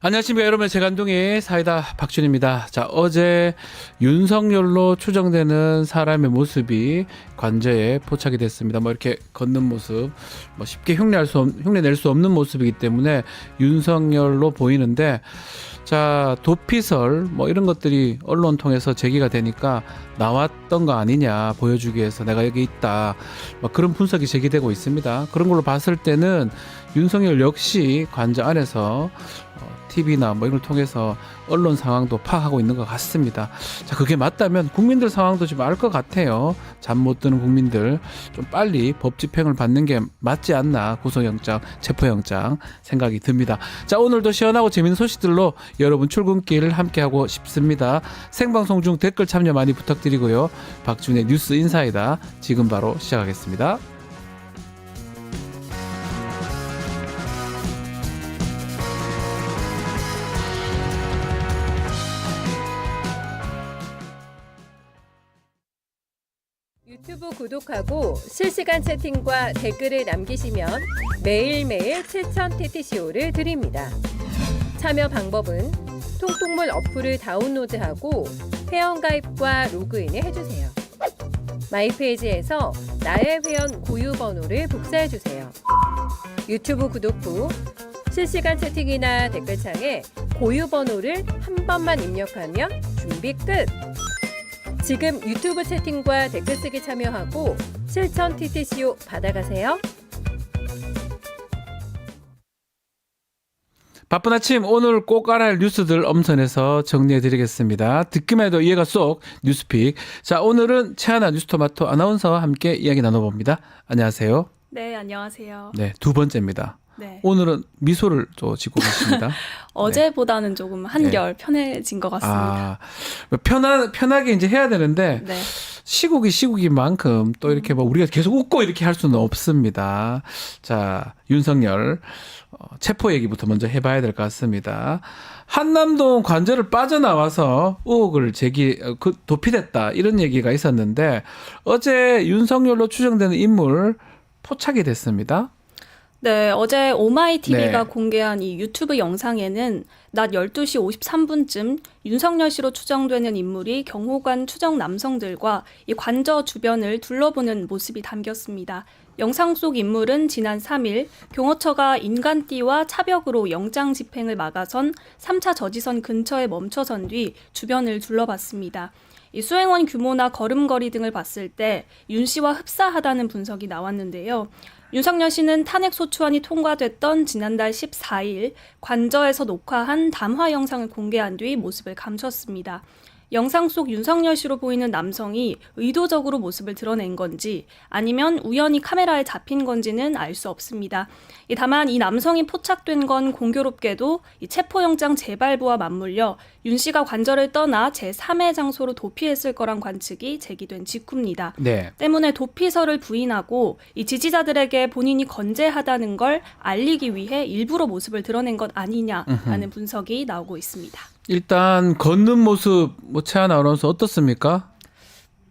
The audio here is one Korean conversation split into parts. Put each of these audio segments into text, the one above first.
안녕하십니까 여러분, 재간둥이 사이다 박준입니다. 자, 어제 윤석열로 추정되는 사람의 모습이 관저에 포착이 됐습니다. 뭐 이렇게 걷는 모습, 뭐 쉽게 흉내낼 수 없는 모습이기 때문에 윤석열로 보이는데, 자, 도피설 뭐 이런 것들이 언론 통해서 제기가 되니까 나왔던 거 아니냐 보여주기 위해서 내가 여기 있다, 뭐 그런 분석이 제기되고 있습니다. 그런 걸로 봤을 때는 윤석열 역시 관저 안에서 TV나 뭐 이걸 통해서 언론 상황도 파악하고 있는 것 같습니다. 자, 그게 맞다면 국민들 상황도 좀 알 것 같아요. 잠 못 드는 국민들 좀 빨리 법 집행을 받는 게 맞지 않나, 구속영장, 체포영장 생각이 듭니다. 자, 오늘도 시원하고 재밌는 소식들로 여러분 출근길 함께하고 싶습니다. 생방송 중 댓글 참여 많이 부탁드리고요. 박준의 뉴스 인사이다 지금 바로 시작하겠습니다. 유튜브 구독하고 실시간 채팅과 댓글을 남기시면 매일매일 7,000TTCO를 드립니다. 참여 방법은 통통물 어플을 다운로드하고 회원가입과 로그인을 해주세요. 마이페이지에서 나의 회원 고유 번호를 복사해주세요. 유튜브 구독 후 실시간 채팅이나 댓글창에 고유 번호를 한 번만 입력하면 준비 끝! 지금 유튜브 채팅과 댓글 쓰기 참여하고 7,000TTCO 받아가세요. 바쁜 아침, 오늘 꼭 알아야 할 뉴스들 엄선해서 정리해드리겠습니다. 듣기만 해도 이해가 쏙 뉴스픽. 자, 오늘은 최하나 뉴스토마토 아나운서와 함께 이야기 나눠봅니다. 안녕하세요. 네, 안녕하세요. 네, 두 번째입니다. 네. 오늘은 미소를 좀 짓고 계십니다. 어제보다는 조금 한결 편해진 것 같습니다. 편하게 이제 해야 되는데, 네. 시국인 만큼 또 이렇게 뭐 우리가 계속 웃고 이렇게 할 수는 없습니다. 자, 윤석열 체포 얘기부터 먼저 해봐야 될 것 같습니다. 한남동 관저를 빠져나와서 의혹을 도피됐다, 이런 얘기가 있었는데, 어제 윤석열로 추정되는 인물 포착이 됐습니다. 네, 어제 오마이TV가 네. 공개한 이 유튜브 영상에는 낮 12시 53분쯤 윤석열 씨로 추정되는 인물이 경호관 추정 남성들과 이 관저 주변을 둘러보는 모습이 담겼습니다. 영상 속 인물은 지난 3일 경호처가 인간띠와 차벽으로 영장 집행을 막아선 3차 저지선 근처에 멈춰선 뒤 주변을 둘러봤습니다. 이 수행원 규모나 걸음걸이 등을 봤을 때 윤 씨와 흡사하다는 분석이 나왔는데요. 윤석열 씨는 탄핵소추안이 통과됐던 지난달 14일 관저에서 녹화한 담화 영상을 공개한 뒤 모습을 감췄습니다. 영상 속 윤석열 씨로 보이는 남성이 의도적으로 모습을 드러낸 건지 아니면 우연히 카메라에 잡힌 건지는 알 수 없습니다. 다만 이 남성이 포착된 건 공교롭게도 이 체포영장 재발부와 맞물려 윤 씨가 관저를 떠나 제3의 장소로 도피했을 거란 관측이 제기된 직후입니다. 네. 때문에 도피설을 부인하고 이 지지자들에게 본인이 건재하다는 걸 알리기 위해 일부러 모습을 드러낸 것 아니냐라는 분석이 나오고 있습니다. 일단 걷는 모습, 최하나 아나운서 어떻습니까?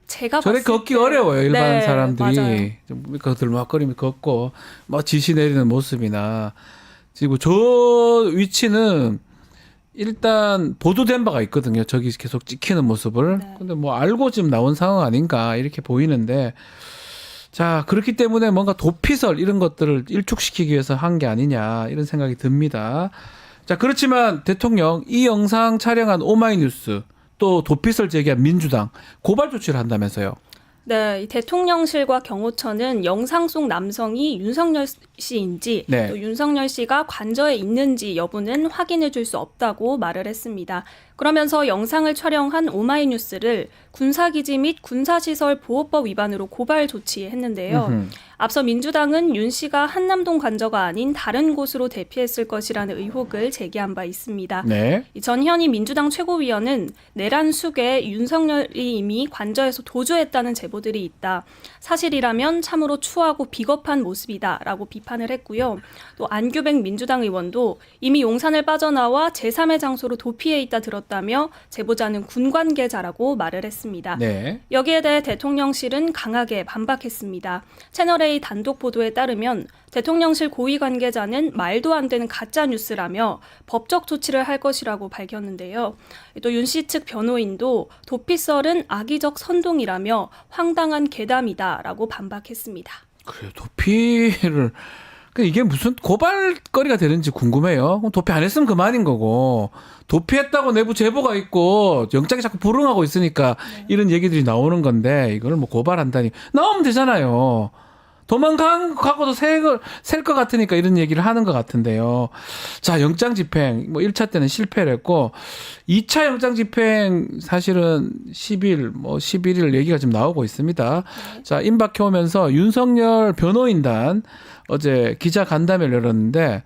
제가 저래 봤을 걷기 때, 어려워요. 일반 네, 사람들이 맞아요. 좀 들막거리며 걷고 막 지시 내리는 모습이나, 그리고 저 위치는 일단 보도된 바가 있거든요. 저기 계속 찍히는 모습을. 네. 근데 뭐 알고 지금 나온 상황 아닌가 이렇게 보이는데, 자, 그렇기 때문에 뭔가 도피설 이런 것들을 일축시키기 위해서 한 게 아니냐 이런 생각이 듭니다. 자, 그렇지만 대통령 이 영상 촬영한 오마이뉴스, 또 도피설 제기한 민주당 고발 조치를 한다면서요. 네, 이 대통령실과 경호처는 영상 속 남성이 윤석열 씨인지 네. 또 윤석열 씨가 관저에 있는지 여부는 확인해 줄 수 없다고 말을 했습니다. 그러면서 영상을 촬영한 오마이뉴스를 군사기지 및 군사시설 보호법 위반으로 고발 조치했는데요. 앞서 민주당은 윤 씨가 한남동 관저가 아닌 다른 곳으로 대피했을 것이라는 의혹을 제기한 바 있습니다. 네. 이 전현희 민주당 최고위원은 내란 숙에 윤석열이 이미 관저에서 도주했다는 제보들이 있다. 사실이라면 참으로 추하고 비겁한 모습이다라고 비판을 했고요. 또 안규백 민주당 의원도 이미 용산을 빠져나와 제3의 장소로 도피해 있다 들었다. 것이었다며 제보자는 군 관계자라고 말을 했습니다. 네. 여기에 대해 대통령실은 강하게 반박했습니다. 채널A 단독 보도에 따르면 대통령실 고위 관계자는 말도 안 되는 가짜 뉴스라며 법적 조치를 할 것이라고 밝혔는데요. 또 윤 씨 측 변호인도 도피썰은 악의적 선동이라며 황당한 괴담이다라고 반박했습니다. 그래 도피를 이게 무슨 고발거리가 되는지 궁금해요. 그럼 도피 안 했으면 그만인 거고 도피했다고 내부 제보가 있고 영장이 자꾸 불응하고 있으니까 이런 얘기들이 나오는 건데 이걸 뭐 고발한다니 나오면 되잖아요. 도망가고도 셀 것 같으니까 이런 얘기를 하는 것 같은데요. 자, 영장 집행, 뭐 1차 때는 실패를 했고, 2차 영장 집행 사실은 10일, 11일 얘기가 지금 나오고 있습니다. 자, 임박해 오면서 윤석열 변호인단 어제 기자 간담회를 열었는데,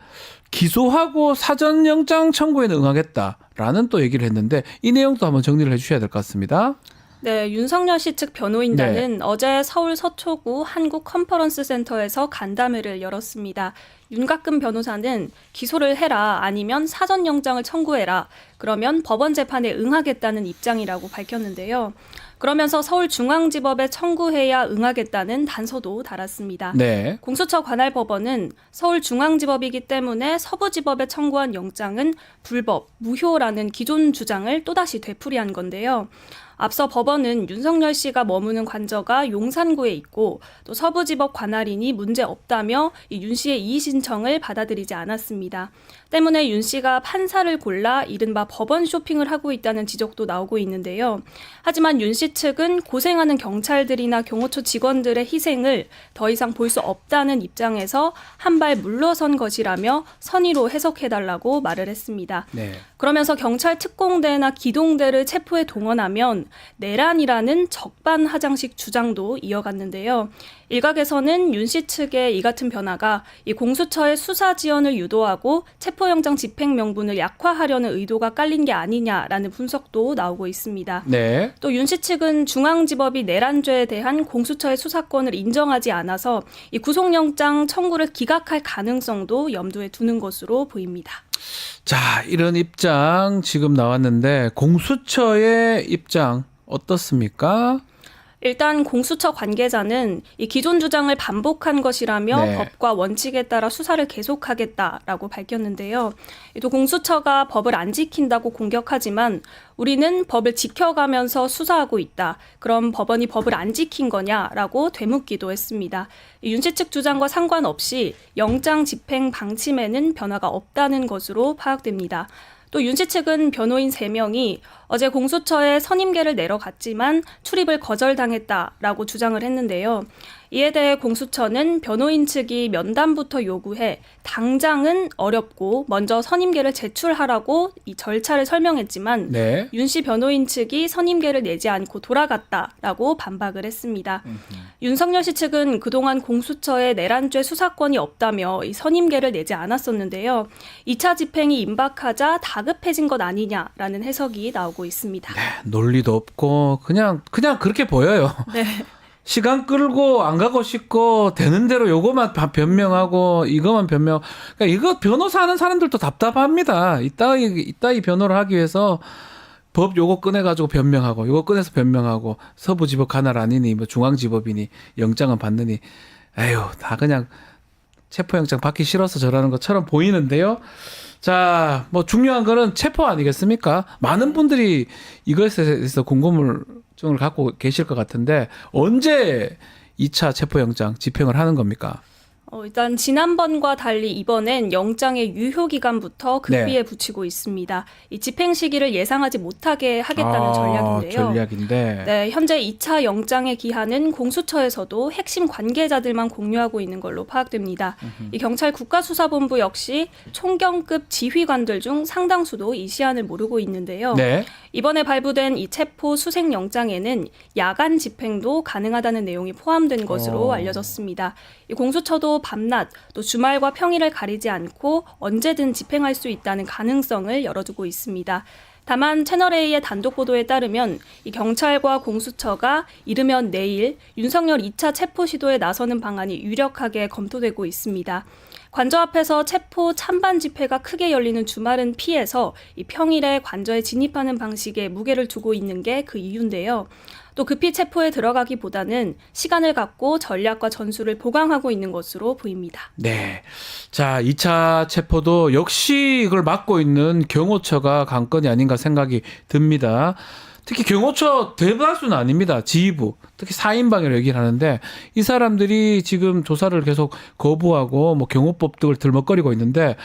기소하고 사전 영장 청구에는 응하겠다라는 또 얘기를 했는데, 이 내용도 한번 정리를 해 주셔야 될 것 같습니다. 네, 윤석열 씨 측 변호인단은 어제 서울 서초구 한국 컨퍼런스 센터에서 간담회를 열었습니다. 윤곽근 변호사는 기소를 해라 아니면 사전 영장을 청구해라. 그러면 법원 재판에 응하겠다는 입장이라고 밝혔는데요. 그러면서 서울중앙지법에 청구해야 응하겠다는 단서도 달았습니다. 네. 공수처 관할 법원은 서울중앙지법이기 때문에 서부지법에 청구한 영장은 불법, 무효라는 기존 주장을 또다시 되풀이한 건데요. 앞서 법원은 윤석열 씨가 머무는 관저가 용산구에 있고 또 서부지법 관할인이 문제 없다며 이 윤 씨의 이의 신청을 받아들이지 않았습니다. 때문에 윤 씨가 판사를 골라 이른바 법원 쇼핑을 하고 있다는 지적도 나오고 있는데요. 하지만 윤 씨 측은 고생하는 경찰들이나 경호처 직원들의 희생을 더 이상 볼 수 없다는 입장에서 한 발 물러선 것이라며 선의로 해석해달라고 말을 했습니다. 네. 그러면서 경찰 특공대나 기동대를 체포에 동원하면 내란이라는 적반하장식 주장도 이어갔는데요. 일각에서는 윤 씨 측의 이 같은 변화가 이 공수처의 수사 지연을 유도하고 체포영장 집행 명분을 약화하려는 의도가 깔린 게 아니냐라는 분석도 나오고 있습니다. 네. 또 윤 씨 측은 중앙지법이 내란죄에 대한 공수처의 수사권을 인정하지 않아서 이 구속영장 청구를 기각할 가능성도 염두에 두는 것으로 보입니다. 자, 이런 입장 지금 나왔는데 공수처의 입장 어떻습니까? 일단 공수처 관계자는 이 기존 주장을 반복한 것이라며 네. 법과 원칙에 따라 수사를 계속하겠다라고 밝혔는데요. 또 공수처가 법을 안 지킨다고 공격하지만 우리는 법을 지켜가면서 수사하고 있다. 그럼 법원이 법을 안 지킨 거냐라고 되묻기도 했습니다. 윤 씨 측 주장과 상관없이 영장 집행 방침에는 변화가 없다는 것으로 파악됩니다. 또 윤 씨 측은 변호인 3명이 어제 공수처에 선임계를 내려갔지만 출입을 거절당했다라고 주장을 했는데요. 이에 대해 공수처는 변호인 측이 면담부터 요구해 당장은 어렵고 먼저 선임계를 제출하라고 이 절차를 설명했지만 네. 윤 씨 변호인 측이 선임계를 내지 않고 돌아갔다라고 반박을 했습니다. 윤석열 씨 측은 그동안 공수처에 내란죄 수사권이 없다며 이 선임계를 내지 않았었는데요. 2차 집행이 임박하자 다급해진 것 아니냐라는 해석이 나오고 있습니다. 논리도 없고 그냥 그렇게 보여요. 네. 시간 끌고 안 가고 싶고 되는 대로 요거만 변명하고 이거만 변명. 그러니까 이거 변호사 하는 사람들도 답답합니다. 이따위 변호를 하기 위해서 법 요거 꺼내가지고 변명하고 요거 꺼내서 변명하고 서부지법 관할 아니니 뭐 중앙지법이니 영장은 받느니 에휴 다 그냥 체포영장 받기 싫어서 저러는 것처럼 보이는데요. 자, 뭐 중요한 거는 체포 아니겠습니까? 많은 분들이 이것에 대해서 궁금증을 갖고 계실 것 같은데 언제 2차 체포영장 집행을 하는 겁니까? 일단 지난번과 달리 이번엔 영장의 유효 기간부터 극비에 붙이고 있습니다. 이 집행 시기를 예상하지 못하게 하겠다는 전략인데요. 전략인데. 네, 현재 2차 영장의 기한은 공수처에서도 핵심 관계자들만 공유하고 있는 걸로 파악됩니다. 이 경찰 국가수사본부 역시 총경급 지휘관들 중 상당수도 이 시한을 모르고 있는데요. 네. 이번에 발부된 이 체포 수색 영장에는 야간 집행도 가능하다는 내용이 포함된 것으로 알려졌습니다. 이 공수처도 밤낮 또 주말과 평일을 가리지 않고 언제든 집행할 수 있다는 가능성을 열어두고 있습니다. 다만 채널A의 단독 보도에 따르면 이 경찰과 공수처가 이르면 내일 윤석열 2차 체포 시도에 나서는 방안이 유력하게 검토되고 있습니다. 관저 앞에서 체포 찬반 집회가 크게 열리는 주말은 피해서 이 평일에 관저에 진입하는 방식에 무게를 두고 있는 게 그 이유인데요. 또 급히 체포에 들어가기보다는 시간을 갖고 전략과 전술을 보강하고 있는 것으로 보입니다. 네. 자, 2차 체포도 역시 이걸 맡고 있는 경호처가 관건이 아닌가 생각이 듭니다. 특히 경호처 대다수는 아닙니다. 지휘부, 특히 4인방이라고 얘기를 하는데 이 사람들이 지금 조사를 계속 거부하고 뭐 경호법 등을 들먹거리고 있는데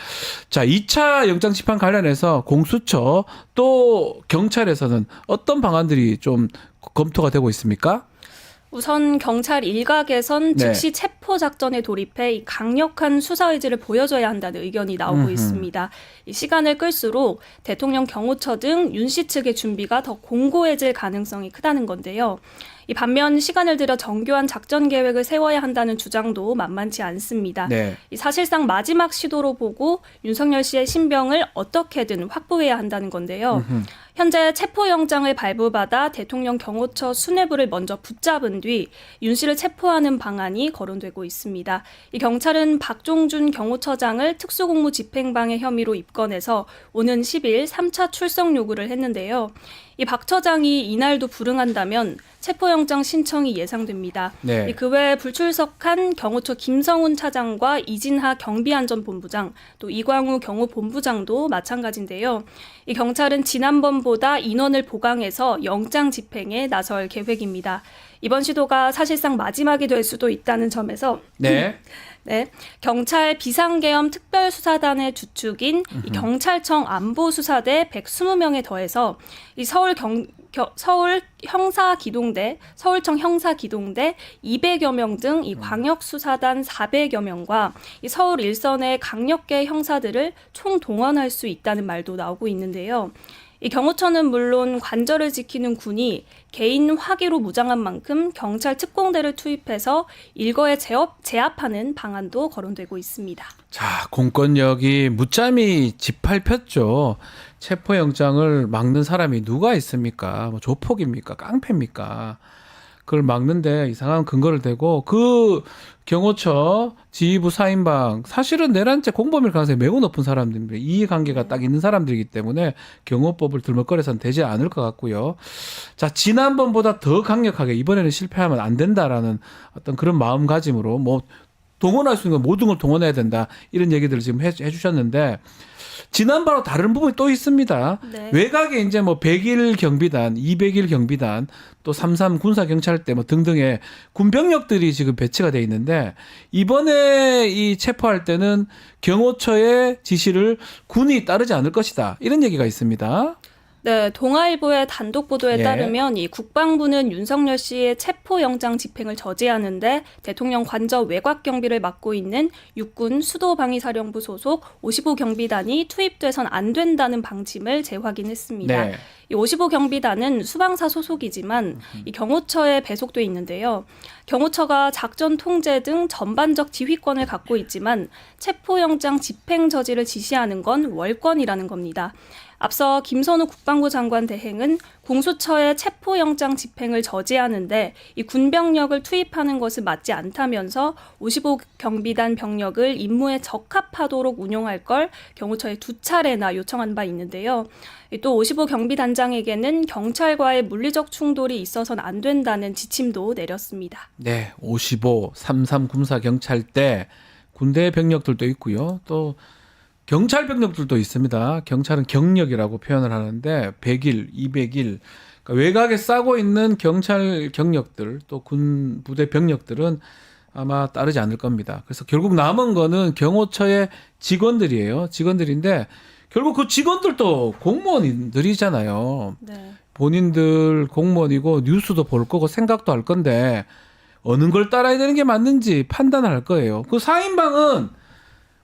자, 2차 영장집행 관련해서 공수처 또 경찰에서는 어떤 방안들이 좀 검토가 되고 있습니까? 우선 경찰 일각에선 네. 즉시 체포 작전에 돌입해 이 강력한 수사 의지를 보여줘야 한다는 의견이 나오고 있습니다. 이 시간을 끌수록 대통령 경호처 등 윤 씨 측의 준비가 더 공고해질 가능성이 크다는 건데요. 이 반면 시간을 들여 정교한 작전 계획을 세워야 한다는 주장도 만만치 않습니다. 네. 이 사실상 마지막 시도로 보고 윤석열 씨의 신병을 어떻게든 확보해야 한다는 건데요. 현재 체포영장을 발부받아 대통령 경호처 수뇌부를 먼저 붙잡은 뒤 윤 씨를 체포하는 방안이 거론되고 있습니다. 이 경찰은 박종준 경호처장을 특수공무 집행방해 혐의로 입건해서 오는 10일 3차 출석 요구를 했는데요. 이 박 처장이 이날도 불응한다면 체포영장 신청이 예상됩니다. 네. 그 외에 불출석한 경호처 김성훈 차장과 이진하 경비안전본부장, 또 이광우 경호본부장도 마찬가지인데요. 이 경찰은 지난번보다 인원을 보강해서 영장 집행에 나설 계획입니다. 이번 시도가 사실상 마지막이 될 수도 있다는 점에서 네. 네, 경찰 비상계엄 특별수사단의 주축인 이 경찰청 안보수사대 120명에 더해서 이 서울청 형사기동대 200여 명 등 이 광역수사단 400여 명과 이 서울 일선의 강력계 형사들을 총동원할 수 있다는 말도 나오고 있는데요. 이 경호처는 물론 관저를 지키는 군이 개인 화기로 무장한 만큼 경찰 특공대를 투입해서 일거에 제압하는 방안도 거론되고 있습니다. 자, 공권력이 무짬이 짓밟혔죠. 체포영장을 막는 사람이 누가 있습니까? 뭐 조폭입니까? 깡패입니까? 그걸 막는데 이상한 근거를 대고 그 경호처 지휘부 4인방 사실은 내란죄 공범일 가능성이 매우 높은 사람들입니다. 이해관계가 딱 있는 사람들이기 때문에 경호법을 들먹거려서는 되지 않을 것 같고요. 자, 지난번보다 더 강력하게 이번에는 실패하면 안 된다라는 어떤 그런 마음가짐으로 뭐 동원할 수 있는 모든 걸 동원해야 된다 이런 얘기들을 지금 해주셨는데 지난번과 다른 부분이 또 있습니다. 네. 외곽에 이제 뭐 100일 경비단, 200일 경비단, 또 33 군사경찰대 뭐 등등의 군병력들이 지금 배치가 돼 있는데 이번에 이 체포할 때는 경호처의 지시를 군이 따르지 않을 것이다. 이런 얘기가 있습니다. 네, 동아일보의 단독 보도에 예. 따르면 이 국방부는 윤석열 씨의 체포영장 집행을 저지하는데 대통령 관저 외곽 경비를 맡고 있는 육군 수도방위사령부 소속 55경비단이 투입돼선 안 된다는 방침을 재확인했습니다. 네. 이 55경비단은 수방사 소속이지만 이 경호처에 배속돼 있는데요. 경호처가 작전 통제 등 전반적 지휘권을 갖고 있지만 체포영장 집행 저지를 지시하는 건 월권이라는 겁니다. 앞서 김선우 국방부 장관 대행은 공수처의 체포영장 집행을 저지하는데 이 군병력을 투입하는 것은 맞지 않다면서 55경비단 병력을 임무에 적합하도록 운용할 걸 경호처에 2차례나 요청한 바 있는데요. 또 55경비단장에게는 경찰과의 물리적 충돌이 있어서는 안 된다는 지침도 내렸습니다. 네, 55, 33 군사경찰대 군대 병력들도 있고요. 또 경찰 병력들도 있습니다. 경찰은 경력이라고 표현을 하는데 100일, 200일 그러니까 외곽에 싸고 있는 경찰 경력들 또 군 부대 병력들은 아마 따르지 않을 겁니다. 그래서 결국 남은 거는 경호처의 직원들이에요. 직원들인데 결국 그 직원들도 공무원들이잖아요. 네. 본인들 공무원이고 뉴스도 볼 거고 생각도 할 건데 어느 걸 따라야 되는 게 맞는지 판단을 할 거예요. 그 4인방은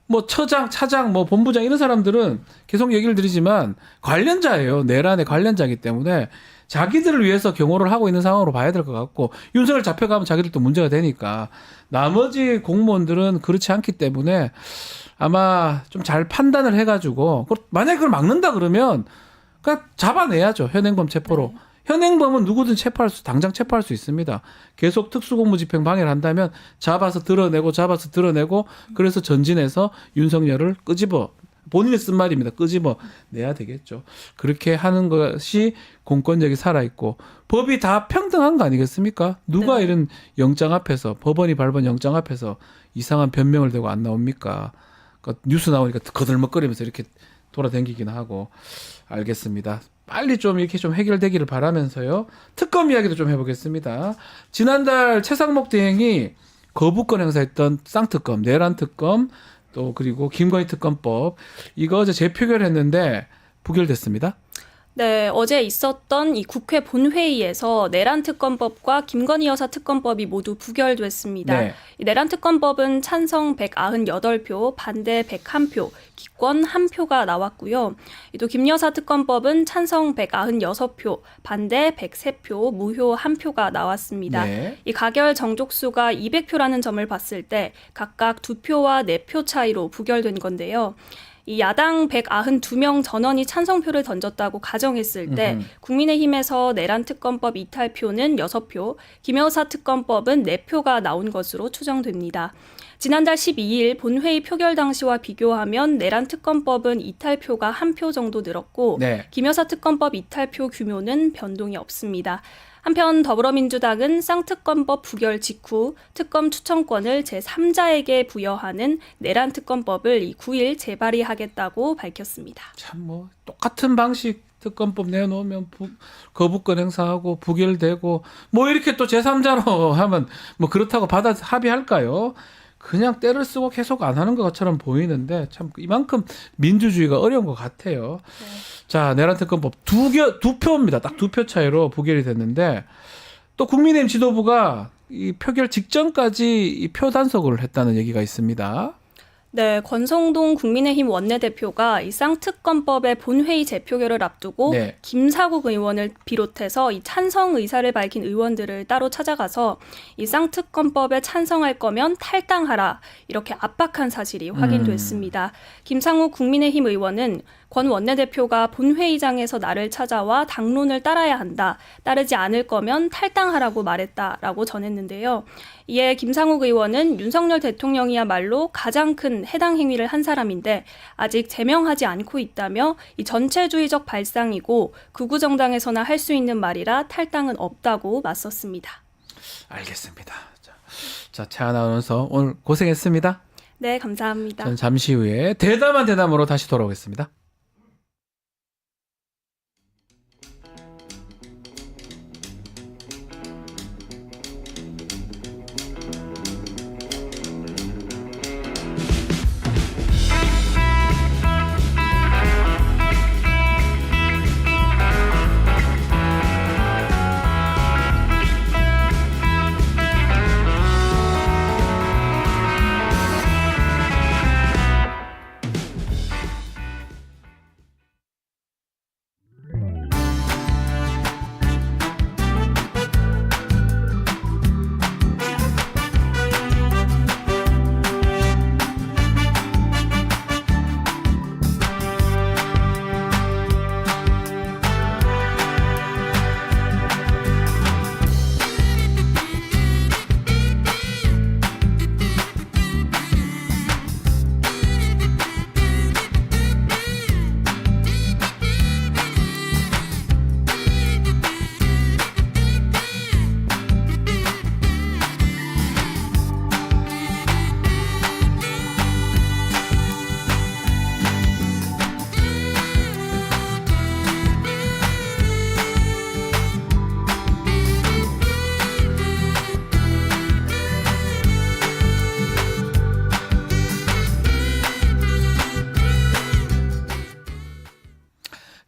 뭐 처장, 차장, 뭐 본부장 이런 사람들은 계속 얘기를 드리지만 관련자예요. 내란의 관련자이기 때문에 자기들을 위해서 경호를 하고 있는 상황으로 봐야 될 것 같고 윤석열 잡혀가면 자기들도 문제가 되니까 나머지 공무원들은 그렇지 않기 때문에 아마 좀 잘 판단을 해가지고 만약에 그걸 막는다 그러면 그러니까 잡아내야죠. 현행범 체포로. 네. 현행범은 누구든 당장 체포할 수 있습니다. 계속 특수공무집행 방해를 한다면 잡아서 드러내고 그래서 전진해서 윤석열을 본인이 쓴 말입니다. 끄집어 내야 되겠죠. 그렇게 하는 것이 공권력이 살아있고 법이 다 평등한 거 아니겠습니까? 누가 네. 이런 영장 앞에서 법원이 밟은 영장 앞에서 이상한 변명을 대고 안 나옵니까? 그러니까 뉴스 나오니까 거들먹거리면서 이렇게 돌아다니긴 하고 알겠습니다. 빨리 좀 이렇게 좀 해결되기를 바라면서요. 특검 이야기도 좀 해보겠습니다. 지난달 최상목 대행이 거부권 행사했던 쌍특검, 내란 특검, 또 그리고 김건희 특검법 이거 어제 재표결했는데 부결됐습니다. 네, 어제 있었던 이 국회 본회의에서 내란 특검법과 김건희 여사 특검법이 모두 부결됐습니다. 네. 이 내란 특검법은 찬성 198표, 반대 101표, 기권 1표가 나왔고요. 또 김 여사 특검법은 찬성 196표, 반대 103표, 무효 1표가 나왔습니다. 네. 이 가결 정족수가 200표라는 점을 봤을 때 각각 2표와 4표 차이로 부결된 건데요. 이 야당 192명 전원이 찬성표를 던졌다고 가정했을 때 국민의힘에서 내란 특검법 이탈표는 6표, 김여사 특검법은 4표가 나온 것으로 추정됩니다. 지난달 12일 본회의 표결 당시와 비교하면 내란 특검법은 이탈표가 1표 정도 늘었고 네. 김여사 특검법 이탈표 규모는 변동이 없습니다. 한편 더불어민주당은 쌍특검법 부결 직후 특검 추천권을 제3자에게 부여하는 내란 특검법을 9일 재발의하겠다고 밝혔습니다. 참 뭐 똑같은 방식 특검법 내놓으면 거부권 행사하고 부결되고 뭐 이렇게 또 제3자로 하면 뭐 그렇다고 합의할까요? 그냥 때를 쓰고 계속 안 하는 것처럼 보이는데 참 이만큼 민주주의가 어려운 것 같아요. 네. 자, 내란 특검법 두 표입니다. 딱 2표 차이로 부결이 됐는데 또 국민의힘 지도부가 이 표결 직전까지 이 표 단속을 했다는 얘기가 있습니다. 네, 권성동 국민의힘 원내대표가 이 쌍특검법의 본회의 재표결을 앞두고 네. 김사국 의원을 비롯해서 이 찬성 의사를 밝힌 의원들을 따로 찾아가서 이 쌍특검법에 찬성할 거면 탈당하라 이렇게 압박한 사실이 확인됐습니다. 김상욱 국민의힘 의원은 권 원내대표가 본회의장에서 나를 찾아와 당론을 따라야 한다. 따르지 않을 거면 탈당하라고 말했다라고 전했는데요. 이에 김상욱 의원은 윤석열 대통령이야말로 가장 큰 해당 행위를 한 사람인데 아직 제명하지 않고 있다며 이 전체주의적 발상이고 극우 정당에서나 할 수 있는 말이라 탈당은 없다고 맞섰습니다. 알겠습니다. 자, 최 아나운서 오늘 고생했습니다. 네, 감사합니다. 저는 잠시 후에 대담한 대담으로 다시 돌아오겠습니다.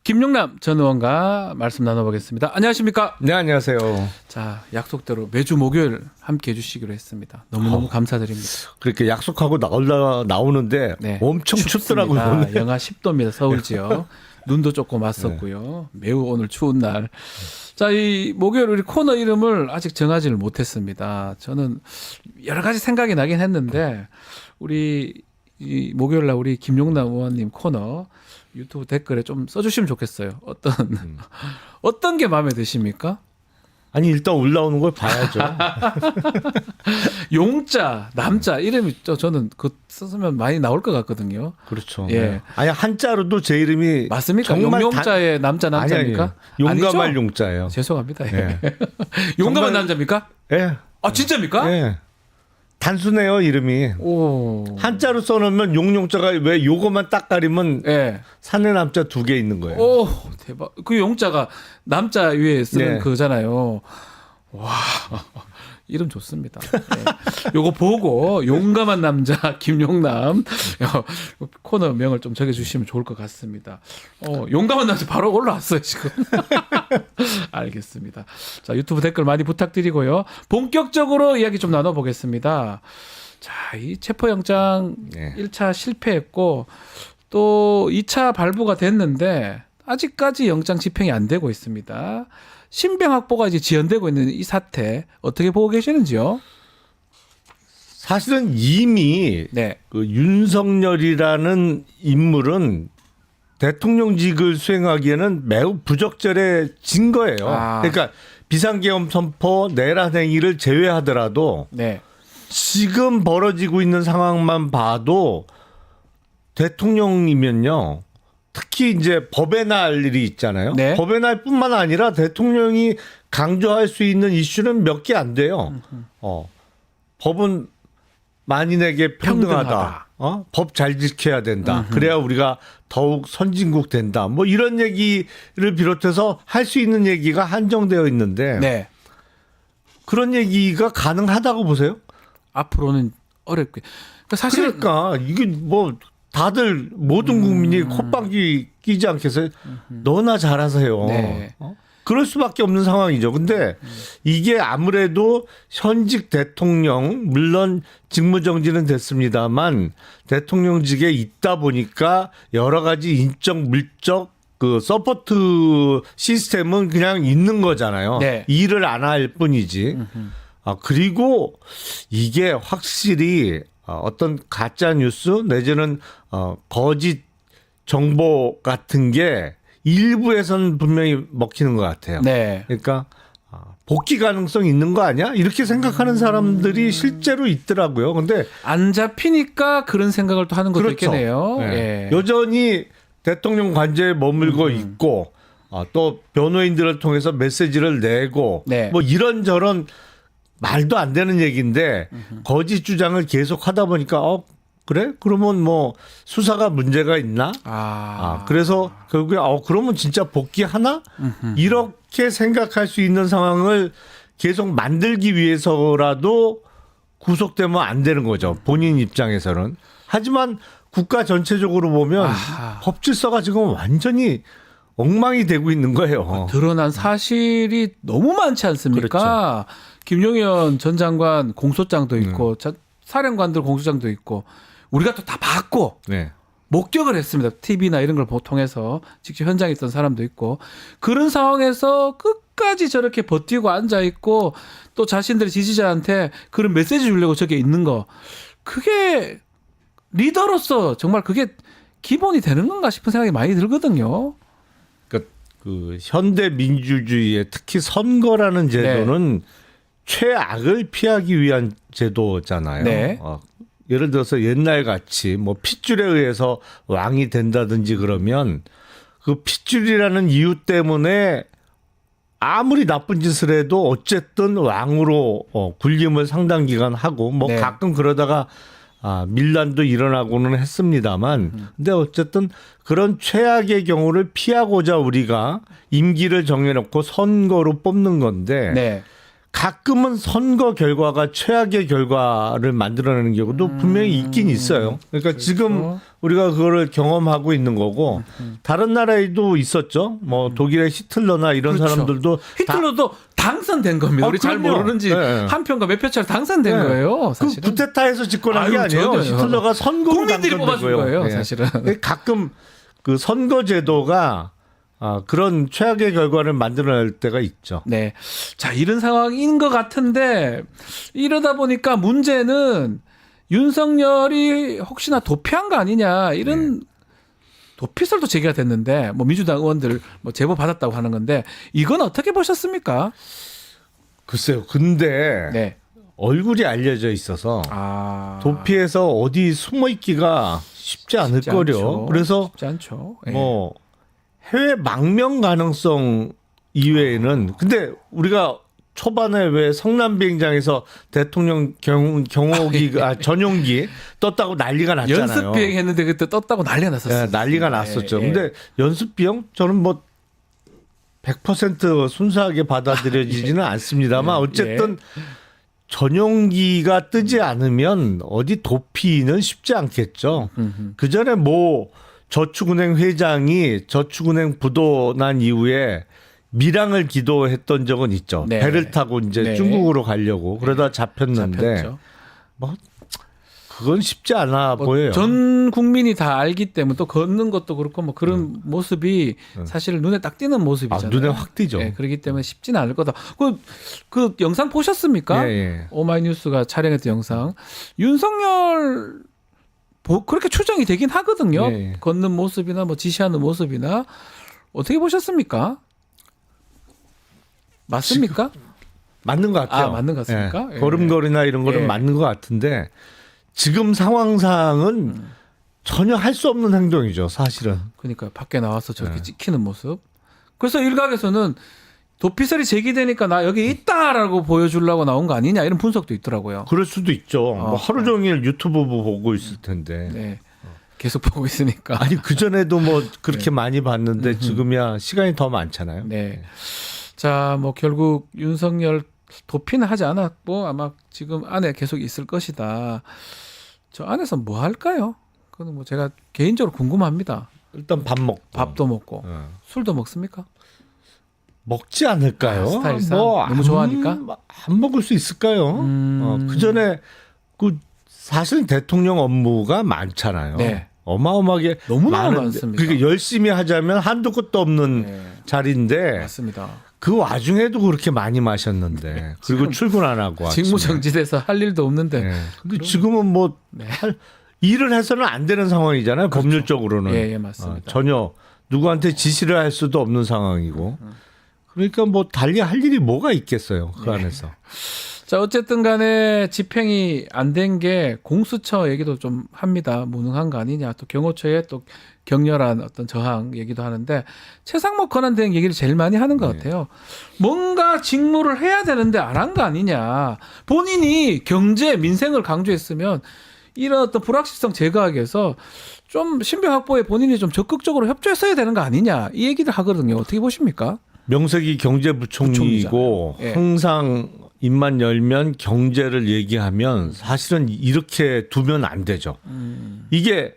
김용남 전 의원과 말씀 나눠보겠습니다. 안녕하십니까? 네, 안녕하세요. 자, 약속대로 매주 목요일 함께 해주시기로 했습니다. 너무너무 감사드립니다. 그렇게 약속하고 나오는데 네, 엄청 춥습니다. 춥더라고요. 영하 10도입니다. 서울 지역. 눈도 조금 왔었고요. 매우 오늘 추운 날. 자, 이 목요일 우리 코너 이름을 아직 정하지를 못했습니다. 저는 여러 가지 생각이 나긴 했는데 우리 이 목요일 날 우리 김용남 의원님 코너 유튜브 댓글에 좀 써주시면 좋겠어요. 어떤 게 마음에 드십니까? 아니 일단 올라오는 걸 봐야죠. 용자, 남자 이름이 저는 그 쓰면 많이 나올 것 같거든요. 그렇죠. 예. 네. 아니 한자로도 제 이름이 맞습니까? 정말 용자의 남자 남자입니까? 아니, 용감할 아니죠? 용자예요. 죄송합니다. 예. 용감한 정말- 남자입니까? 예. 아 진짜입니까? 예. 단순해요 이름이. 오. 한자로 써놓으면 용용자가 왜 요거만 딱 가리면 예. 산에 남자 2개 있는 거예요. 오 대박. 그 용자가 남자 위에 쓰는 네. 그잖아요. 와 이름 좋습니다. 네. 요거 보고 용감한 남자 김용남 코너명을 좀 정해주시면 좋을 것 같습니다. 용감한 남자 바로 올라왔어요 지금. 알겠습니다. 자 유튜브 댓글 많이 부탁드리고요. 본격적으로 이야기 좀 나눠보겠습니다. 자, 이 체포영장 네. 1차 실패했고 또 2차 발부가 됐는데 아직까지 영장 집행이 안 되고 있습니다. 신병 확보가 이제 지연되고 있는 이 사태 어떻게 보고 계시는지요? 사실은 이미 네. 그 윤석열이라는 인물은 대통령직을 수행하기에는 매우 부적절해진 거예요. 아. 그러니까 비상계엄 선포, 내란 행위를 제외하더라도 네. 지금 벌어지고 있는 상황만 봐도 대통령이면요. 특히 이제 법의 날이 있잖아요. 네. 법의 날뿐만 아니라 대통령이 강조할 수 있는 이슈는 몇 개 안 돼요. 법은 만인에게 평등하다. 평등하다. 법 잘 지켜야 된다. 그래야 우리가 더욱 선진국 된다. 뭐 이런 얘기를 비롯해서 할 수 있는 얘기가 한정되어 있는데 네. 그런 얘기가 가능하다고 보세요? 앞으로는 어렵게. 그러니까 사실 그러니까 이게 뭐 다들 모든 국민이 콧방귀 끼지 않겠어요? 너나 잘하세요. 네. 그럴 수밖에 없는 상황이죠. 근데 이게 아무래도 현직 대통령 물론 직무정지는 됐습니다만 대통령직에 있다 보니까 여러 가지 인적 물적 그 서포트 시스템은 그냥 있는 거잖아요. 네. 일을 안 할 뿐이지. 그리고 이게 확실히 어떤 가짜 뉴스 내지는 거짓 정보 같은 게 일부에선 분명히 먹히는 것 같아요. 네. 그러니까 복귀 가능성 있는 거 아니야? 이렇게 생각하는 사람들이 실제로 있더라고요. 근데 안 잡히니까 그런 생각을 또 하는 것도 그렇죠. 있겠네요. 네. 예. 여전히 대통령 관저에 머물고 있고 또 변호인들을 통해서 메시지를 내고 네. 뭐 이런저런 말도 안 되는 얘기인데 거짓 주장을 계속 하다 보니까 그래? 그러면 뭐 수사가 문제가 있나? 그래서 결국에 그러면 진짜 복귀하나? 이렇게 생각할 수 있는 상황을 계속 만들기 위해서라도 구속되면 안 되는 거죠. 본인 입장에서는. 하지만 국가 전체적으로 보면 법 질서가 지금 완전히 엉망이 되고 있는 거예요. 드러난 사실이 너무 많지 않습니까? 김용현 전 장관 공소장도 있고 사령관들 공소장도 있고 우리가 또 다 봤고 네. 목격을 했습니다. TV나 이런 걸 통해서 직접 현장에 있던 사람도 있고 그런 상황에서 끝까지 저렇게 버티고 앉아 있고 또 자신들의 지지자한테 그런 메시지 주려고 저게 있는 거 그게 리더로서 정말 그게 기본이 되는 건가 싶은 생각이 많이 들거든요. 그 현대 민주주의의 특히 선거라는 제도는 최악을 피하기 위한 제도잖아요. 네. 예를 들어서 옛날 같이 뭐 핏줄에 의해서 왕이 된다든지 그러면 그 핏줄이라는 이유 때문에 아무리 나쁜 짓을 해도 어쨌든 왕으로 군림을 상당 기간 하고 뭐 네. 가끔 그러다가 밀란도 일어나고는 했습니다만 근데 어쨌든 그런 최악의 경우를 피하고자 우리가 임기를 정해놓고 선거로 뽑는 건데 네. 가끔은 선거 결과가 최악의 결과를 만들어내는 경우도 분명히 있긴 있어요. 그러니까 지금 우리가 그거를 경험하고 있는 거고 다른 나라에도 있었죠. 뭐 독일의 히틀러나 이런 그렇죠. 사람들도 히틀러도 당선된 겁니다. 우리 잘 그럼요. 모르는지 네. 한 표인가 몇 표차로 당선된 네. 거예요. 그 사실은. 쿠데타에서 집권한 게 아유, 아니에요. 전혀요. 히틀러가 선거로 국민들이 당선된 뽑아준 거예요, 네. 사실은. 가끔 그 선거 제도가 그런 최악의 결과를 만들어낼 때가 있죠. 네. 자, 이런 상황인 것 같은데 이러다 보니까 문제는 윤석열이 혹시나 도피한 거 아니냐 이런 도피설도 제기가 됐는데 뭐 민주당 의원들 뭐 제보 받았다고 하는 건데 이건 어떻게 보셨습니까? 글쎄요. 근데 네. 얼굴이 알려져 있어서 아. 도피해서 어디 숨어 있기가 쉽지 않을 쉽지 거려. 않죠. 그래서 쉽지 않죠. 예. 뭐 해외 망명 가능성 이외에는 근데 우리가 초반에 왜 성남 비행장에서 대통령 경호기 전용기 떴다고 난리가 났잖아요. 연습 비행했는데 그때 떴다고 난리가 났었어요. 예, 난리가 났었죠. 예, 예. 근데 연습 비용 저는 뭐 100% 순수하게 받아들여지지는 않습니다만 예, 어쨌든 전용기가 뜨지 않으면 어디 도피는 쉽지 않겠죠. 그 전에 뭐 저축은행 회장이 저축은행 부도 난 이후에 밀항을 기도했던 적은 있죠. 네. 배를 타고 이제 네. 중국으로 가려고 그러다 잡혔는데 잡혔죠. 뭐 그건 쉽지 않아 뭐 보여요. 전 국민이 다 알기 때문에 또 걷는 것도 그렇고 뭐 그런 모습이 사실 눈에 딱 띄는 모습이잖아요. 눈에 확 띄죠. 예, 그렇기 때문에 쉽지는 않을 거다. 그 영상 보셨습니까? 예, 예. 오마이뉴스가 촬영했던 영상. 윤석열 그렇게 추정이 되긴 하거든요. 예, 예. 걷는 모습이나 뭐 지시하는 모습이나 어떻게 보셨습니까? 맞습니까? 맞는 것 같아요. 아, 맞는 것 같습니까? 예. 걸음걸이나 이런 거는 예. 맞는 것 같은데 지금 상황상은 전혀 할 수 없는 행동이죠, 사실은. 그러니까 밖에 나와서 저렇게 네. 찍히는 모습. 그래서 일각에서는 도피설이 제기되니까 나 여기 있다라고 보여주려고 나온 거 아니냐 이런 분석도 있더라고요. 그럴 수도 있죠. 뭐 아, 하루 종일 유튜브 보고 있을 텐데. 네. 계속 보고 있으니까. 아니 그 전에도 뭐 그렇게 많이 봤는데 지금이야 시간이 더 많잖아요. 네. 자, 뭐 결국 윤석열 도피는 하지 않았고 아마 지금 안에 계속 있을 것이다. 저 안에서 뭐 할까요? 그건 뭐 제가 개인적으로 궁금합니다. 일단 밥 먹고. 밥도 먹고 어. 술도 먹습니까? 먹지 않을까요? 아, 스타일상? 뭐 너무 좋아하니까? 안 먹을 수 있을까요? 그 전에 그 사실 대통령 업무가 많잖아요. 네. 어마어마하게 너무나 많은데 많습니다. 그러니까 열심히 하자면 한도 끝도 없는 네. 자리인데 맞습니다. 그 와중에도 그렇게 많이 마셨는데 그리고 출근 안 하고 직무 아침에. 정지돼서 할 일도 없는데. 네. 근데 지금은 뭐 네. 일을 해서는 안 되는 상황이잖아요. 그렇죠. 법률적으로는 예, 예, 맞습니다. 전혀 누구한테 지시를 할 수도 없는 상황이고 그러니까 뭐 달리 할 일이 뭐가 있겠어요. 그 네. 안에서. 자, 어쨌든 간에 집행이 안 된 게 공수처 얘기도 좀 합니다. 무능한 거 아니냐. 또 경호처의 또 격렬한 어떤 저항 얘기도 하는데 최상목 권한대행 얘기를 제일 많이 하는 것 같아요. 뭔가 직무를 해야 되는데 안 한 거 아니냐. 본인이 경제, 민생을 강조했으면 이런 어떤 불확실성 제거하기 위해서 좀 신병 확보에 본인이 좀 적극적으로 협조했어야 되는 거 아니냐. 이 얘기를 하거든요. 어떻게 보십니까? 명색이 경제부총리이고 예. 항상 입만 열면 경제를 얘기하면 사실은 이렇게 두면 안 되죠. 이게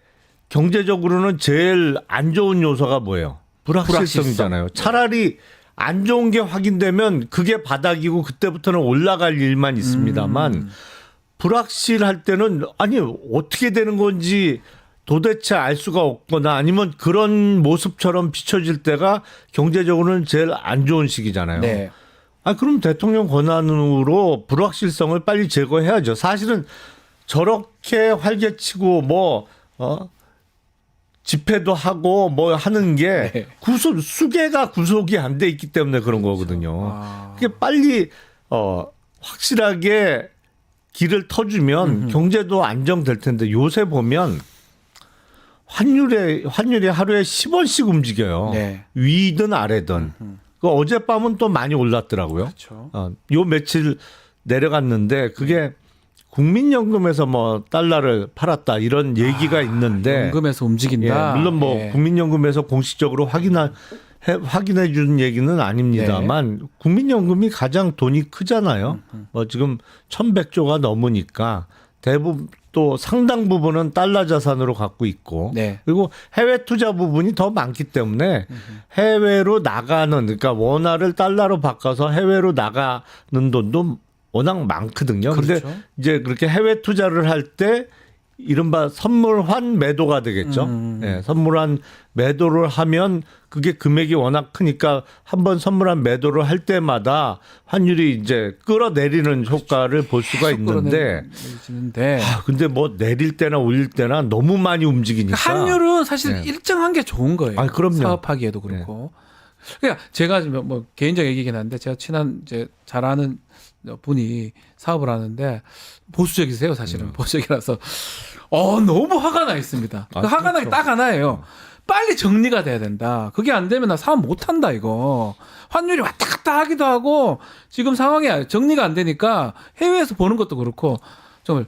경제적으로는 제일 안 좋은 요소가 뭐예요? 불확실성이잖아요. 차라리 안 좋은 게 확인되면 그게 바닥이고 그때부터는 올라갈 일만 있습니다만 불확실할 때는 아니 어떻게 되는 건지 도대체 알 수가 없거나 아니면 그런 모습처럼 비춰질 때가 경제적으로는 제일 안 좋은 시기잖아요. 네. 아, 그럼 대통령 권한으로 불확실성을 빨리 제거해야죠. 사실은 저렇게 활개치고 집회도 하고 뭐 하는 게 네. 수계가 구속이 안 돼 있기 때문에 그런 거거든요. 아. 그게 빨리 확실하게 길을 터주면 경제도 안정될 텐데 요새 보면 환율이 하루에 10원씩 움직여요. 네. 위든 아래든. 그 어젯밤은 또 많이 올랐더라고요. 그렇죠. 요 며칠 내려갔는데 그게 국민연금에서 뭐 달러를 팔았다 이런 얘기가 있는데 연금에서 움직인다. 예, 물론 뭐 예. 국민연금에서 공식적으로 확인해 주는 얘기는 아닙니다만 네. 국민연금이 가장 돈이 크잖아요. 뭐 지금 1,100조가 넘으니까 대부분 또 상당 부분은 달러 자산으로 갖고 있고 네. 그리고 해외 투자 부분이 더 많기 때문에 해외로 나가는 그러니까 원화를 달러로 바꿔서 해외로 나가는 돈도 워낙 많거든요. 그런데 그렇죠. 이제 그렇게 해외 투자를 할 때 이른바 선물환 매도가 되겠죠. 예, 선물환 매도를 하면 그게 금액이 워낙 크니까 한번 선물환 매도를 할 때마다 환율이 이제 끌어내리는 효과를 볼 수가 있는데 근데 뭐 내릴 때나 올릴 때나 너무 많이 움직이니까 환율은 사실 네. 일정한 게 좋은 거예요. 아, 그럼요. 사업하기에도 그렇고. 그러니까 제가 뭐 개인적 얘기긴 한데 제가 친한 이제 잘 아는 분이 사업을 하는데 보수적이세요, 사실은. 보수적이라서 너무 화가 나 있습니다. 아, 그 화가 나게 그렇죠. 딱 하나예요. 빨리 정리가 돼야 된다. 그게 안 되면 나 사업 못 한다 이거. 환율이 왔다 갔다 하기도 하고 지금 상황이 정리가 안 되니까 해외에서 보는 것도 그렇고 정말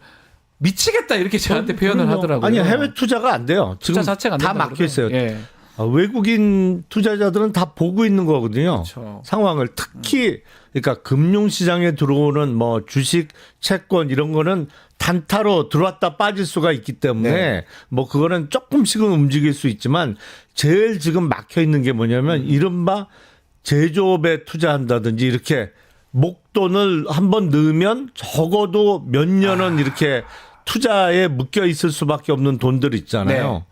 미치겠다 이렇게 저한테 표현을 그럼요. 하더라고요. 아니 해외 투자가 안 돼요. 지금 투자 자체가 안 다 된다 막혀 있어요. 그러면. 예. 외국인 투자자들은 다 보고 있는 거거든요. 그렇죠. 상황을 특히 그러니까 금융시장에 들어오는 뭐 주식, 채권 이런 거는 단타로 들어왔다 빠질 수가 있기 때문에 네. 뭐 그거는 조금씩은 움직일 수 있지만 제일 지금 막혀 있는 게 뭐냐면 이른바 제조업에 투자한다든지 이렇게 목돈을 한번 넣으면 적어도 몇 년은 이렇게 투자에 묶여 있을 수밖에 없는 돈들 있잖아요. 네.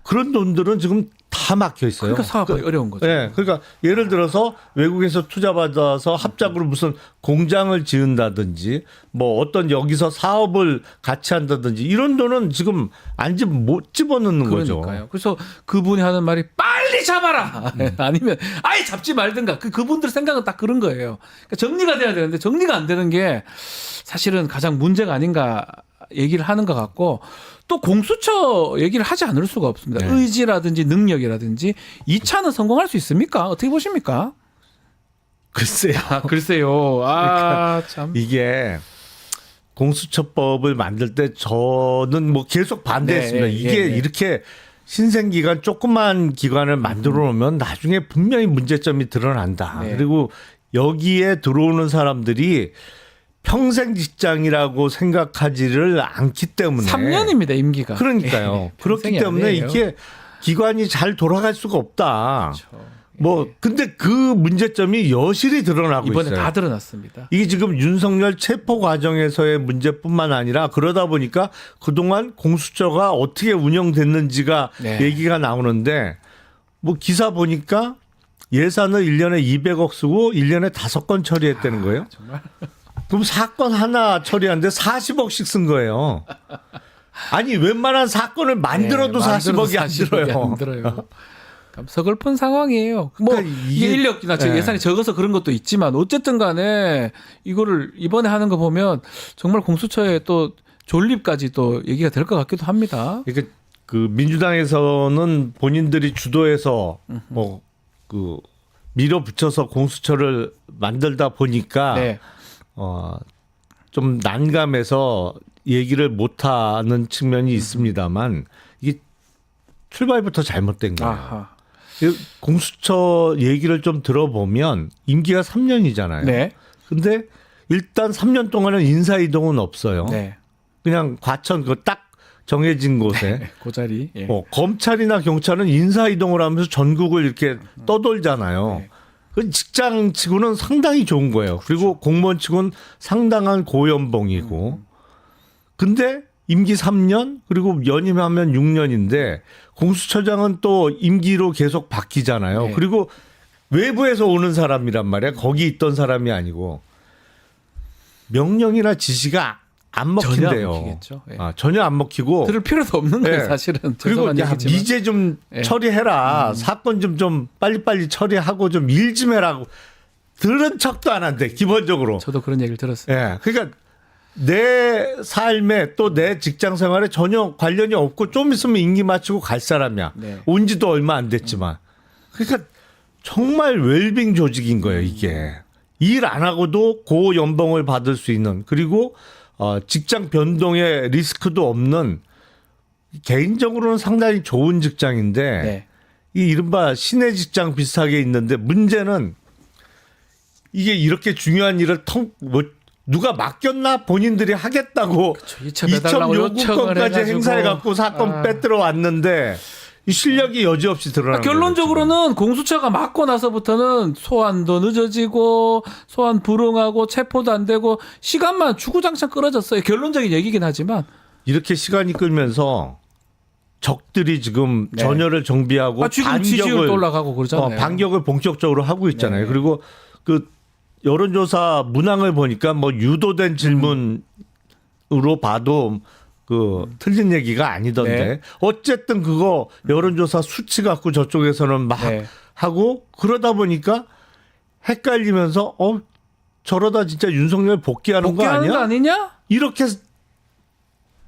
그런 돈들은 지금 다 막혀 있어요. 그러니까 사업하기 어려운 거죠. 네, 그러니까 예를 들어서 외국에서 투자 받아서 합작으로 무슨 공장을 지은다든지 뭐 어떤 여기서 사업을 같이 한다든지 이런 돈은 지금 못 집어넣는 그러니까요. 거죠. 그래서 그분이 하는 말이 빨리 잡아라. 아니면 아예 잡지 말든가. 그분들 생각은 딱 그런 거예요. 그러니까 정리가 돼야 되는데 정리가 안 되는 게 사실은 가장 문제가 아닌가 얘기를 하는 것 같고 또 공수처 얘기를 하지 않을 수가 없습니다. 네. 의지라든지 능력이라든지 2차는 성공할 수 있습니까? 어떻게 보십니까? 글쎄요. 글쎄요. 참. 이게 공수처법을 만들 때 저는 뭐 계속 반대했습니다. 네, 이게 예. 이렇게 신생기관 조그만 기관을 만들어 놓으면 나중에 분명히 문제점이 드러난다. 네. 그리고 여기에 들어오는 사람들이 평생 직장이라고 생각하지를 않기 때문에 3년입니다, 임기가. 그러니까요. 예, 그렇기 평생이 때문에 아니에요. 이게 기관이 잘 돌아갈 수가 없다. 그렇죠. 뭐 근데 그 문제점이 여실히 드러나고 이번에 있어요. 다 드러났습니다. 이게 지금 윤석열 체포 과정에서의 문제뿐만 아니라 그러다 보니까 그동안 공수처가 어떻게 운영됐는지가 네. 얘기가 나오는데 뭐 기사 보니까 예산을 1년에 200억 쓰고 1년에 5건 처리했다는 거예요. 정말. 그럼 사건 하나 처리하는데 40억씩 쓴 거예요. 아니 웬만한 사건을 만들어도 네, 40억이 안 40억이 들어요. 안 들어요. 참 서글픈 상황이에요. 뭐 그러니까 이게 이게- 인력이나 네. 예산이 적어서 그런 것도 있지만 어쨌든 간에 이거를 이번에 하는 거 보면 정말 공수처의 또 존립까지 또 얘기가 될 것 같기도 합니다. 그러니까 그 민주당에서는 본인들이 주도해서 뭐 그 밀어붙여서 공수처를 만들다 보니까 네. 좀 난감해서 얘기를 못하는 측면이 있습니다만 이게 출발부터 잘못된 거예요. 아하. 이 공수처 얘기를 좀 들어보면 임기가 3년이잖아요. 네. 근데 일단 3년 동안은 인사 이동은 없어요. 네. 그냥 과천 그 딱 정해진 곳에 그 자리. 예. 검찰이나 경찰은 인사 이동을 하면서 전국을 이렇게 떠돌잖아요. 네. 그 직장치고는 상당히 좋은 거예요. 그리고 공무원치고는 상당한 고연봉이고. 근데 임기 3년 그리고 연임하면 6년인데 공수처장은 또 임기로 계속 바뀌잖아요. 네. 그리고 외부에서 오는 사람이란 말이야. 거기 있던 사람이 아니고 명령이나 지시가 안 전혀 안 먹힌대요. 먹히겠죠. 예. 전혀 안 먹히고. 들을 필요도 없는 거예요, 네. 사실은. 그리고 죄송한 야 얘기지만. 이제 좀 예. 처리해라. 사건 좀 빨리빨리 처리하고 좀 일 좀 해라고. 들은 척도 안 한대. 기본적으로. 저도 그런 얘기를 들었어요. 예. 그러니까 내 삶에 또 내 직장 생활에 전혀 관련이 없고 좀 있으면 임기 마치고 갈 사람이야. 네. 온 지도 얼마 안 됐지만. 그러니까 정말 웰빙 조직인 거예요, 이게. 일 안 하고도 고 연봉을 받을 수 있는 그리고 직장 변동의 리스크도 없는 개인적으로는 상당히 좋은 직장인데 네. 이 이른바 신의 직장 비슷하게 있는데 문제는 이게 이렇게 중요한 일을 누가 맡겼나 본인들이 하겠다고 2차 배달라고 2천 요청을 요구권까지 해가지고. 행사해 갖고 사건 빼들어 왔는데 이 실력이 여지없이 드러난 거예요. 결론적으로는 공수처가 맡고 나서부터는 소환도 늦어지고 소환 불응하고 체포도 안 되고 시간만 주구장창 끌어졌어요. 결론적인 얘기긴 하지만 이렇게 시간이 끌면서 적들이 지금 네. 전열을 정비하고 지금 지지율도 올라가고 그러잖아요. 반격을 본격적으로 하고 있잖아요. 네. 그리고 그 여론조사 문항을 보니까 뭐 유도된 질문으로 봐도 그 틀린 얘기가 아니던데 네. 어쨌든 그거 여론조사 수치 갖고 저쪽에서는 막 네. 하고 그러다 보니까 헷갈리면서 저러다 진짜 윤석열 복귀하는 거 복귀하는 거 아니야? 아니냐? 이렇게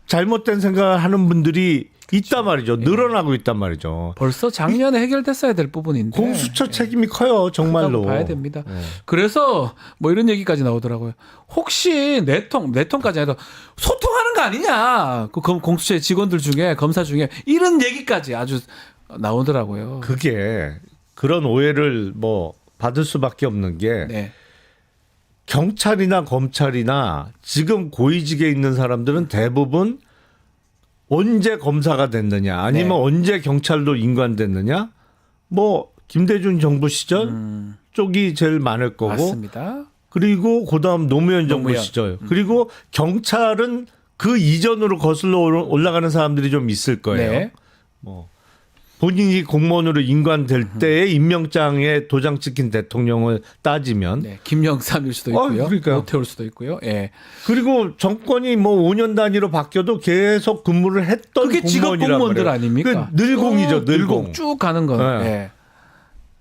잘못된 생각을 하는 분들이 있단 말이죠. 늘어나고 있단 말이죠. 벌써 작년에 해결됐어야 될 부분인데 공수처 책임이 커요, 정말로. 크다고 봐야 됩니다. 네. 그래서 뭐 이런 얘기까지 나오더라고요. 혹시 내통까지 아니라 소통하는 거 아니냐? 그 공수처의 직원들 중에 검사 중에 이런 얘기까지 아주 나오더라고요. 그게 그런 오해를 뭐 받을 수밖에 없는 게 네. 경찰이나 검찰이나 지금 고위직에 있는 사람들은 대부분 언제 검사가 됐느냐 아니면 네. 언제 경찰도 인관됐느냐 뭐 김대중 정부 시절 쪽이 제일 많을 거고 맞습니다. 그리고 그다음 노무현 정부 노무현. 시절 그리고 경찰은 그 이전으로 거슬러 올라가는 사람들이 좀 있을 거예요. 네. 뭐 본인이 공무원으로 인관될 때의 임명장에 도장 찍힌 대통령을 따지면 네. 김영삼일 수도 있고요. 그러니까요. 오태올 수도 있고요. 예. 그리고 정권이 뭐 5년 단위로 바뀌어도 계속 근무를 했던 그게 직업 공무원이란 공무원들 말이에요. 아닙니까? 그 늘공이죠, 늘공. 쭉 가는 건. 네. 예.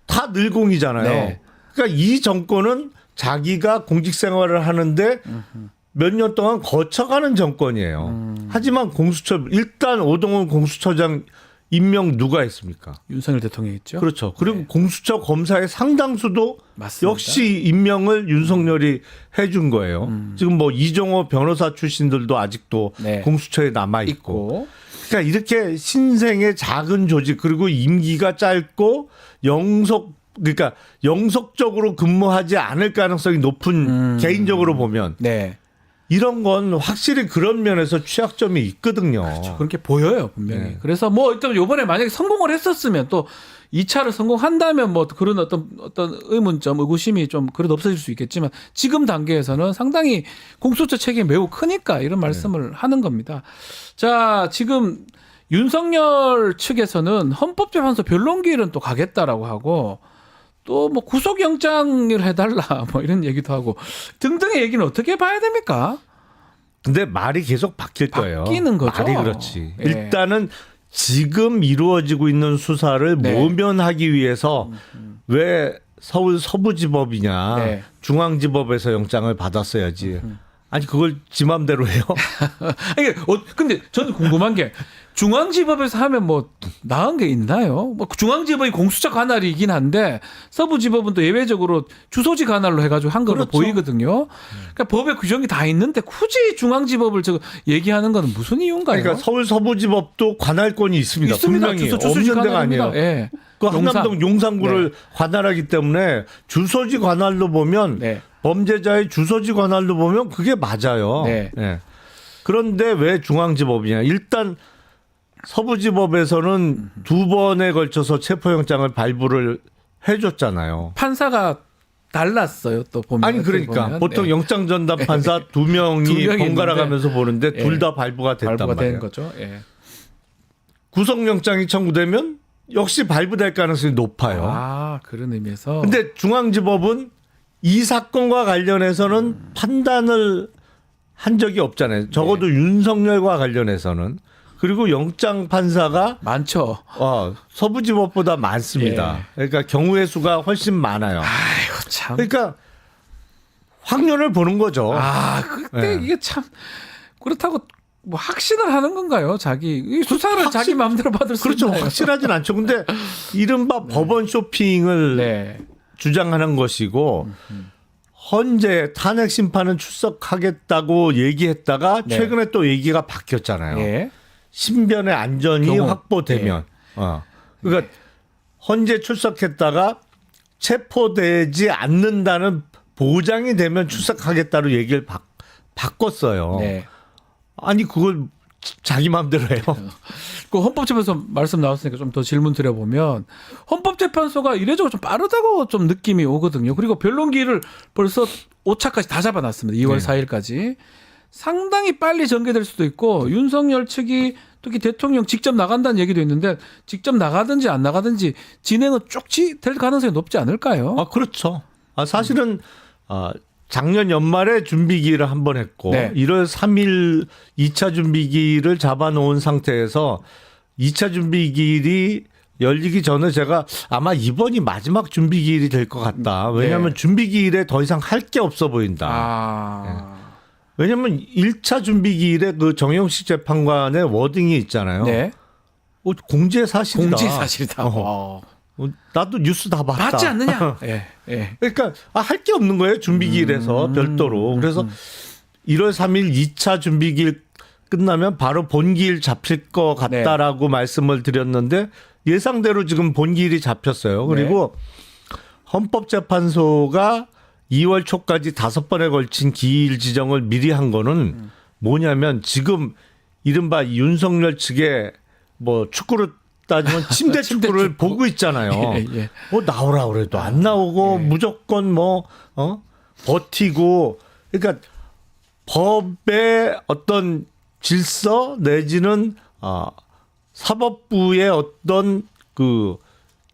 다 늘공이잖아요. 네. 그러니까 이 정권은 자기가 공직 생활을 하는데 몇 년 동안 거쳐가는 정권이에요. 하지만 공수처 일단 오동훈 공수처장 임명 누가 했습니까? 윤석열 대통령이 있죠. 그렇죠. 그리고 네. 공수처 검사의 상당수도 맞습니다. 역시 임명을 윤석열이 해준 거예요. 지금 뭐 이종호 변호사 출신들도 아직도 네. 공수처에 남아 있고. 그러니까 이렇게 신생의 작은 조직 그리고 임기가 짧고 그러니까 영속적으로 근무하지 않을 가능성이 높은 개인적으로 보면 네. 이런 건 확실히 그런 면에서 취약점이 있거든요. 그렇게 보여요, 분명히. 네. 그래서 뭐 일단 요번에 만약에 성공을 했었으면 또 2차를 성공한다면 뭐 그런 어떤 의문점, 의구심이 좀 그래도 없어질 수 있겠지만 지금 단계에서는 상당히 공수처 책임이 매우 크니까 이런 말씀을 하는 겁니다. 자, 지금 윤석열 측에서는 헌법재판소 변론기일은 또 가겠다라고 하고 또 뭐 구속영장을 해달라 뭐 이런 얘기도 하고 등등의 얘기는 어떻게 봐야 됩니까? 근데 말이 계속 바뀔 거예요. 바뀌는 거죠. 말이 그렇지. 예. 일단은 지금 이루어지고 있는 수사를 네. 모면하기 위해서 왜 서울 서부지법이냐 네. 중앙지법에서 영장을 받았어야지. 아니 그걸 지 맘대로 해요. 아니, 근데 저는 궁금한 게 중앙지법에서 하면 뭐 나은 게 있나요? 뭐 중앙지법이 공수처 관할이긴 한데 서부지법은 또 예외적으로 주소지 관할로 해가지고 한 걸로 그렇죠. 보이거든요. 그러니까 법에 규정이 다 있는데 굳이 중앙지법을 얘기하는 건 무슨 이유인가요? 그러니까 서울 서부지법도 관할권이 있습니다. 분명히 주소지 없는 데가 관할입니다. 아니에요. 예. 그 한남동 용산구를 관할하기 때문에 주소지 관할로 보면 네. 범죄자의 주소지 관할로 보면 그게 맞아요. 네. 예. 그런데 왜 중앙지법이냐? 일단 서부지법에서는 두 번에 걸쳐서 체포영장을 발부를 해줬잖아요. 판사가 달랐어요. 또 보면 아니 그러니까 보면. 보통 네. 영장전담 판사 두 두 명이 명이 번갈아 있는데, 가면서 보는데 예. 둘 다 발부가 됐단 발부가 된 말이에요. 거죠. 예. 구속영장이 청구되면 역시 발부될 가능성이 높아요. 아 그런 의미에서. 근데 중앙지법은 이 사건과 관련해서는 판단을 한 적이 없잖아요. 적어도 윤석열과 관련해서는. 그리고 영장 판사가 많죠. 서부지법보다 많습니다. 그러니까 경우의 수가 훨씬 많아요. 아이고 참. 그러니까 확률을 보는 거죠. 그때 네. 이게 참 그렇다고 뭐 확신을 하는 건가요? 이 수사를 자기 마음대로 받을 수 그렇죠. 있나요? 확실하진 않죠. 근데 이른바 법원 쇼핑을 네. 주장하는 것이고 헌재 탄핵 심판은 출석하겠다고 얘기했다가 네. 최근에 또 얘기가 바뀌었잖아요. 예. 신변의 안전이 경호. 확보되면 그러니까 헌재 출석했다가 체포되지 않는다는 보장이 되면 출석하겠다로 얘기를 바꿨어요. 네. 아니 그걸 자기 마음대로 해요. 그 헌법재판소 말씀 나왔으니까 좀 더 질문 드려보면 헌법재판소가 이례적으로 좀 빠르다고 좀 느낌이 오거든요. 그리고 변론기일을 벌써 5차까지 다 잡아놨습니다. 2월 네. 4일까지. 상당히 빨리 전개될 수도 있고 윤석열 측이 특히 대통령 직접 나간다는 얘기도 있는데 직접 나가든지 안 나가든지 진행은 쪽지 될 가능성이 높지 않을까요? 아, 그렇죠. 사실은 작년 연말에 준비기를 한 번 했고 네. 1월 3일 2차 준비기를 잡아놓은 상태에서 2차 준비기일이 열리기 전에 제가 아마 이번이 마지막 준비기일이 될 것 같다. 왜냐하면 네. 준비기일에 더 이상 할 게 없어 보인다. 왜냐하면 1차 준비기일에 그 정영식 재판관의 워딩이 있잖아요. 네. 공지의 사실이다. 공지 사실이다. 나도 뉴스 다 봤다. 맞지 않느냐? 예. 예. 그러니까 할 게 없는 거예요. 준비기일에서 별도로. 그래서 1월 3일 2차 준비기일 끝나면 바로 본기일 잡힐 것 같다라고 말씀을 드렸는데 예상대로 지금 본기일이 잡혔어요. 그리고 헌법재판소가 2월 초까지 5번에 걸친 기일 지정을 미리 한 거는 뭐냐면 지금 이른바 윤석열 측의 뭐 축구로 따지면 침대 축구를 축구. 보고 있잖아요. 예. 뭐 나오라 그래도 안 나오고 무조건 뭐 버티고 그러니까 법의 어떤 질서 내지는 사법부의 어떤 그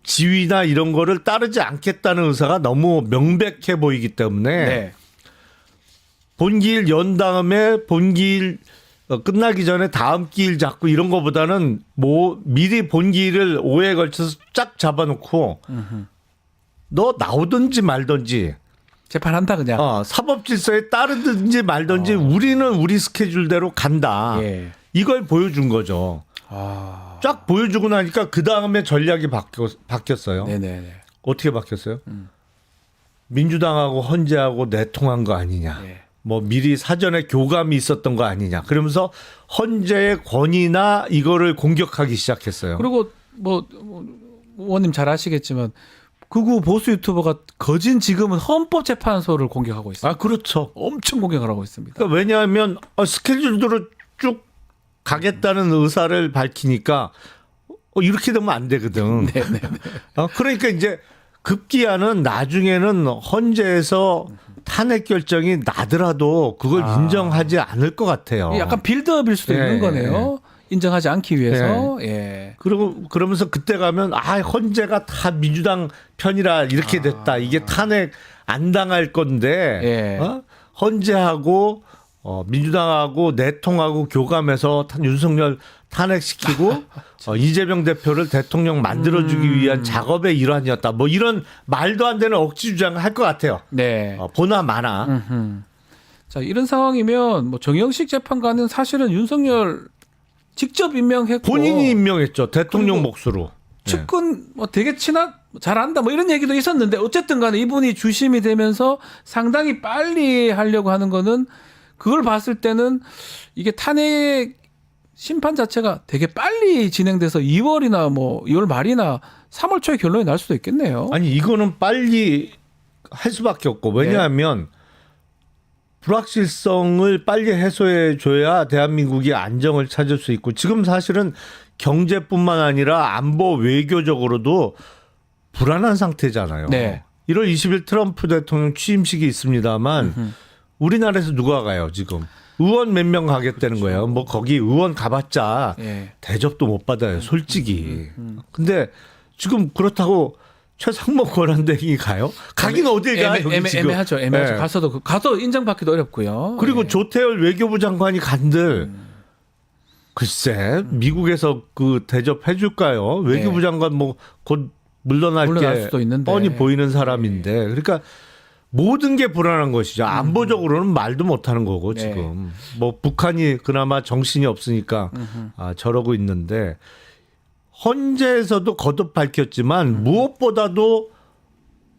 지위나 이런 거를 따르지 않겠다는 의사가 너무 명백해 보이기 때문에 네. 본기일 연 다음에 본기일 끝나기 전에 다음 기일 잡고 이런 거보다는 뭐 미리 본기일을 5회에 걸쳐서 쫙 잡아놓고 너 나오든지 말든지 재판한다 그냥. 사법 질서에 따르든지 말든지 우리는 우리 스케줄대로 간다. 예. 이걸 보여준 거죠. 쫙 보여주고 나니까 그 다음에 전략이 바뀌었어요. 네네. 어떻게 바뀌었어요? 민주당하고 헌재하고 내통한 거 아니냐. 예. 뭐 미리 사전에 교감이 있었던 거 아니냐. 그러면서 헌재의 권위나 이거를 공격하기 시작했어요. 그리고 뭐 의원님 잘 아시겠지만 극우 보수 유튜버가 거진 지금은 헌법재판소를 공격하고 있어요. 그렇죠. 엄청 공격을 하고 있습니다. 그러니까 왜냐하면 스케줄대로 쭉 가겠다는 의사를 밝히니까 이렇게 되면 안 되거든. 네네. 그러니까 이제 급기야는 나중에는 헌재에서 탄핵 결정이 나더라도 그걸 인정하지 않을 것 같아요. 약간 빌드업일 수도 있는 거네요. 인정하지 않기 위해서. 예. 그리고 그러면서 그때 가면 헌재가 다 민주당 편이라 이렇게 됐다. 이게 탄핵 안 당할 건데 헌재하고 민주당하고 내통하고 교감해서 윤석열 탄핵시키고 이재명 대표를 대통령 만들어주기 위한 작업의 일환이었다. 뭐 이런 말도 안 되는 억지 주장을 할 것 같아요. 네. 보나 마나. 자, 이런 상황이면 뭐 정영식 재판관은 사실은 윤석열 직접 임명했고 본인이 임명했죠. 대통령 몫으로. 측근 뭐 되게 잘한다 뭐 이런 얘기도 있었는데 어쨌든 간에 이분이 주심이 되면서 상당히 빨리 하려고 하는 거는 그걸 봤을 때는 이게 탄핵 심판 자체가 되게 빨리 진행돼서 2월이나 뭐 2월 말이나 3월 초에 결론이 날 수도 있겠네요. 아니 이거는 빨리 할 수밖에 없고 왜냐하면 불확실성을 빨리 해소해 줘야 대한민국이 안정을 찾을 수 있고 지금 사실은 경제뿐만 아니라 안보 외교적으로도 불안한 상태잖아요. 네. 1월 20일 트럼프 대통령 취임식이 있습니다만 우리나라에서 누가 가요 지금? 의원 몇 명 가겠다는 거예요. 뭐 거기 의원 가봤자 대접도 못 받아요. 솔직히. 근데 지금 그렇다고 최상목 권한대행이 가요? 가긴 어딜 가? 애매하죠. 애매하죠. 가서 인정받기도 어렵고요. 그리고 조태열 외교부 장관이 간들 글쎄 미국에서 그 대접해 줄까요? 외교부 장관 뭐 곧 물러날 게 수도 있는데. 뻔히 보이는 사람인데 그러니까 모든 게 불안한 것이죠. 안보적으로는 말도 못하는 거고 지금 뭐 북한이 그나마 정신이 없으니까 저러고 있는데 헌재에서도 거듭 밝혔지만 무엇보다도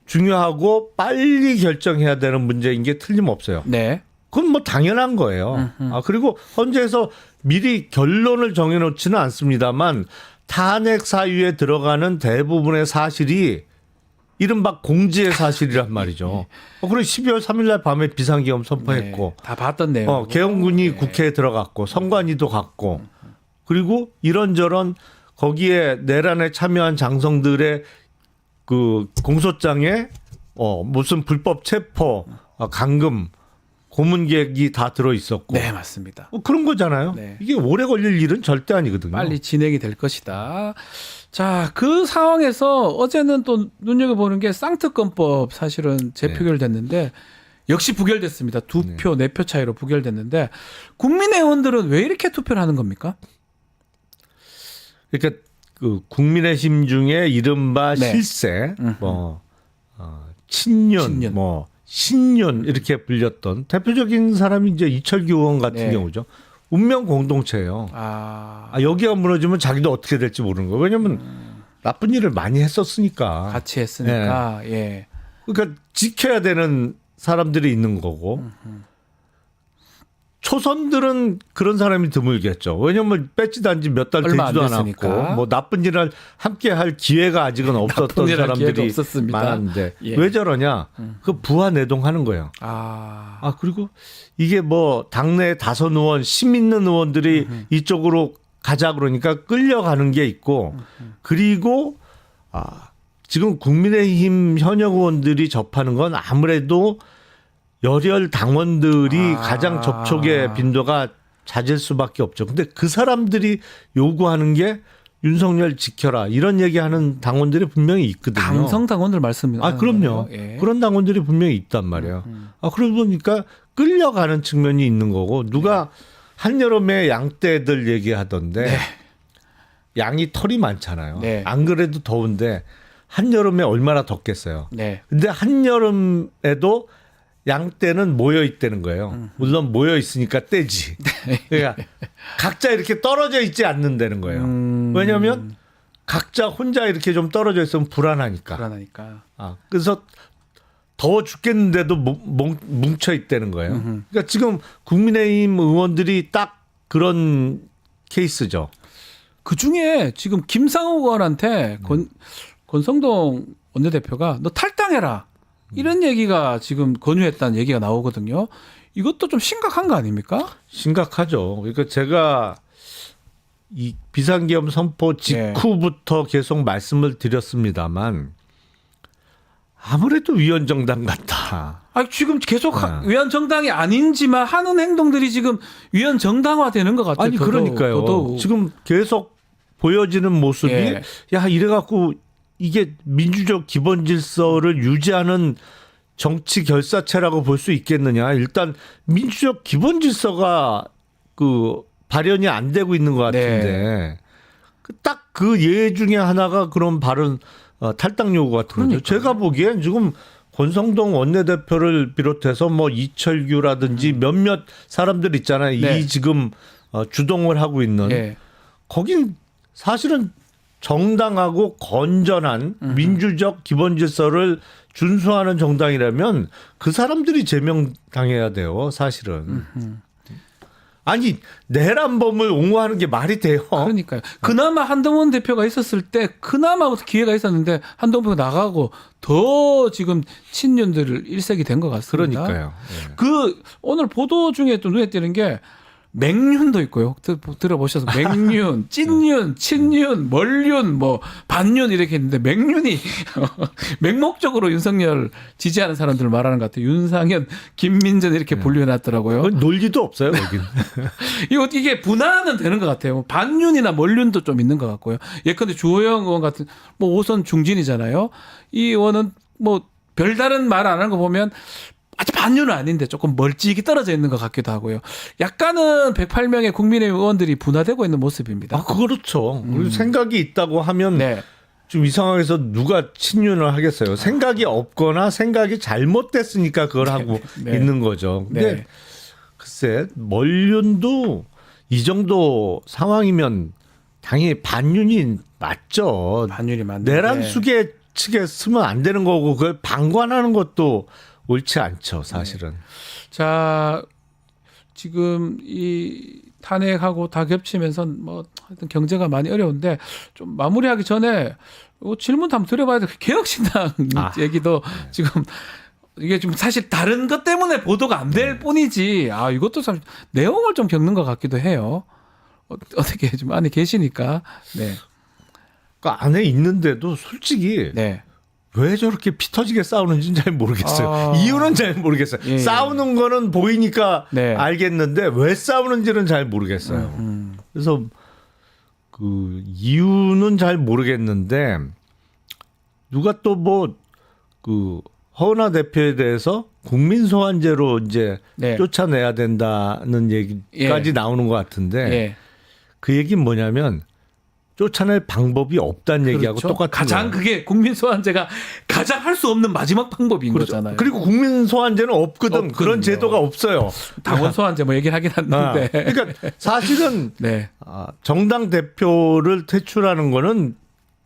중요하고 빨리 결정해야 되는 문제인 게 틀림없어요. 네. 그건 뭐 당연한 거예요. 그리고 헌재에서 미리 결론을 정해놓지는 않습니다만 탄핵 사유에 들어가는 대부분의 사실이 이른바 공지의 사실이란 말이죠. 그리고 12월 3일 날 밤에 비상계엄 선포했고 다 봤던 내용. 계엄군이 국회에 들어갔고 선관위도 갔고 그리고 이런저런 거기에 내란에 참여한 장성들의 그 공소장에 무슨 불법 체포, 감금 고문객이 다 들어 있었고. 네, 맞습니다. 그런 거잖아요. 네. 이게 오래 걸릴 일은 절대 아니거든요. 빨리 진행이 될 것이다. 자, 그 상황에서 어제는 또 눈여겨보는 게 쌍특검법 사실은 재표결됐는데 역시 부결됐습니다. 2표, 4표 차이로 부결됐는데 국민의 의원들은 왜 이렇게 투표를 하는 겁니까? 그러니까 그 국민의힘 중에 이른바 네. 실세, 친윤, 신윤 이렇게 불렸던 대표적인 사람이 이제 이철규 의원 같은 네. 경우죠. 운명 공동체예요. 여기가 무너지면 자기도 어떻게 될지 모르는 거예요. 왜냐하면 나쁜 일을 많이 했었으니까. 같이 했으니까. 예. 그러니까 지켜야 되는 사람들이 있는 거고. 초선들은 그런 사람이 드물겠죠. 왜냐면 배지 단지 몇 달 얼마 안 되지도 됐으니까. 않았고 뭐 나쁜 일을 함께 할 기회가 아직은 없었던 일을 할 기회가 사람들이 없었습니다. 많았는데 예. 왜 저러냐? 그 부하내동하는 거예요. 그리고 이게 뭐 당내 다선 의원, 심 있는 의원들이 이쪽으로 가자 그러니까 끌려가는 게 있고 그리고 지금 국민의힘 현역 의원들이 접하는 건 아무래도 열혈 당원들이 가장 접촉의 빈도가 잦을 수밖에 없죠. 근데 그 사람들이 요구하는 게 윤석열 지켜라 이런 얘기하는 당원들이 분명히 있거든요. 강성 당원들 말씀입니다. 그럼요. 예. 그런 당원들이 분명히 있단 말이에요. 그러다 보니까 끌려가는 측면이 있는 거고 누가 한여름에 양떼들 얘기하던데 양이 털이 많잖아요. 네. 안 그래도 더운데 한여름에 얼마나 덥겠어요. 네. 근데 한여름에도 양떼는 모여 있다는 거예요. 물론 모여 있으니까 떼지. 그러니까 각자 이렇게 떨어져 있지 않는다는 거예요. 왜냐하면 각자 혼자 이렇게 좀 떨어져 있으면 불안하니까. 그래서 더워 죽겠는데도 뭉쳐 있다는 거예요. 그러니까 지금 국민의힘 의원들이 딱 그런 케이스죠. 그 중에 지금 김상호 의원한테 권성동 원내대표가 너 탈당해라. 이런 얘기가 지금 권유했다는 얘기가 나오거든요. 이것도 좀 심각한 거 아닙니까? 심각하죠. 그러니까 제가 이 비상계엄 선포 직후부터 계속 말씀을 드렸습니다만 아무래도 위헌정당 같다. 지금 계속 위헌정당이 아닌지만 하는 행동들이 지금 위헌정당화되는 것 같아요. 그러니까요. 더더욱. 지금 계속 보여지는 모습이 야 이래갖고 이게 민주적 기본 질서를 유지하는 정치 결사체라고 볼 수 있겠느냐. 일단 민주적 기본 질서가 그 발현이 안 되고 있는 것 같은데 딱 그 예 중에 하나가 그런 발언 탈당 요구 같은 거죠. 제가 보기엔 지금 권성동 원내대표를 비롯해서 뭐 이철규라든지 몇몇 사람들 있잖아요. 이 지금 주동을 하고 있는 거긴 사실은 정당하고 건전한 민주적 기본 질서를 준수하는 정당이라면 그 사람들이 제명당해야 돼요. 사실은. 아니 내란범을 옹호하는 게 말이 돼요. 그러니까요. 그나마 한동훈 대표가 있었을 때 그나마 기회가 있었는데 한동훈 대표가 나가고 더 지금 친윤들을 일색이 된 것 같습니다. 그러니까요. 그 오늘 보도 중에 또 눈에 띄는 게 맹윤도 있고요. 들어보셔서 맹윤, 찐윤, 친윤, 멀윤, 뭐 반윤 이렇게 있는데 맹윤이 맹목적으로 윤석열 지지하는 사람들을 말하는 것 같아요. 윤상현, 김민전 이렇게 분류해놨더라고요. 논리도 없어요 여기는. 이게 분화는 되는 것 같아요. 반윤이나 멀윤도 좀 있는 것 같고요. 예컨대 주호영 의원 같은 뭐 5선 중진이잖아요. 이 의원은 뭐 별다른 말 안 하는 거 보면 아주 반윤은 아닌데 조금 멀찍이 떨어져 있는 것 같기도 하고요. 약간은 108명의 국민의힘 의원들이 분화되고 있는 모습입니다. 그렇죠. 생각이 있다고 하면 좀 이 상황에서 누가 친윤을 하겠어요. 생각이 없거나 생각이 잘못됐으니까 그걸 하고 있는 거죠. 근데 글쎄 멀윤도 이 정도 상황이면 당연히 반윤이 맞죠. 반윤이 맞는데. 내란 수계 측에 쓰면 안 되는 거고 그걸 방관하는 것도 옳지 않죠, 사실은. 자, 지금 이 탄핵하고 다 겹치면서 뭐 하여튼 경제가 많이 어려운데 좀 마무리하기 전에 질문 한번 드려봐야 돼. 개혁신당 얘기도 지금 이게 좀 사실 다른 것 때문에 보도가 안 될 뿐이지. 이것도 참 내용을 좀 겪는 것 같기도 해요. 어떻게 좀 안에 계시니까. 그 안에 있는데도 솔직히 왜 저렇게 피 터지게 싸우는지는 잘 모르겠어요. 이유는 잘 모르겠어요. 예. 싸우는 거는 보이니까 네. 알겠는데 왜 싸우는지는 잘 모르겠어요. 그래서 그 이유는 잘 모르겠는데 누가 또 뭐 그 허은하 대표에 대해서 국민 소환제로 이제 네. 쫓아내야 된다는 얘기까지 예. 나오는 것 같은데 예. 그 얘기는 뭐냐면 쫓아낼 방법이 없다는 얘기하고 그렇죠. 똑같은 가장 거예요. 그게 국민 소환제가 가장 할 수 없는 마지막 방법인 그렇죠. 거잖아요. 그리고 국민 소환제는 없거든. 없거든요. 그런 제도가 없어요. 당원 소환제 뭐 얘기를 하긴 했는데. 그러니까 사실은 네. 정당 대표를 퇴출하는 거는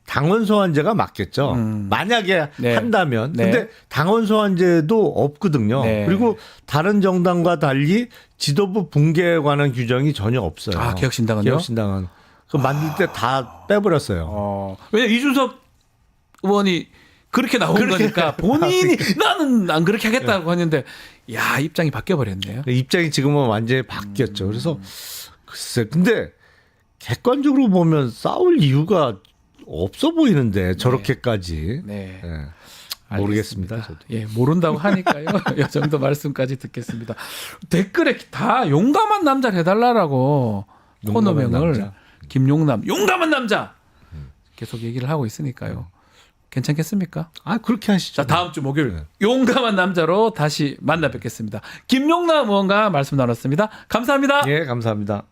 당원 소환제가 맞겠죠. 만약에 네. 한다면. 네. 근데 당원 소환제도 없거든요. 네. 그리고 다른 정당과 달리 지도부 붕괴에 관한 규정이 전혀 없어요. 아, 개혁신당은요? 개혁신당은. 그 만들 때 다 빼버렸어요. 왜냐 이준석 의원이 그렇게 나온 거니까 본인이 나는 안 그렇게 하겠다고 했는데 야 입장이 바뀌어 버렸네요. 입장이 지금은 완전히 바뀌었죠. 그래서 글쎄, 근데 객관적으로 보면 싸울 이유가 없어 보이는데 저렇게까지. 네. 예. 모르겠습니다. 저도. 예, 모른다고 하니까요. 이 정도 말씀까지 듣겠습니다. 댓글에 다 용감한 남자를 해달라라고 용감한 코너명을 남자. 김용남 용감한 남자 계속 얘기를 하고 있으니까요. 괜찮겠습니까? 아, 그렇게 하시죠. 자, 다음 주 목요일 용감한 남자로 다시 만나 뵙겠습니다. 김용남 의원과 말씀 나눴습니다. 감사합니다. 예, 감사합니다.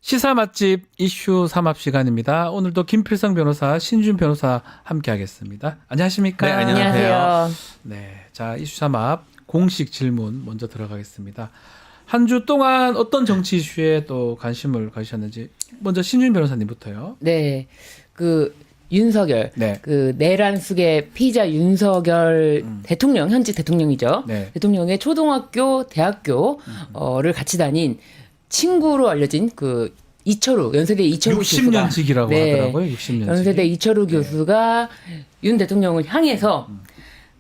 시사 맛집 이슈 삼합 시간입니다. 오늘도 김필성 변호사, 신준 변호사 함께하겠습니다. 안녕하십니까? 네, 안녕하세요. 네, 자 이슈 삼합 공식 질문 먼저 들어가겠습니다. 한 주 동안 어떤 정치 이슈에 또 관심을 가지셨는지 먼저 신준 변호사님부터요. 네, 그 윤석열, 네. 그 내란 숙의 피의자 윤석열 대통령, 현직 대통령이죠. 네. 대통령의 초등학교, 대학교를 같이 다닌 친구로 알려진 그 이철우, 연세대 이철우 교수가 60년직이라고 네, 하더라고요. 60년직. 연세대 이철우 교수가 윤 대통령을 향해서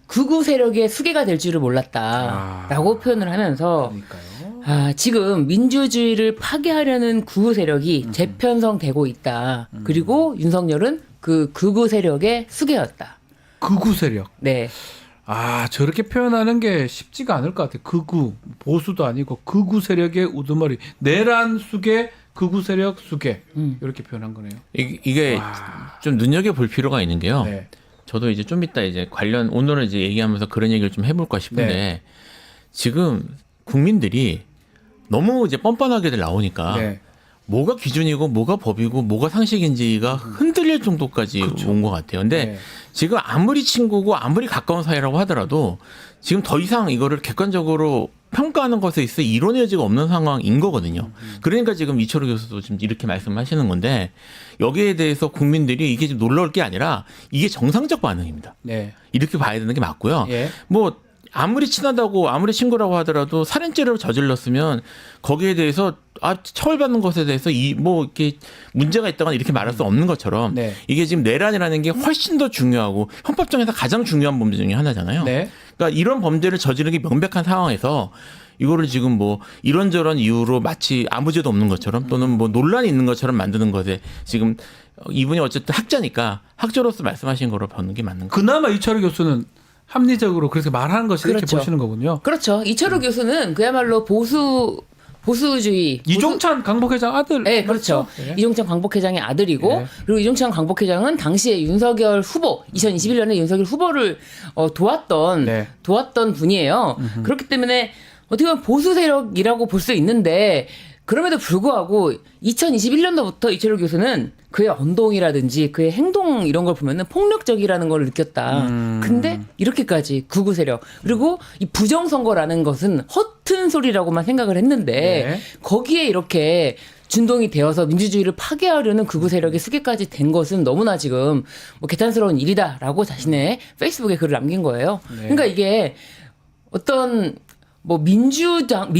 극우 세력의 수괴가 될 줄을 몰랐다라고 표현을 하면서 그러니까요. 지금 민주주의를 파괴하려는 극우 세력이 재편성되고 있다. 그리고 윤석열은 그 극우 세력의 수괴였다. 극우 세력. 네. 아, 저렇게 표현하는 게 쉽지가 않을 것 같아요. 극우, 보수도 아니고 극우 세력의 우두머리. 내란 수계, 극우 세력 수계. 이렇게 표현한 거네요. 이게 좀 눈여겨볼 필요가 있는 게요. 네. 저도 이제 좀 이따 이제 관련 오늘은 이제 얘기하면서 그런 얘기를 좀 해볼까 싶은데 네. 지금 국민들이 너무 이제 뻔뻔하게들 나오니까 네. 뭐가 기준이고 뭐가 법이고 뭐가 상식인지가 흔들릴 정도까지 온 것 같아요. 근데 네. 지금 아무리 친구고 아무리 가까운 사이라고 하더라도 지금 더 이상 이거를 객관적으로 평가하는 것에 있어 이론의 여지가 없는 상황인 거거든요. 그러니까 지금 이철우 교수도 지금 이렇게 말씀하시는 건데 여기에 대해서 국민들이 이게 좀 놀라울 게 아니라 이게 정상적 반응입니다. 네. 이렇게 봐야 되는 게 맞고요. 예. 뭐 아무리 친하다고 아무리 친구라고 하더라도 살인죄를 저질렀으면 거기에 대해서 처벌받는 것에 대해서 뭐 이렇게 문제가 있다거나 이렇게 말할 수 없는 것처럼 네. 이게 지금 내란이라는 게 훨씬 더 중요하고 헌법정에서 가장 중요한 범죄 중에 하나잖아요. 네. 그러니까 이런 범죄를 저지르는 게 명백한 상황에서 이거를 지금 뭐 이런저런 이유로 마치 아무 죄도 없는 것처럼 또는 뭐 논란이 있는 것처럼 만드는 것에 지금 이분이 어쨌든 학자니까 학자로서 말씀하신 거로 보는 게 맞는 거예요. 그나마 이철우 교수는 합리적으로 그렇게 말하는 것이 이렇게 그렇죠. 보시는 거군요. 그렇죠. 이철우 교수는 그야말로 보수주의 이종찬 강복회장 아들. 네, 그렇죠. 네. 이종찬 광복회장의 아들이고 네. 그리고 이종찬 광복회장은 당시에 윤석열 후보 2021년에 윤석열 후보를 도왔던 네. 분이에요. 그렇기 때문에 어떻게 보면 보수 세력이라고 볼 수 있는데 그럼에도 불구하고 2021년도부터 이철우 교수는 그의 언동이라든지 그의 행동 이런 걸 보면은 폭력적이라는 걸 느꼈다. 근데 이렇게까지 극우 세력 그리고 이 부정선거라는 것은 허튼 소리라고만 생각을 했는데 네. 거기에 이렇게 준동이 되어서 민주주의를 파괴하려는 극우 세력의 수계까지 된 것은 너무나 지금 뭐 개탄스러운 일이다라고 자신의 페이스북에 글을 남긴 거예요. 네. 그러니까 이게 어떤 뭐 민주당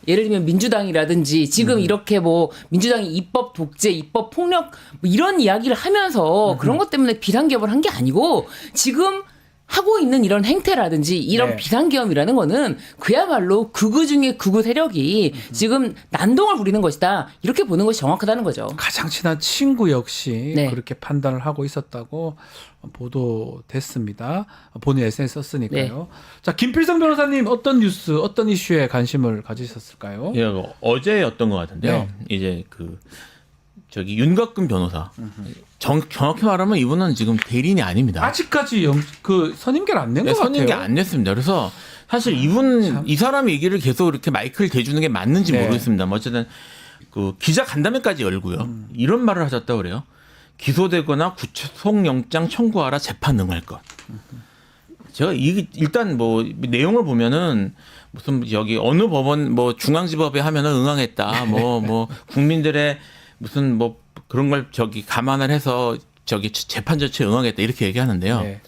예를 들면 민주당이라든지 지금 이렇게 뭐 민주당이 입법 독재, 입법 폭력 뭐 이런 이야기를 하면서 그런 것 때문에 비상기업을 한 게 아니고 지금 하고 있는 이런 행태라든지 이런 네. 비상계엄이라는 거는 그야말로 극우 중에 극우 세력이 지금 난동을 부리는 것이다. 이렇게 보는 것이 정확하다는 거죠. 가장 친한 친구 역시 네. 그렇게 판단을 하고 있었다고 보도됐습니다. 본인 SNS 썼으니까요. 자, 김필성 변호사님 어떤 뉴스, 어떤 이슈에 관심을 가지셨을까요? 예, 어제였던 것 같은데요. 네. 이제 저기 윤곽근 변호사. 정확히 말하면 이분은 지금 대리인이 아닙니다. 아직까지 선임계를 안 낸 것 네, 같아요. 선임계 안 냈습니다. 그래서 사실 이 사람 얘기를 계속 이렇게 마이크를 대주는 게 맞는지 네. 모르겠습니다. 뭐 어쨌든 기자 간담회까지 열고요. 이런 말을 하셨다고 그래요. 기소되거나 구속영장 청구하라 재판 응할 것. 제가 일단 뭐 내용을 보면은 무슨 여기 어느 법원 뭐 중앙지법에 하면은 응항했다. 뭐 국민들의 무슨 뭐 그런 걸 감안을 해서 재판 절차에 응하겠다 이렇게 얘기하는데요. 네.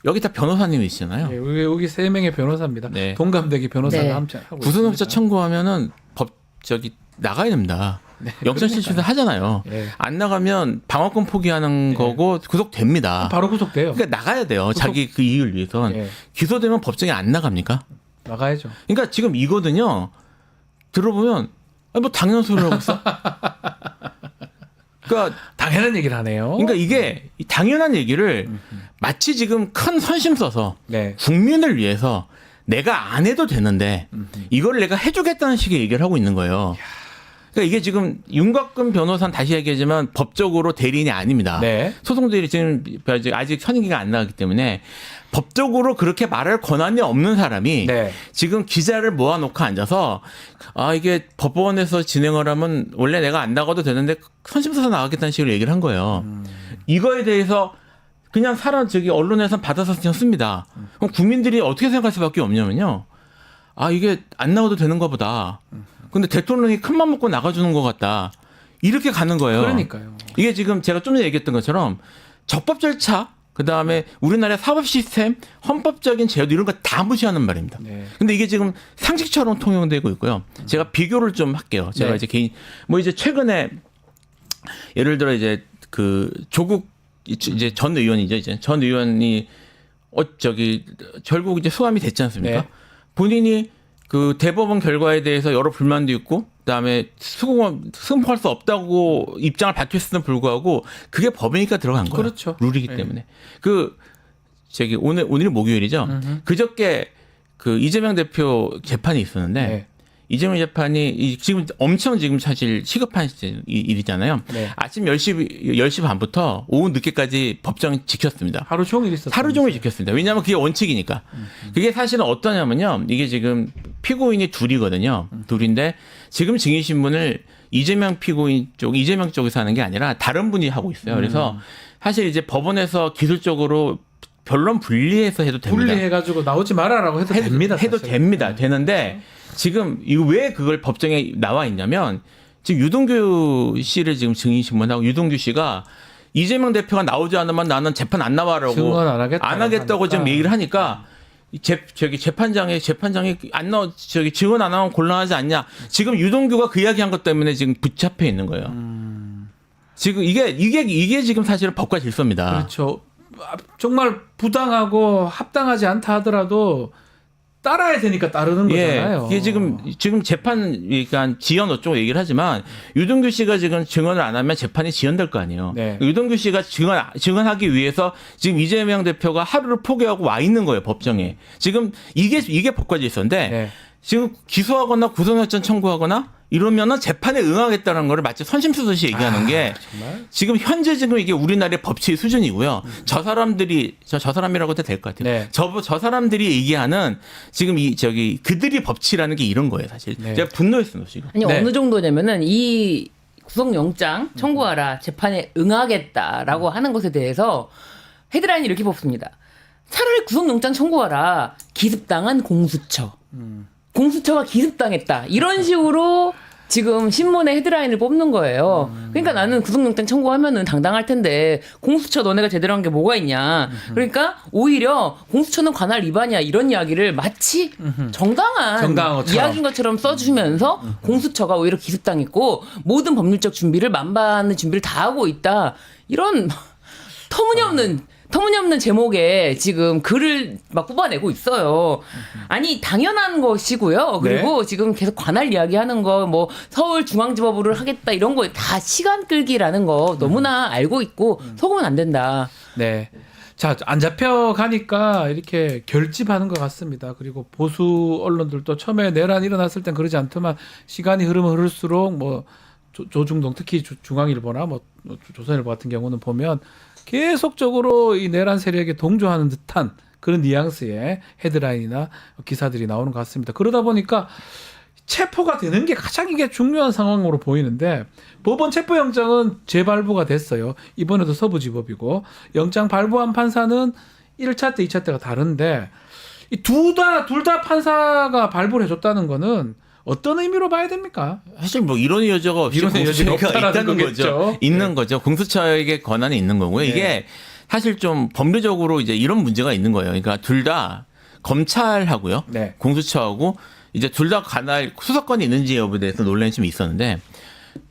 여기 다 변호사님이시잖아요. 네, 여기 3명의 변호사입니다. 네. 동갑내기 변호사가 네. 함께 하고 구속영장 있습니다. 청구하면은 나가야 됩니다. 영장 실질서 하잖아요. 네. 안 나가면 방어권 포기하는 거고 구속됩니다. 바로 구속돼요. 그러니까 나가야 돼요. 자기 그 이익을 위해선. 네. 기소되면 법정에 안 나갑니까? 나가야죠. 그러니까 지금 이거든요. 들어보면 뭐 당연한 소리를 하고 있어. 그러니까 당연한 얘기를 하네요. 그러니까 이게 당연한 얘기를 마치 지금 큰 선심 써서 네. 국민을 위해서 내가 안 해도 되는데 이걸 내가 해주겠다는 식의 얘기를 하고 있는 거예요. 그러니까 이게 지금 윤곽근 변호사는 다시 얘기하지만 법적으로 대리인이 아닙니다. 네. 소송 대리 지금 아직 선임기가 안 나왔기 때문에 법적으로 그렇게 말할 권한이 없는 사람이 네. 지금 기자를 모아놓고 앉아서 이게 법원에서 진행을 하면 원래 내가 안 나가도 되는데 선심서서 나가겠다는 식으로 얘기를 한 거예요. 이거에 대해서 그냥 언론에서 받아서 그냥 씁니다. 그럼 국민들이 어떻게 생각할 수밖에 없냐면요. 이게 안 나와도 되는 거보다. 근데 대통령이 큰맘 먹고 나가주는 것 같다. 이렇게 가는 거예요. 그러니까요. 이게 지금 제가 좀 전에 얘기했던 것처럼 적법 절차, 그다음에 우리나라의 사법 시스템, 헌법적인 제도 이런 거 다 무시하는 말입니다. 네. 근데 이게 지금 상식처럼 통용되고 있고요. 제가 비교를 좀 할게요. 제가 네. 이제 이제 최근에 예를 들어 이제 조국 이제 전 의원이죠. 전 의원이 결국 이제 수감이 됐지 않습니까? 네. 본인이 대법원 결과에 대해서 여러 불만도 있고, 그다음에 승소할 수 없다고 입장을 밝혔음에도 불구하고 그게 법이니까 들어간 거예요. 그렇죠. 룰이기 네. 때문에. 오늘이 목요일이죠. 그저께 이재명 대표 재판이 있었는데 네. 이재명 재판이 지금 엄청 지금 사실 시급한 일이잖아요. 네. 아침 10시 반부터 오후 늦게까지 법정 지켰습니다. 하루 종일 있었어요. 하루 종일 지켰습니다. 왜냐하면 그게 원칙이니까. 그게 사실은 어떠냐면요. 이게 지금 피고인이 둘이거든요. 둘인데 지금 증인신문을 이재명 쪽에서 하는 게 아니라 다른 분이 하고 있어요. 그래서 사실 이제 법원에서 기술적으로 변론 분리해서 해도 됩니다. 분리해가지고 나오지 말아라고 해도 됩니다. 해도 사실. 됩니다. 되는데 지금 이거 왜 그걸 법정에 나와 있냐면 지금 유동규 씨를 지금 증인신문하고 유동규 씨가 이재명 대표가 나오지 않으면 나는 재판 안 나와라고 증언 안 하겠다고 지금 하니까. 얘기를 하니까 재판장이 증언 안 하면 곤란하지 않냐. 지금 유동규가 그 이야기한 것 때문에 지금 붙잡혀 있는 거예요. 지금 이게 지금 사실은 법과 질서입니다. 그렇죠. 정말 부당하고 합당하지 않다 하더라도 따라야 되니까 따르는 거잖아요. 이게 지금 재판, 그러니까 지연 어쩌고 얘기를 하지만 유동규 씨가 지금 증언을 안 하면 재판이 지연될 거 아니에요. 네. 유동규 씨가 증언하기 위해서 지금 이재명 대표가 하루를 포기하고 와 있는 거예요, 법정에. 지금 이게 법과제 있었는데 네. 지금 기소하거나 구속영장 청구하거나 이러면은 재판에 응하겠다는 거를 마치 선심수듯이 얘기하는 게 정말? 지금 현재 이게 우리나라의 법치의 수준이고요. 저 사람들이 저 사람이라고 해도 될 것 같아요. 네. 저 사람들이 얘기하는 지금 그들이 법치라는 게 이런 거예요, 사실. 네. 제가 분노했어요, 지금. 아니 네. 어느 정도냐면은 이 구속영장 청구하라 재판에 응하겠다라고 하는 것에 대해서 헤드라인이 이렇게 뽑습니다. 차라리 구속영장 청구하라 기습당한 공수처. 공수처가 기습당했다. 이런 식으로 지금 신문에 헤드라인을 뽑는 거예요. 그러니까 나는 구속영장 청구하면은 당당할 텐데 공수처 너네가 제대로 한 게 뭐가 있냐. 그러니까 오히려 공수처는 관할 위반이야 이런 이야기를 마치 정당한 것처럼. 이야기인 것처럼 써주면서 공수처가 오히려 기습당했고 모든 법률적 준비를 만반의 준비를 다 하고 있다. 이런 터무니없는 제목에 지금 글을 막 뽑아내고 있어요. 아니 당연한 것이고요. 그리고 지금 계속 관할 이야기하는 거 뭐 서울중앙지법으로 하겠다 이런 거 다 시간 끌기라는 거 너무나 알고 있고 속으면 안 된다. 네. 자, 안 잡혀가니까 이렇게 결집하는 것 같습니다. 그리고 보수 언론들도 처음에 내란 일어났을 땐 그러지 않더만 시간이 흐르면 흐를수록 뭐 조중동 특히 중앙일보나 뭐 조선일보 같은 경우는 보면 계속적으로 이 내란 세력에 동조하는 듯한 그런 뉘앙스의 헤드라인이나 기사들이 나오는 것 같습니다. 그러다 보니까 체포가 되는 게 가장 이게 중요한 상황으로 보이는데 법원 체포영장은 재발부가 됐어요. 이번에도 서부지법이고 영장 발부한 판사는 1차 때 2차 때가 다른데 이 둘 다 판사가 발부를 해줬다는 거는 어떤 의미로 봐야 됩니까? 사실 뭐 이론의 여지가 없이 이론의 여지가 공수처가 없다라는 있다는 거겠죠. 거죠. 있는 거죠. 공수처에게 권한이 있는 거고요. 네. 이게 사실 좀 법률적으로 이제 이런 문제가 있는 거예요. 그러니까 둘 다 검찰하고요. 네. 공수처하고 이제 둘 다 관할 수사권이 있는지 여부에 대해서 논란이 좀 있었는데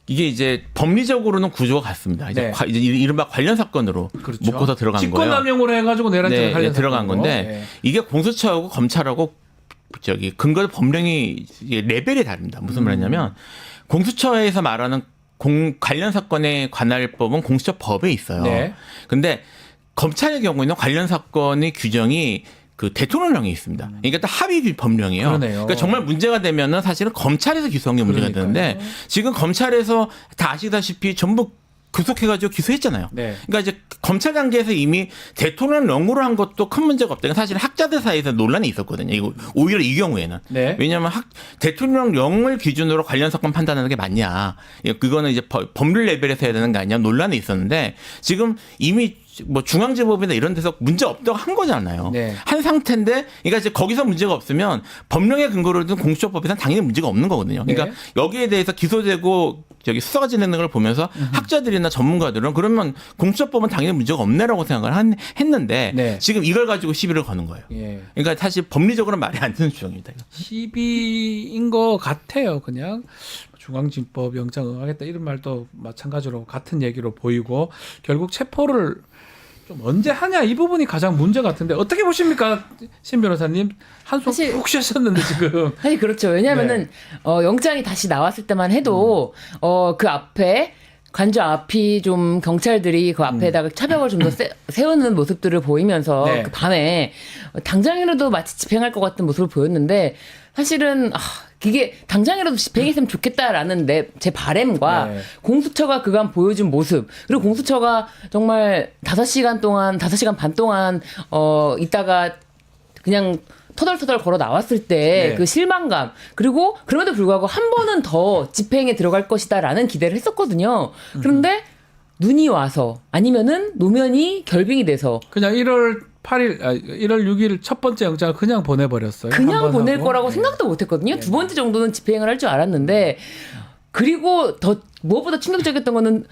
이게 이제 법리적으로는 구조가 같습니다. 이제, 네. 이제 이른바 관련 사건으로 그렇죠. 묶어서 들어간 거예요. 직권남용으로 해가지고 내란죄에 네, 관련 들어간 사건으로. 건데 네. 이게 공수처하고 검찰하고 근거 법령이 레벨이 다릅니다. 무슨 말이냐면 공수처에서 말하는 관련 사건의 관할법은 공수처법에 있어요. 네. 근데 검찰의 경우에는 관련 사건의 규정이 그 대통령령에 있습니다. 그러니까 또 합의 법령이에요. 그러네요. 그러니까 정말 문제가 되면은 사실은 검찰에서 기소한 게 문제가 그러니까요. 되는데 지금 검찰에서 다 아시다시피 전부 구속해가지고 기소했잖아요. 네. 그러니까 이제 검찰 단계에서 이미 대통령령으로 한 것도 큰 문제가 없다. 사실 학자들 사이에서 논란이 있었거든요. 이거 오히려 이 경우에는 네. 왜냐하면 대통령령을 기준으로 관련 사건 판단하는 게 맞냐? 그거는 이제 법률 레벨에서 해야 되는 거 아니냐? 논란이 있었는데 지금 이미 뭐 중앙지법이나 이런 데서 문제 없다고 한 거잖아요. 네. 한 상태인데, 그러니까 이제 거기서 문제가 없으면 법령의 근거로 든 공수처법에서는 당연히 문제가 없는 거거든요. 그러니까 네. 여기에 대해서 기소되고 저기 수사가 진행되는 걸 보면서 학자들이나 전문가들은 그러면 공수처법은 당연히 문제가 없네라고 생각을 했는데 네. 지금 이걸 가지고 시비를 거는 거예요. 예. 그러니까 사실 법리적으로는 말이 안 되는 주장입니다. 이거. 시비인 것 같아요. 그냥 중앙지법 영장 응하겠다 이런 말도 마찬가지로 같은 얘기로 보이고 결국 체포를 좀 언제 하냐 이 부분이 가장 문제 같은데 어떻게 보십니까, 신 변호사님? 한숨 사실- 푹 쉬셨는데 지금. 아니 그렇죠. 왜냐하면은 영장이 다시 나왔을 때만 해도 그 앞에 관저 앞이 좀 경찰들이 그 앞에다가 차벽을 좀 더 세우는 모습들을 보이면서 네. 그 밤에 당장이라도 마치 집행할 것 같은 모습을 보였는데 사실은 이게 당장이라도 집행했으면 좋겠다라는 제 바램과 네. 공수처가 그간 보여준 모습 그리고 공수처가 정말 5시간 반 동안 있다가 그냥 터덜터덜 걸어 나왔을 때 네. 그 실망감 그리고 그럼에도 불구하고 한 번은 더 집행에 들어갈 것이다라는 기대를 했었거든요. 그런데 눈이 와서 아니면은 노면이 결빙이 돼서 그냥 1월 6일 첫 번째 영장을 그냥 보내버렸어요. 그냥 한번 보낼 하고. 거라고 네. 생각도 못했거든요. 두 번째 정도는 집행을 할 줄 알았는데 그리고 더 무엇보다 충격적이었던 거는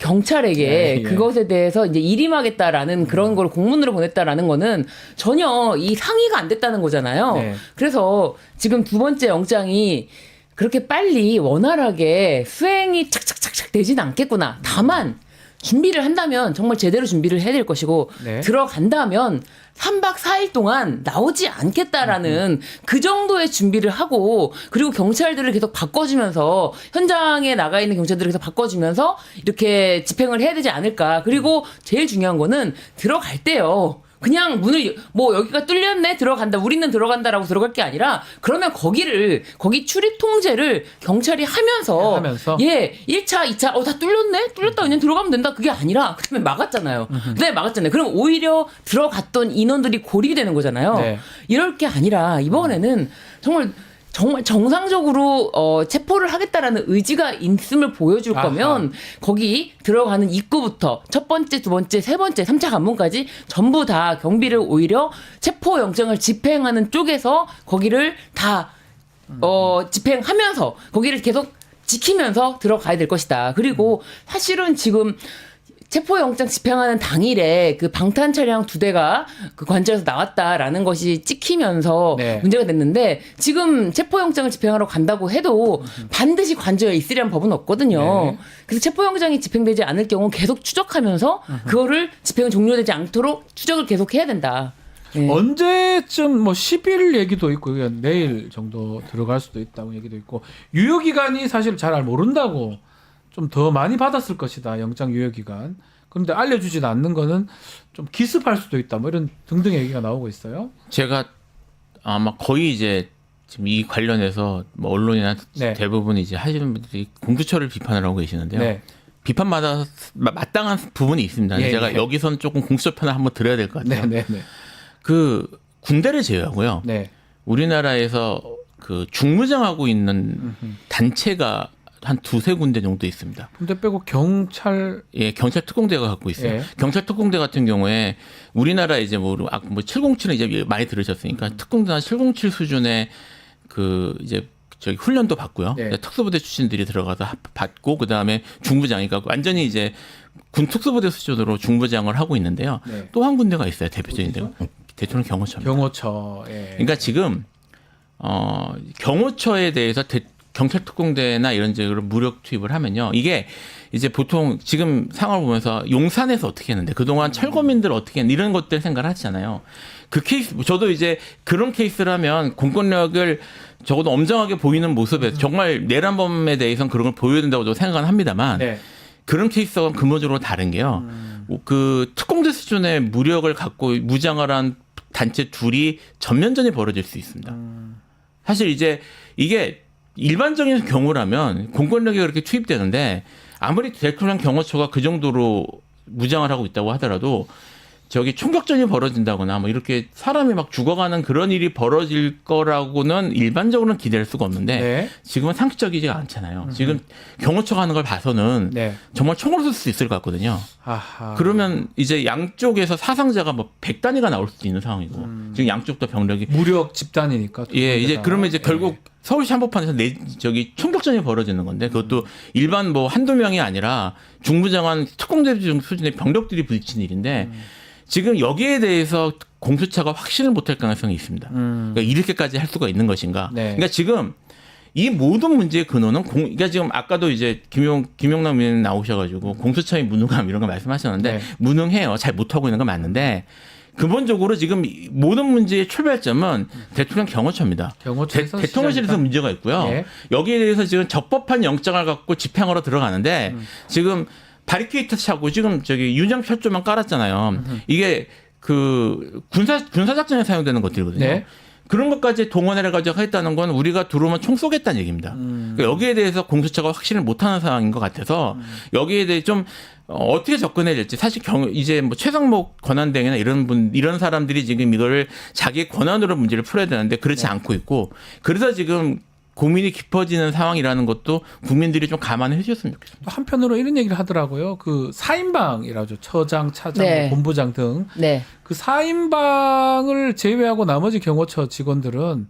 경찰에게 네, 예. 그것에 대해서 이제 일임하겠다라는 그런 걸 공문으로 보냈다라는 거는 전혀 이 상의가 안 됐다는 거잖아요. 네. 그래서 지금 두 번째 영장이 그렇게 빨리 원활하게 수행이 착착착착 되지는 않겠구나. 다만 준비를 한다면 정말 제대로 준비를 해야 될 것이고 네. 들어간다면 3박 4일 동안 나오지 않겠다라는 그 정도의 준비를 하고 그리고 경찰들을 계속 바꿔주면서 현장에 나가 있는 경찰들을 계속 바꿔주면서 이렇게 집행을 해야 되지 않을까. 그리고 제일 중요한 거는 들어갈 때요. 그냥 문을 뭐 여기가 뚫렸네 들어간다 우리는 들어간다라고 들어갈 게 아니라 그러면 거기 출입 통제를 경찰이 하면서 예 1차 2차 다 뚫렸다 그냥 들어가면 된다 그게 아니라 그다음에 막았잖아요. 그다음에 막았잖아요. 그럼 오히려 들어갔던 인원들이 고립이 되는 거잖아요. 네. 이럴 게 아니라 이번에는 정말 정상적으로 체포를 하겠다라는 의지가 있음을 보여줄 거면 거기 들어가는 입구부터 첫 번째, 두 번째, 세 번째, 3차 관문까지 전부 다 경비를 오히려 체포 영장을 집행하는 쪽에서 거기를 다 집행하면서 거기를 계속 지키면서 들어가야 될 것이다. 그리고 사실은 지금 체포영장 집행하는 당일에 그 방탄 차량 2대가 그 관저에서 나왔다라는 것이 찍히면서 네. 문제가 됐는데 지금 체포영장을 집행하러 간다고 해도 반드시 관저에 있으려는 법은 없거든요. 네. 그래서 체포영장이 집행되지 않을 경우 계속 추적하면서 그거를 집행이 종료되지 않도록 추적을 계속 해야 된다. 네. 언제쯤 뭐 10일 얘기도 있고 그냥 내일 정도 들어갈 수도 있다고 얘기도 있고 유효기간이 사실 잘 모른다고 좀 더 많이 받았을 것이다. 영장 유효기간. 그런데 알려주지 않는 거는 좀 기습할 수도 있다. 뭐 이런 등등 얘기가 나오고 있어요. 제가 아마 거의 이제 지금 이 관련해서 뭐 언론이나 네. 대부분 이제 하시는 분들이 공수처를 비판을 하고 계시는데요. 네. 비판마다 마땅한 부분이 있습니다. 예, 제가 예. 여기선 조금 공수처 편을 한번 들어야 될 것 같아요. 네. 그 군대를 제외하고요. 네. 우리나라에서 그 중무장하고 있는 단체가 한 2-3군데 정도 있습니다. 근데 빼고 경찰 예, 경찰 특공대가 갖고 있어요. 예. 경찰 특공대 같은 경우에 우리나라 이제 뭐 707은 이제 많이 들으셨으니까 특공대나 707 수준의 그 이제 저기 훈련도 받고요. 네. 특수부대 출신들이 들어가서 받고 그다음에 중부장이니까 완전히 이제 군 특수부대 수준으로 중부장을 하고 있는데요. 네. 또 한 군데가 있어요. 대표적인 데가. 대통령 경호처입니다. 경호처. 예. 그러니까 지금 경호처에 대해서 경찰 특공대나 이런 식으로 무력 투입을 하면요. 이게 이제 보통 지금 상황을 보면서 용산에서 어떻게 했는데 그동안 철거민들 어떻게 했는데 이런 것들 생각을 하시잖아요. 그 케이스 저도 이제 그런 케이스를 하면 공권력을 적어도 엄정하게 보이는 모습에 정말 내란범에 대해서는 그런 걸 보여야 된다고 저도 생각은 합니다만 네. 그런 케이스와 근본적으로 다른 게요. 그 특공대 수준의 무력을 갖고 무장을 한 단체 둘이 전면전이 벌어질 수 있습니다. 사실 이제 이게 일반적인 경우라면 공권력이 그렇게 투입되는데 아무리 대통령 경호처가 그 정도로 무장을 하고 있다고 하더라도 저기 총격전이 벌어진다거나 뭐 이렇게 사람이 막 죽어가는 그런 일이 벌어질 거라고는 일반적으로는 기대할 수가 없는데 네. 지금은 상식적이지가 않잖아요. 지금 경호처가 하는 걸 봐서는 네. 정말 총으로 쓸 수 있을 것 같거든요. 아하. 그러면 이제 양쪽에서 사상자가 뭐 100단위가 나올 수도 있는 상황이고 지금 양쪽 다 병력이 무력 집단이니까. 예, 이제 다. 그러면 이제 결국 서울시 한복판에서 저기 총격전이 벌어지는 건데 그것도 일반 뭐 한두 명이 아니라 중부장한 특공대 수준의 병력들이 부딪힌 일인데 지금 여기에 대해서 공수처가 확신을 못할 가능성이 있습니다. 그러니까 이렇게까지 할 수가 있는 것인가? 네. 그러니까 지금 이 모든 문제의 근원은 그러니까 지금 아까도 이제 김용남 의원님 나오셔가지고 공수처의 무능함 이런 거 말씀하셨는데 네. 무능해요. 잘 못하고 있는 건 맞는데 근본적으로 지금 모든 문제의 출발점은 대통령 경호처입니다. 경호처에서 대통령실에서 문제가 있고요. 네. 여기에 대해서 지금 적법한 영장을 갖고 집행하러 들어가는데 지금 바리케이트 차고 지금 저기 윤장 철조만 깔았잖아요. 이게 그 군사작전에 사용되는 것들이거든요. 네. 그런 것까지 동원해가지고 하겠다는 건 우리가 들어오면 총 쏘겠다는 얘기입니다. 그러니까 여기에 대해서 공수처가 확신을 못하는 상황인 것 같아서 여기에 대해 좀 어떻게 접근해야 될지 사실 이제 뭐 최상목 권한대행이나 이런 사람들이 지금 이거를 자기 권한으로 문제를 풀어야 되는데 그렇지 않고 있고 그래서 지금 고민이 깊어지는 상황이라는 것도 국민들이 좀 감안해 주셨으면 좋겠습니다. 한편으로 이런 얘기를 하더라고요. 그 4인방이라죠. 처장, 차장, 네. 뭐 본부장 등. 네. 그 4인방을 제외하고 나머지 경호처 직원들은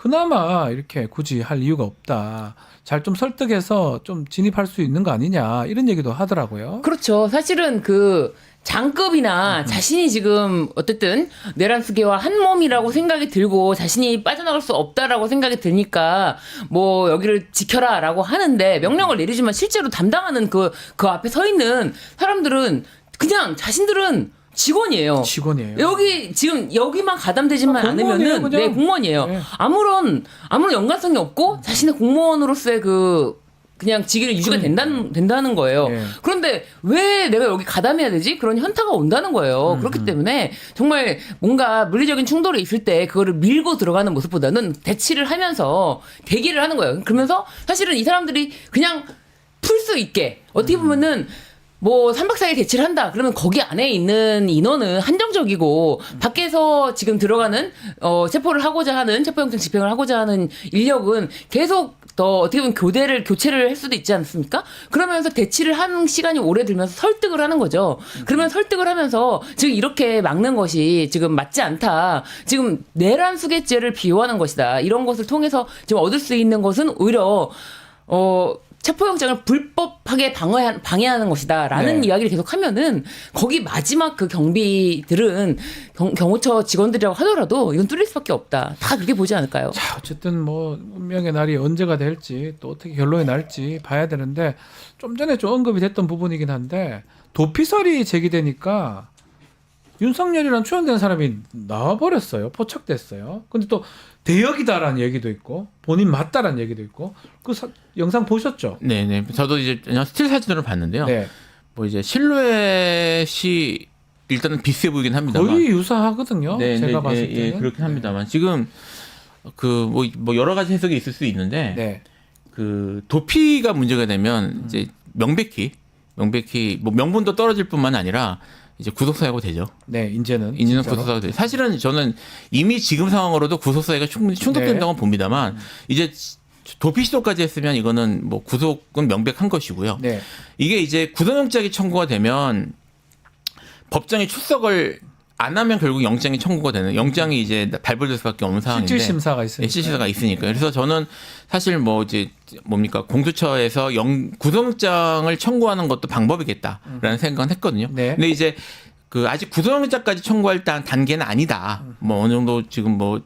그나마 이렇게 굳이 할 이유가 없다. 잘 좀 설득해서 좀 진입할 수 있는 거 아니냐 이런 얘기도 하더라고요. 그렇죠. 사실은 그 장급이나 자신이 지금 어쨌든 내란수계와 한 몸이라고 생각이 들고 자신이 빠져나갈 수 없다라고 생각이 드니까 뭐 여기를 지켜라라고 하는데 명령을 내리지만 실제로 담당하는 그 앞에 서 있는 사람들은 그냥 자신들은 직원이에요. 직원이에요. 여기 지금 여기만 가담되지만 공무원이에요, 않으면은 그냥. 네, 공무원이에요. 네. 아무런 연관성이 없고 자신의 공무원으로서의 그냥 직위를 유지가 된다는 거예요. 네. 그런데 왜 내가 여기 가담해야 되지? 그런 현타가 온다는 거예요. 그렇기 때문에 정말 뭔가 물리적인 충돌이 있을 때 그거를 밀고 들어가는 모습보다는 대치를 하면서 대기를 하는 거예요. 그러면서 사실은 이 사람들이 그냥 풀 수 있게 어떻게 보면은 뭐 3박 4일 대치를 한다. 그러면 거기 안에 있는 인원은 한정적이고 밖에서 지금 들어가는 체포를 하고자 하는 체포영장 집행을 하고자 하는 인력은 계속 더 어떻게 보면 교체를 할 수도 있지 않습니까? 그러면서 대치를 하는 시간이 오래 들면서 설득을 하는 거죠. 그러면 설득을 하면서 지금 이렇게 막는 것이 지금 맞지 않다. 지금 내란 수괴죄를 비호하는 것이다. 이런 것을 통해서 지금 얻을 수 있는 것은 오히려 체포영장을 불법하게 방해하는 것이다라는 네. 이야기를 계속하면은 거기 마지막 그 경비들은 경호처 직원들이라고 하더라도 이건 뚫릴 수밖에 없다. 다 그렇게 보지 않을까요? 자, 어쨌든 뭐 운명의 날이 언제가 될지 또 어떻게 결론이 날지 봐야 되는데 좀 전에 좀 언급이 됐던 부분이긴 한데 도피설이 제기되니까 윤석열이란 추정되는 사람이 나와버렸어요. 포착됐어요. 근데 또 대역이다라는 얘기도 있고 본인 맞다라는 얘기도 있고 영상 보셨죠? 네네. 저도 이제 그냥 스틸 사진으로 봤는데요. 네. 뭐 이제 실루엣이 일단은 비슷해 보이긴 합니다만. 거의 유사하거든요. 네, 제가 네, 봤을 예, 때는. 예, 그렇긴 합니다만 지금 그 뭐 여러 가지 해석이 있을 수 있는데 네. 그 도피가 문제가 되면 이제 명백히 뭐 명분도 떨어질 뿐만 아니라 이제 구속사유가 되죠. 네, 이제는 구속사유가 되죠. 사실은 저는 이미 지금 상황으로도 구속사유가 충분히 충족된다고 봅니다만 이제 도피 시도까지 했으면 이거는 뭐 구속은 명백한 것이고요. 네. 이게 이제 구속영장이 청구가 되면 법정에 출석을 안 하면 결국 영장이 청구가 되는 영장이 이제 발부될 수밖에 없는 상황인데 실질 심사가 있으니까. 실질심사가 있으니까. 그래서 저는 사실 뭐 이제 뭡니까 공수처에서 구속영장을 청구하는 것도 방법이겠다라는 생각은 했거든요. 네. 근데 이제 그 아직 구속영장까지 청구할 단계는 아니다. 뭐 어느 정도 지금 뭐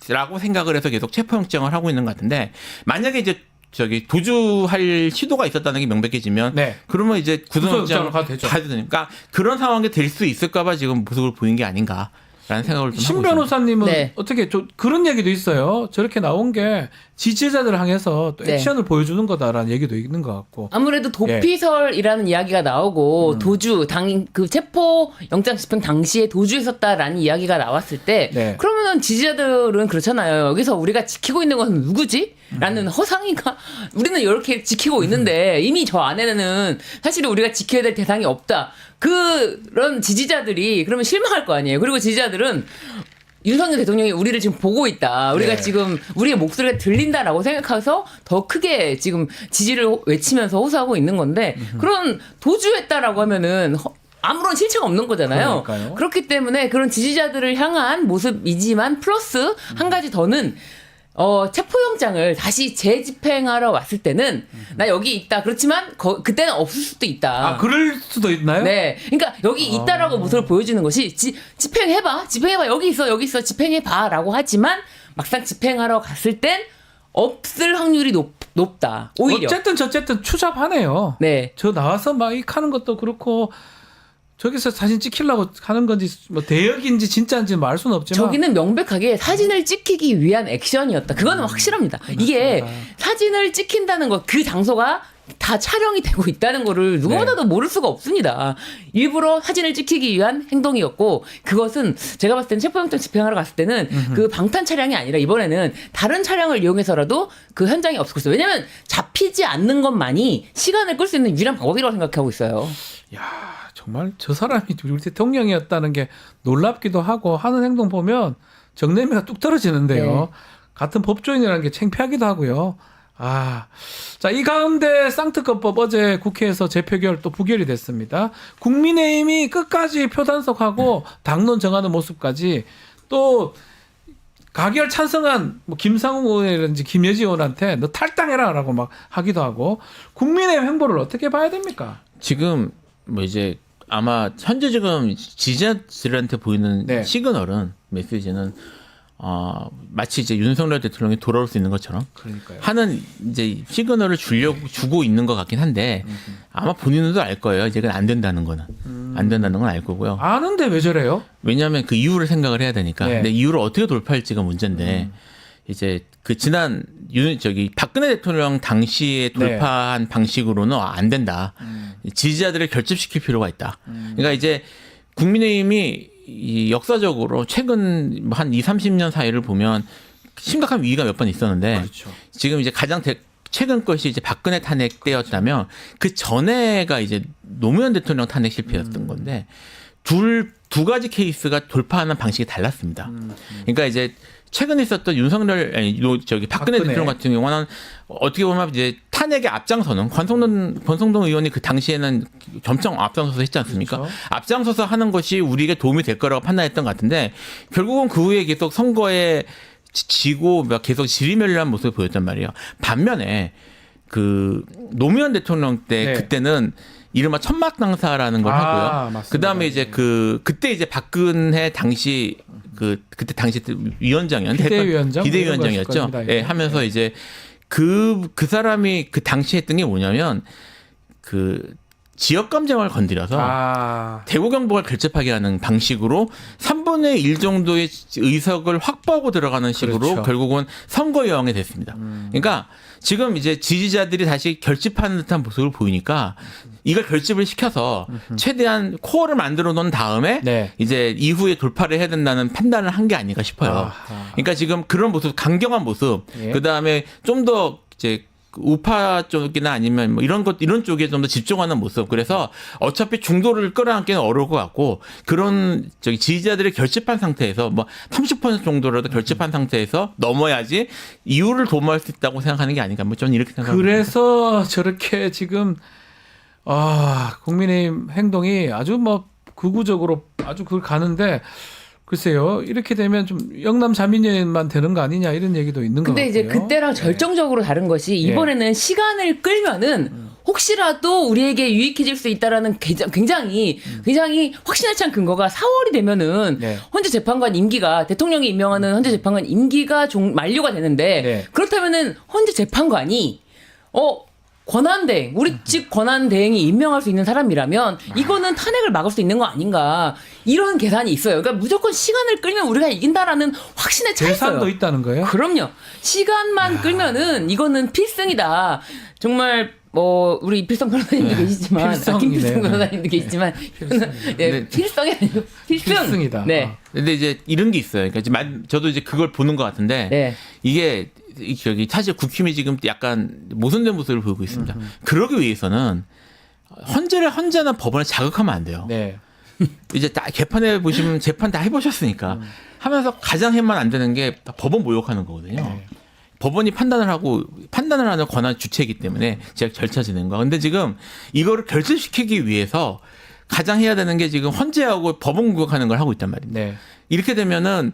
라고 생각을 해서 계속 체포영장을 하고 있는 것 같은데 만약에 이제 도주할 시도가 있었다는 게 명백해지면 네. 그러면 이제 구속영장을 가도 되죠. 가도 되니까 그런 상황이 될 수 있을까봐 지금 모습을 보인 게 아닌가라는 생각을 좀 신 하고 있습니다. 변호사님은 네. 어떻게 그런 얘기도 있어요. 저렇게 나온 게 지지자들을 향해서 또 네. 액션을 보여주는 거다라는 얘기도 있는 것 같고. 아무래도 도피설이라는 이야기가 나오고 도주 그 체포 영장 집행 당시에 도주했었다라는 이야기가 나왔을 때 네. 그러면은 지지자들은 그렇잖아요. 여기서 우리가 지키고 있는 것은 누구지? 라는 허상인가? 우리는 이렇게 지키고 있는데 이미 저 안에는 사실 우리가 지켜야 될 대상이 없다. 그런 지지자들이 그러면 실망할 거 아니에요. 그리고 지지자들은 윤석열 대통령이 우리를 지금 보고 있다. 우리가 네. 지금 우리의 목소리가 들린다라고 생각해서 더 크게 지금 지지를 외치면서 호소하고 있는 건데 그런 도주했다라고 하면은 아무런 실체가 없는 거잖아요. 그러니까요. 그렇기 때문에 그런 지지자들을 향한 모습이지만 플러스 한 가지 더는 체포영장을 다시 재집행하러 왔을 때는 나 여기 있다. 그렇지만 그때는 없을 수도 있다. 아, 그럴 수도 있나요? 네. 그러니까 여기 있다라고 모습을 보여주는 것이 집행해봐. 여기 있어. 집행해봐라고 하지만 막상 집행하러 갔을 땐 없을 확률이 높다. 오히려. 어쨌든 추잡하네요. 네. 저 나와서 막 이 하는 것도 그렇고 저기서 사진 찍히려고 하는 건지 뭐 대역인지 진짜인지 뭐 알 수는 없지만 저기는 명백하게 사진을 찍히기 위한 액션이었다. 그거는 확실합니다. 이게 사진을 찍힌다는 것, 그 장소가 다 촬영이 되고 있다는 거를 누구보다도 모를 수가 없습니다. 일부러 사진을 찍히기 위한 행동이었고 그것은 제가 봤을 때는 체포영장 집행하러 갔을 때는 그 방탄 차량이 아니라 이번에는 다른 차량을 이용해서라도 그 현장에 없을 것이다. 왜냐하면 잡히지 않는 것만이 시간을 끌 수 있는 유일한 방법이라고 생각하고 있어요. 야, 정말 저 사람이 우리 대통령이었다는 게 놀랍기도 하고 하는 행동 보면 정내미가 뚝 떨어지는데요. 네. 같은 법조인이라는 게 창피하기도 하고요. 아, 자, 이 가운데 쌍특검법 어제 국회에서 재표결 또 부결이 됐습니다. 국민의힘이 끝까지 표단속하고 당론 정하는 모습까지 또 가결 찬성한 뭐 김상우 의원이라든지 김여지 의원한테 너 탈당해라라고 막 하기도 하고 국민의 행보를 어떻게 봐야 됩니까? 지금 뭐 이제 아마 현재 지금 지지자들한테 보이는 네. 시그널은 메시지는 마치 이제 윤석열 대통령이 돌아올 수 있는 것처럼 그러니까요. 하는 이제 시그널을 주고 있는 것 같긴 한데 아마 본인도 알 거예요. 이제 안 된다는 거는 안 된다는 건 알 거고요. 아는데 왜 저래요? 왜냐하면 그 이유를 생각을 해야 되니까. 네. 근데 이유를 어떻게 돌파할지가 문제인데 이제 그 지난 박근혜 대통령 당시에 돌파한 방식으로는 안 된다. 지지자들을 결집시킬 필요가 있다. 그러니까 이제 국민의힘이 이 역사적으로 최근 한 20-30년 사이를 보면 심각한 위기가 몇 번 있었는데 그렇죠. 지금 이제 가장 최근 것이 이제 박근혜 탄핵 때였다면 그 전에가 이제 노무현 대통령 탄핵 실패였던 건데 두 가지 케이스가 돌파하는 방식이 달랐습니다. 그러니까 이제 최근에 있었던 박근혜 대통령 같은 경우는 어떻게 보면 이제 탄핵에 앞장서는 권성동 의원이 그 당시에는 점점 앞장서서 했지 않습니까? 그렇죠. 앞장서서 하는 것이 우리에게 도움이 될 거라고 판단했던 것 같은데 결국은 그 후에 계속 선거에 지고 계속 지리멸렬한 모습을 보였단 말이에요. 반면에 그 노무현 대통령 때 네. 그때는 이른바 천막당사라는 걸 하고요. 맞습니다. 그 다음에 이제 그때 이제 박근혜 당시 그때 당시 위원장이었는데 비대위원장? 비대위원장이었죠. 이런 거였을 예, 겁니다. 하면서 이제 그 사람이 그 당시 했던 게 뭐냐면 그 지역 감정을 건드려서 대구 경북을 결집하게 하는 방식으로 3분의 1 정도의 의석을 확보하고 들어가는 식으로 그렇죠. 결국은 선거 여왕이 됐습니다. 그러니까 지금 이제 지지자들이 다시 결집하는 듯한 모습을 보이니까 이걸 결집을 시켜서 최대한 코어를 만들어 놓은 다음에 네. 이제 이후에 돌파를 해야 된다는 판단을 한 게 아닌가 싶어요. 아하. 그러니까 지금 그런 모습, 강경한 모습, 예. 그 다음에 좀 더 이제 우파 쪽이나 아니면 뭐 이런 쪽에 좀 더 집중하는 모습. 그래서 어차피 중도를 끌어안기는 어려울 것 같고 그런 지지자들이 결집한 상태에서 뭐 30% 정도라도 결집한 상태에서 넘어야지 이유를 도모할 수 있다고 생각하는 게 아닌가. 뭐 저는 이렇게 생각합니다. 그래서 저렇게 지금 국민의힘 행동이 아주 뭐 극우적으로 아주 그걸 가는데 글쎄요. 이렇게 되면 좀 영남 자민련만 되는 거 아니냐 이런 얘기도 있는 거 같고요. 근데 이제 그때랑 절정적으로 다른 것이 이번에는 시간을 끌면은 혹시라도 우리에게 유익해질 수 있다라는 굉장히 확신에 찬 근거가 4월이 되면은 네. 헌재 재판관 임기가 대통령이 임명하는 헌재 재판관 임기가 만료가 되는데 네. 그렇다면은 헌재 재판관이 권한대행, 우리 집 권한대행이 임명할 수 있는 사람이라면 이거는 탄핵을 막을 수 있는 거 아닌가 이런 계산이 있어요. 그러니까 무조건 시간을 끌면 우리가 이긴다라는 확신에 차 있어요. 계산도 있다는 거예요? 그럼요. 시간만 끌면은 이거는 필승이다. 정말 우리 이필성 변호사님도 계시지만 필성이네요. 김필성 변호사님도 계시지만 네, 필성이 아니고 필승이다. 네. 근데 이제 이런 게 있어요. 그러니까 저도 이제 그걸 보는 것 같은데 네. 이게 사실 국힘이 지금 약간 모순된 모습을 보이고 있습니다. 그러기 위해서는 헌재나 법원을 자극하면 안 돼요. 네. 이제 다 개판해 보시면 재판 다 해보셨으니까 하면서 가장 해만 안 되는 게 법원 모욕하는 거거든요. 네. 법원이 판단을 하는 권한 주체이기 때문에 제가 절차 진행과. 근데 지금 이거를 결집시키기 위해서 가장 해야 되는 게 지금 헌재하고 법원 공격하는 걸 하고 있단 말입니다. 네. 이렇게 되면은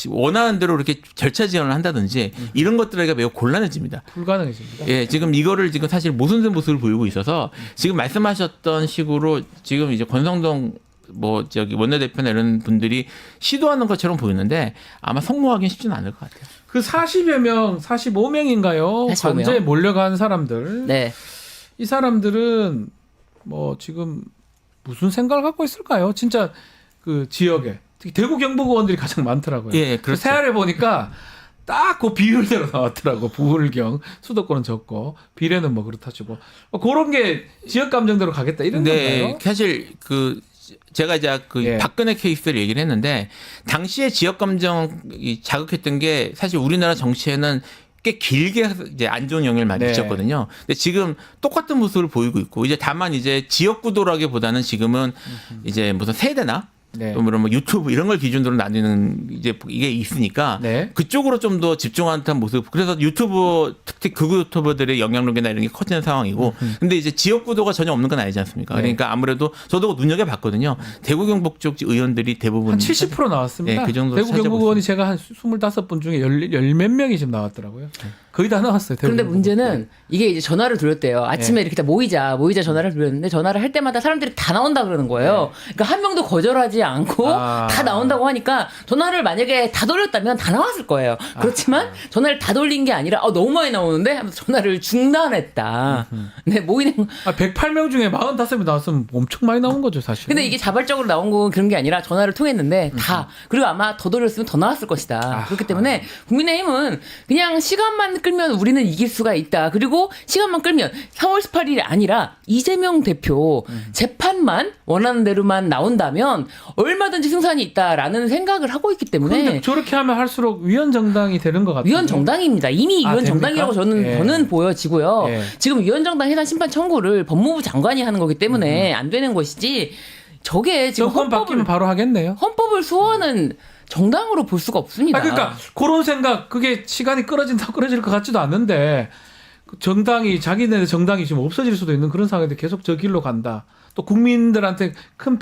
원하는 대로 이렇게 절차 지연을 한다든지 이런 것들에게 매우 곤란해집니다. 불가능해집니다. 예, 지금 이거를 지금 사실 모순된 모습을 보이고 있어서 지금 말씀하셨던 식으로 지금 이제 권성동 원내대표나 이런 분들이 시도하는 것처럼 보이는데 아마 성공하기는 쉽지는 않을 것 같아요. 그 40여 명, 45명인가요? 45명? 관저에 몰려간 사람들. 네. 이 사람들은 지금 무슨 생각을 갖고 있을까요? 진짜 그 지역에 특히 대구 경북 의원들이 가장 많더라고요. 예, 그렇죠. 세알에 보니까 딱 그 비율대로 나왔더라고. 부울경 수도권은 적고 비례는 뭐 그렇다 치고 그런 게 지역 감정대로 가겠다 이런 건가요? 사실 제가 이제 예. 박근혜 케이스를 얘기를 했는데 당시에 지역 감정이 자극했던 게 사실 우리나라 정치에는 꽤 길게 이제 안 좋은 영향을 많이 네. 미쳤거든요. 근데 지금 똑같은 모습을 보이고 있고 이제 다만 이제 지역 구도라기보다는 지금은 이제 무슨 세대나 네. 또 뭐 유튜브 이런 걸 기준으로 나뉘는 이제 이게 있으니까 네. 그쪽으로 좀 더 집중하는 듯한 모습. 그래서 유튜브 특히 극우 유튜버들의 영향력이나 이런 게 커지는 상황이고, 근데 이제 지역 구도가 전혀 없는 건 아니지 않습니까? 네. 그러니까 아무래도 저도 눈여겨 봤거든요. 대구 경북 쪽 의원들이 대부분 한 70% 나왔습니다. 네, 그 정도 대구 차지하고 경북 의원이 제가 한 25분 중에 열 몇 명이 지금 나왔더라고요. 거의 다 나왔어요. 대구 그런데 경북. 문제는 이게 이제 전화를 드렸대요. 아침에 이렇게 다 모이자 전화를 드렸는데 전화를 할 때마다 사람들이 다 나온다 그러는 거예요. 그러니까 한 명도 거절하지 않고 다 나온다고 하니까 전화를 만약에 다 돌렸다면 다 나왔을 거예요. 그렇지만 전화를 다 돌린 게 아니라 너무 많이 나오는데 하면서 전화를 중단했다. 네, 모이는 108명 중에 45명이 나왔으면 엄청 많이 나온 거죠, 사실. 근데 이게 자발적으로 나온 건 그런 게 아니라 전화를 통했는데 다 그리고 아마 더 돌렸으면 더 나왔을 것이다. 그렇기 때문에 국민의힘은 그냥 시간만 끌면 우리는 이길 수가 있다. 그리고 시간만 끌면 4월 18일이 아니라 이재명 대표 재판만 원하는 대로만 나온다면 얼마든지 승산이 있다라는 생각을 하고 있기 때문에 근데 저렇게 하면 할수록 위헌 정당이 되는 것 같아요. 위헌 정당입니다. 이미 위헌 됩니까? 정당이라고 저는 보여지고요. 예. 지금 위헌 정당 해산 심판 청구를 법무부 장관이 하는 거기 때문에 안 되는 것이지 저게 지금 정권 바뀌면 바로 하겠네요. 헌법을 수호하는 정당으로 볼 수가 없습니다. 그러니까 그런 생각, 그게 시간이 끌어질 것 같지도 않는데 정당이 자기네 정당이 지금 없어질 수도 있는 그런 상황인데 계속 저 길로 간다. 또 국민들한테 큰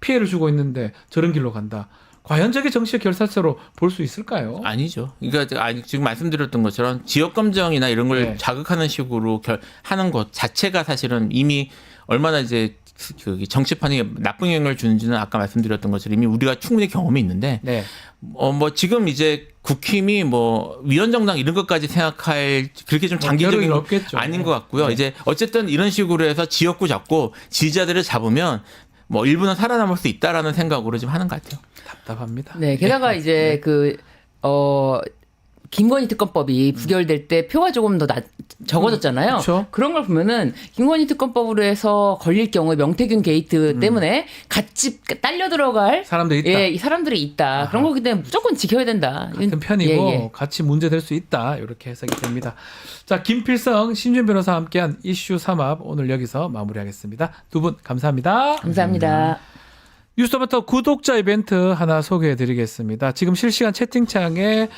피해를 주고 있는데 저런 길로 간다. 과연 저게 정치의 결사체로 볼 수 있을까요? 아니죠. 그러니까 지금 말씀드렸던 것처럼 지역 감정이나 이런 걸 네. 자극하는 식으로 하는 것 자체가 사실은 이미 얼마나 이제 그 정치판이 나쁜 영향을 주는지는 아까 말씀드렸던 것처럼 이미 우리가 충분히 경험이 있는데 네. 뭐 지금 이제 국힘이 뭐 위헌정당 이런 것까지 생각할 그렇게 좀 장기적인 겨를이 건 없겠죠. 아닌 것 같고요. 네. 이제 어쨌든 이런 식으로 해서 지역구 잡고 지지자들을 잡으면 뭐 일부는 살아남을 수 있다라는 생각으로 좀 하는 것 같아요. 답답합니다. 네, 게다가 이제 김건희 특검법이 부결될 때 표가 조금 더 적어졌잖아요. 그렇죠. 그런 걸 보면은 김건희 특검법으로 해서 걸릴 경우에 명태균 게이트 때문에 같이 딸려 들어갈 사람들이 있다. 이 사람들이 있다. 그런 거기 때문에 무조건 지켜야 된다. 같은 편이고 예. 같이 문제될 수 있다. 이렇게 해석이 됩니다. 자, 김필성, 신준 변호사와 함께한 이슈 3합 오늘 여기서 마무리하겠습니다. 두 분 감사합니다. 감사합니다. 뉴스토마토 구독자 이벤트 하나 소개해드리겠습니다. 지금 실시간 채팅창에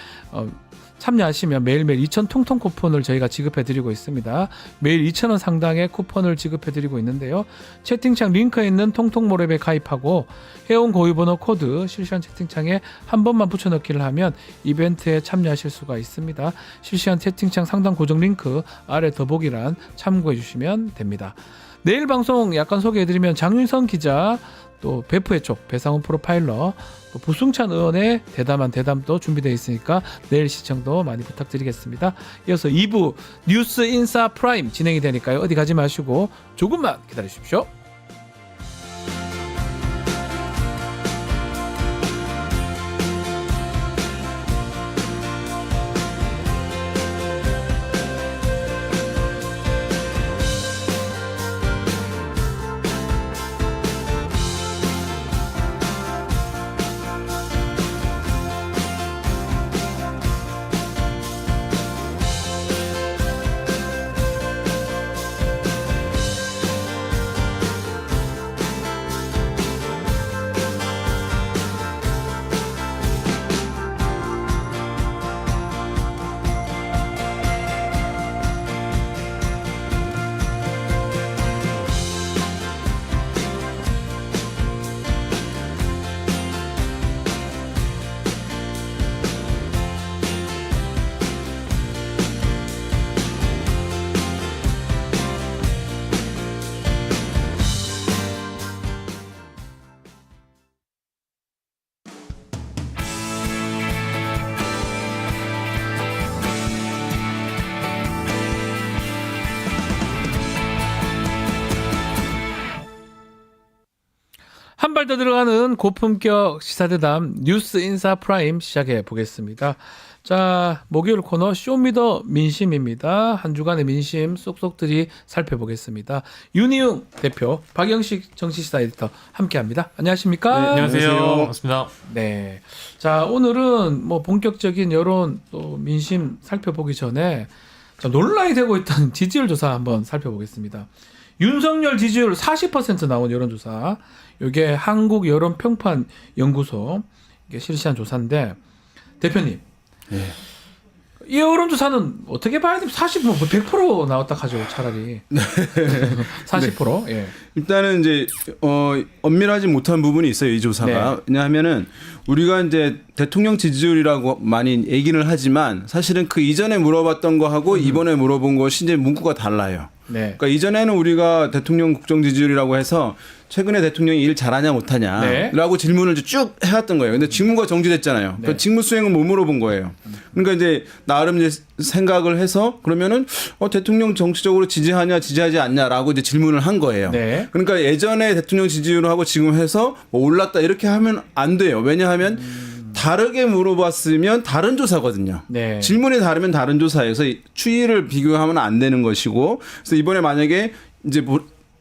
참여하시면 매일매일 2,000 통통 쿠폰을 저희가 지급해드리고 있습니다. 매일 2,000원 상당의 쿠폰을 지급해드리고 있는데요. 채팅창 링크에 있는 통통모랩에 가입하고 회원 고유번호 코드 실시간 채팅창에 한 번만 붙여넣기를 하면 이벤트에 참여하실 수가 있습니다. 실시간 채팅창 상단 고정 링크 아래 더보기란 참고해 주시면 됩니다. 내일 방송 약간 소개해드리면 장윤성 기자, 또 베프의 쪽 배상훈 프로파일러, 또 부승찬 의원의 대담한 대담도 준비되어 있으니까 내일 시청도 많이 부탁드리겠습니다. 이어서 2부 뉴스 인사 프라임 진행이 되니까요. 어디 가지 마시고 조금만 기다려 주십시오. 한 발 더 들어가는 고품격 시사대담 뉴스 인사 프라임 시작해 보겠습니다. 자, 목요일 코너 쇼미더 민심입니다. 한 주간의 민심 쏙쏙들이 살펴보겠습니다. 윤희웅 대표, 박영식 정치시사 에디터 함께합니다. 안녕하십니까? 네, 안녕하세요. 반갑습니다. 네. 자, 오늘은 뭐 본격적인 여론 또 민심 살펴보기 전에 자, 논란이 되고 있던 지지율 조사 한번 살펴보겠습니다. 윤석열 지지율 40% 나온 여론조사. 이게 한국 여론평판 연구소 이게 실시한 조사인데 대표님. 이 여론조사는 어떻게 봐야 됩니까? 100% 나왔다 하죠, 차라리. 40%? 예. 일단은 이제 엄밀하지 못한 부분이 있어요, 이 조사가. 네. 왜냐하면은 우리가 이제 대통령 지지율이라고 많이 얘기를 하지만 사실은 그 이전에 물어봤던 거하고 이번에 물어본 것이 이제 문구가 달라요. 네. 그러니까 이전에는 우리가 대통령 국정 지지율이라고 해서 최근에 대통령이 일 잘하냐 못하냐라고 질문을 쭉 해왔던 거예요. 근데 직무가 정지됐잖아요. 그러니까 직무 수행은 못 물어본 거예요. 그러니까 이제 나름 이제 생각을 해서 그러면은 대통령 정치적으로 지지하냐 지지하지 않냐라고 이제 질문을 한 거예요. 네. 그러니까 예전에 대통령 지지율하고 지금 해서 뭐 올랐다 이렇게 하면 안 돼요. 왜냐하면 다르게 물어봤으면 다른 조사거든요. 네. 질문이 다르면 다른 조사에서 추이를 비교하면 안 되는 것이고, 그래서 이번에 만약에 이제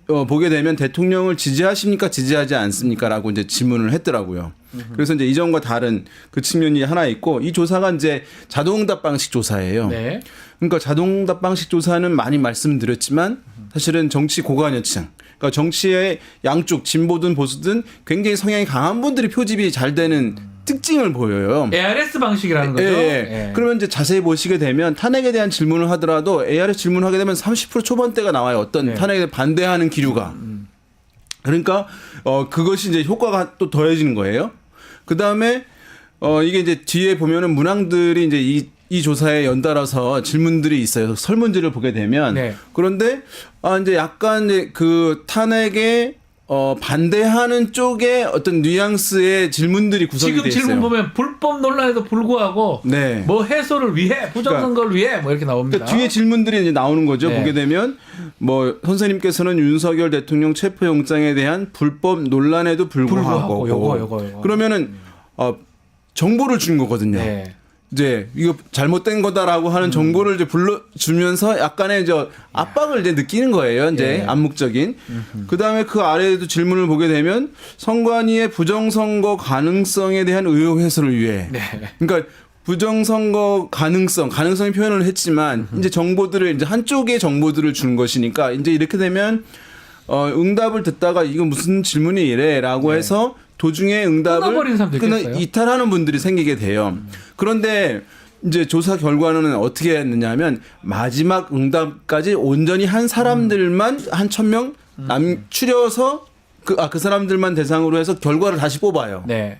보게 되면 대통령을 지지하십니까 지지하지 않습니까라고 이제 질문을 했더라고요. 그래서 이제 이전과 다른 그 측면이 하나 있고, 이 조사가 이제 자동응답 방식 조사예요. 네. 그러니까 자동응답 방식 조사는 많이 말씀드렸지만 사실은 정치 고관여층, 그러니까 정치의 양쪽 진보든 보수든 굉장히 성향이 강한 분들이 표집이 잘 되는 특징을 보여요. ARS 방식이라는 거죠. 예. 그러면 이제 자세히 보시게 되면 탄핵에 대한 질문을 하더라도 ARS 질문하게 되면 30% 초반대가 나와요. 어떤 탄핵에 반대하는 기류가. 그러니까 그것이 이제 효과가 또 더해지는 거예요. 그 다음에 이게 이제 뒤에 보면은 문항들이 이제 이 조사에 연달아서 질문들이 있어요. 설문지를 보게 되면. 네. 그런데 이제 약간 이제 그 탄핵에 반대하는 쪽에 어떤 뉘앙스의 질문들이 구성이 돼 지금 있어요. 질문 보면 불법 논란에도 불구하고 네. 뭐 해소를 위해 부정선거를 위해 뭐 이렇게 나옵니다. 그러니까 뒤에 질문들이 이제 나오는 거죠. 네. 보게 되면 뭐 선생님께서는 윤석열 대통령 체포영장에 대한 불법 논란에도 불구하고 요거. 그러면은 정보를 준 거거든요. 네. 이제 이거 잘못된 거다라고 하는 정보를 이제 불러주면서 약간의 압박을 이제 느끼는 거예요. 이제 예. 암묵적인. 그 다음에 그 아래에도 질문을 보게 되면 선관위의 부정선거 가능성에 대한 의혹 해소를 위해. 네. 그러니까 부정선거 가능성의 표현을 했지만 이제 정보들을 이제 한쪽의 정보들을 준 것이니까 이제 이렇게 되면 응답을 듣다가 이거 무슨 질문이 이래라고 해서 도중에 끊어버리는 사람도 응답을 있겠어요? 이탈하는 분들이 생기게 돼요. 그런데 이제 조사 결과는 어떻게 했느냐면 마지막 응답까지 온전히 한 사람들만 한 1,000명 추려서 그 사람들만 대상으로 해서 결과를 다시 뽑아요. 네.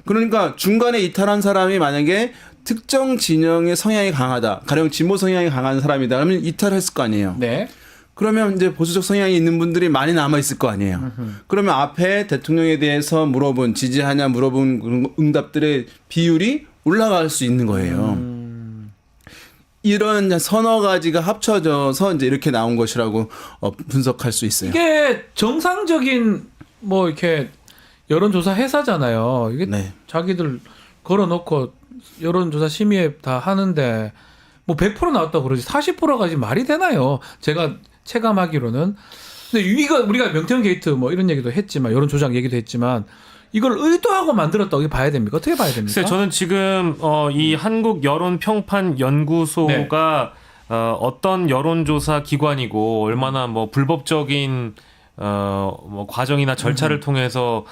그러니까 중간에 이탈한 사람이 만약에 특정 진영의 성향이 강하다, 가령 진보 성향이 강한 사람이다, 그러면 이탈했을 거 아니에요. 네. 그러면 이제 보수적 성향이 있는 분들이 많이 남아 있을 거 아니에요. 그러면 앞에 대통령에 대해서 지지하냐 물어본 응답들의 비율이 올라갈 수 있는 거예요. 이런 서너 가지가 합쳐져서 이제 이렇게 나온 것이라고 분석할 수 있어요. 이게 정상적인 뭐 이렇게 여론조사 회사잖아요. 이게 네. 자기들 걸어놓고 여론조사 심의회 다 하는데 뭐 100% 나왔다고 그러지 40%가 지금 말이 되나요? 제가 체감하기로는. 근데 이거 우리가 명태균 게이트 뭐 이런 얘기도 했지만 여론조작 얘기도 했지만 이걸 의도하고 만들었다고 이렇게 봐야 됩니까? 어떻게 봐야 됩니까? 글쎄, 저는 지금 이 한국 여론평판 연구소가 어떤 여론조사 기관이고 얼마나 뭐 불법적인 뭐 과정이나 절차를 통해서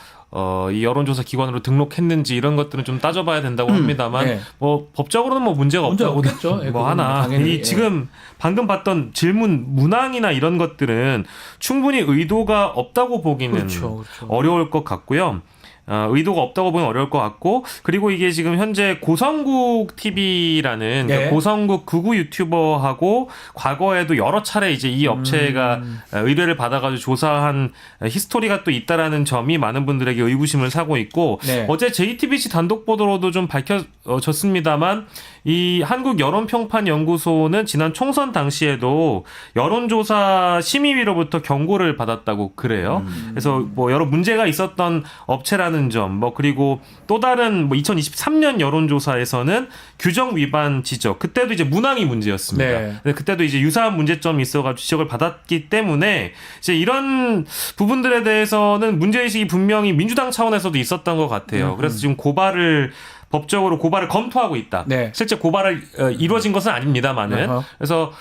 이 여론조사 기관으로 등록했는지 이런 것들은 좀 따져봐야 된다고 합니다만 네. 뭐 법적으로는 뭐 문제가 없다고 없겠죠. 예, 뭐 하나 당연히, 이 지금 방금 봤던 질문 문항이나 이런 것들은 충분히 의도가 없다고 보기는 그렇죠. 어려울 것 같고요. 의도가 없다고 보면 어려울 것 같고, 그리고 이게 지금 현재 고성국 TV라는 네. 고성국 극우 유튜버하고 과거에도 여러 차례 이제 이 업체가 의뢰를 받아가지고 조사한 히스토리가 또 있다라는 점이 많은 분들에게 의구심을 사고 있고, 네. 어제 JTBC 단독 보도로도 좀 밝혀졌습니다만 이 한국 여론평판 연구소는 지난 총선 당시에도 여론조사 심의위로부터 경고를 받았다고 그래요. 그래서 뭐 여러 문제가 있었던 업체라는 점, 뭐 그리고 또 다른 뭐 2023년 여론조사에서는 규정 위반 지적, 그때도 이제 문항이 문제였습니다. 네. 근데 그때도 이제 유사한 문제점이 있어가지고 지적을 받았기 때문에 이제 이런 부분들에 대해서는 문제의식이 분명히 민주당 차원에서도 있었던 것 같아요. 그래서 지금 고발을 법적으로 고발을 검토하고 있다. 네. 실제 고발을 이루어진 것은 아닙니다만은 어허. 그래서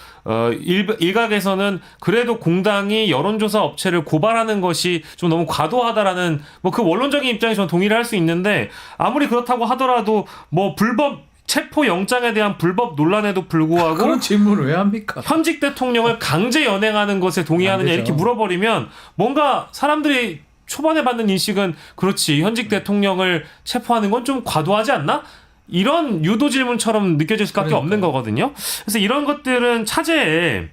일각에서는 그래도 공당이 여론조사 업체를 고발하는 것이 좀 너무 과도하다라는 뭐 그 원론적인 입장에 저는 동의를 할 수 있는데 아무리 그렇다고 하더라도 뭐 불법 체포 영장에 대한 불법 논란에도 불구하고 그런 질문을 왜 합니까? 현직 대통령을 강제 연행하는 것에 동의하느냐 안 되죠. 이렇게 물어버리면 뭔가 사람들이 초반에 받는 인식은 그렇지 현직 대통령을 체포하는 건 좀 과도하지 않나? 이런 유도 질문처럼 느껴질 수밖에 그러니까요. 없는 거거든요. 그래서 이런 것들은 차제에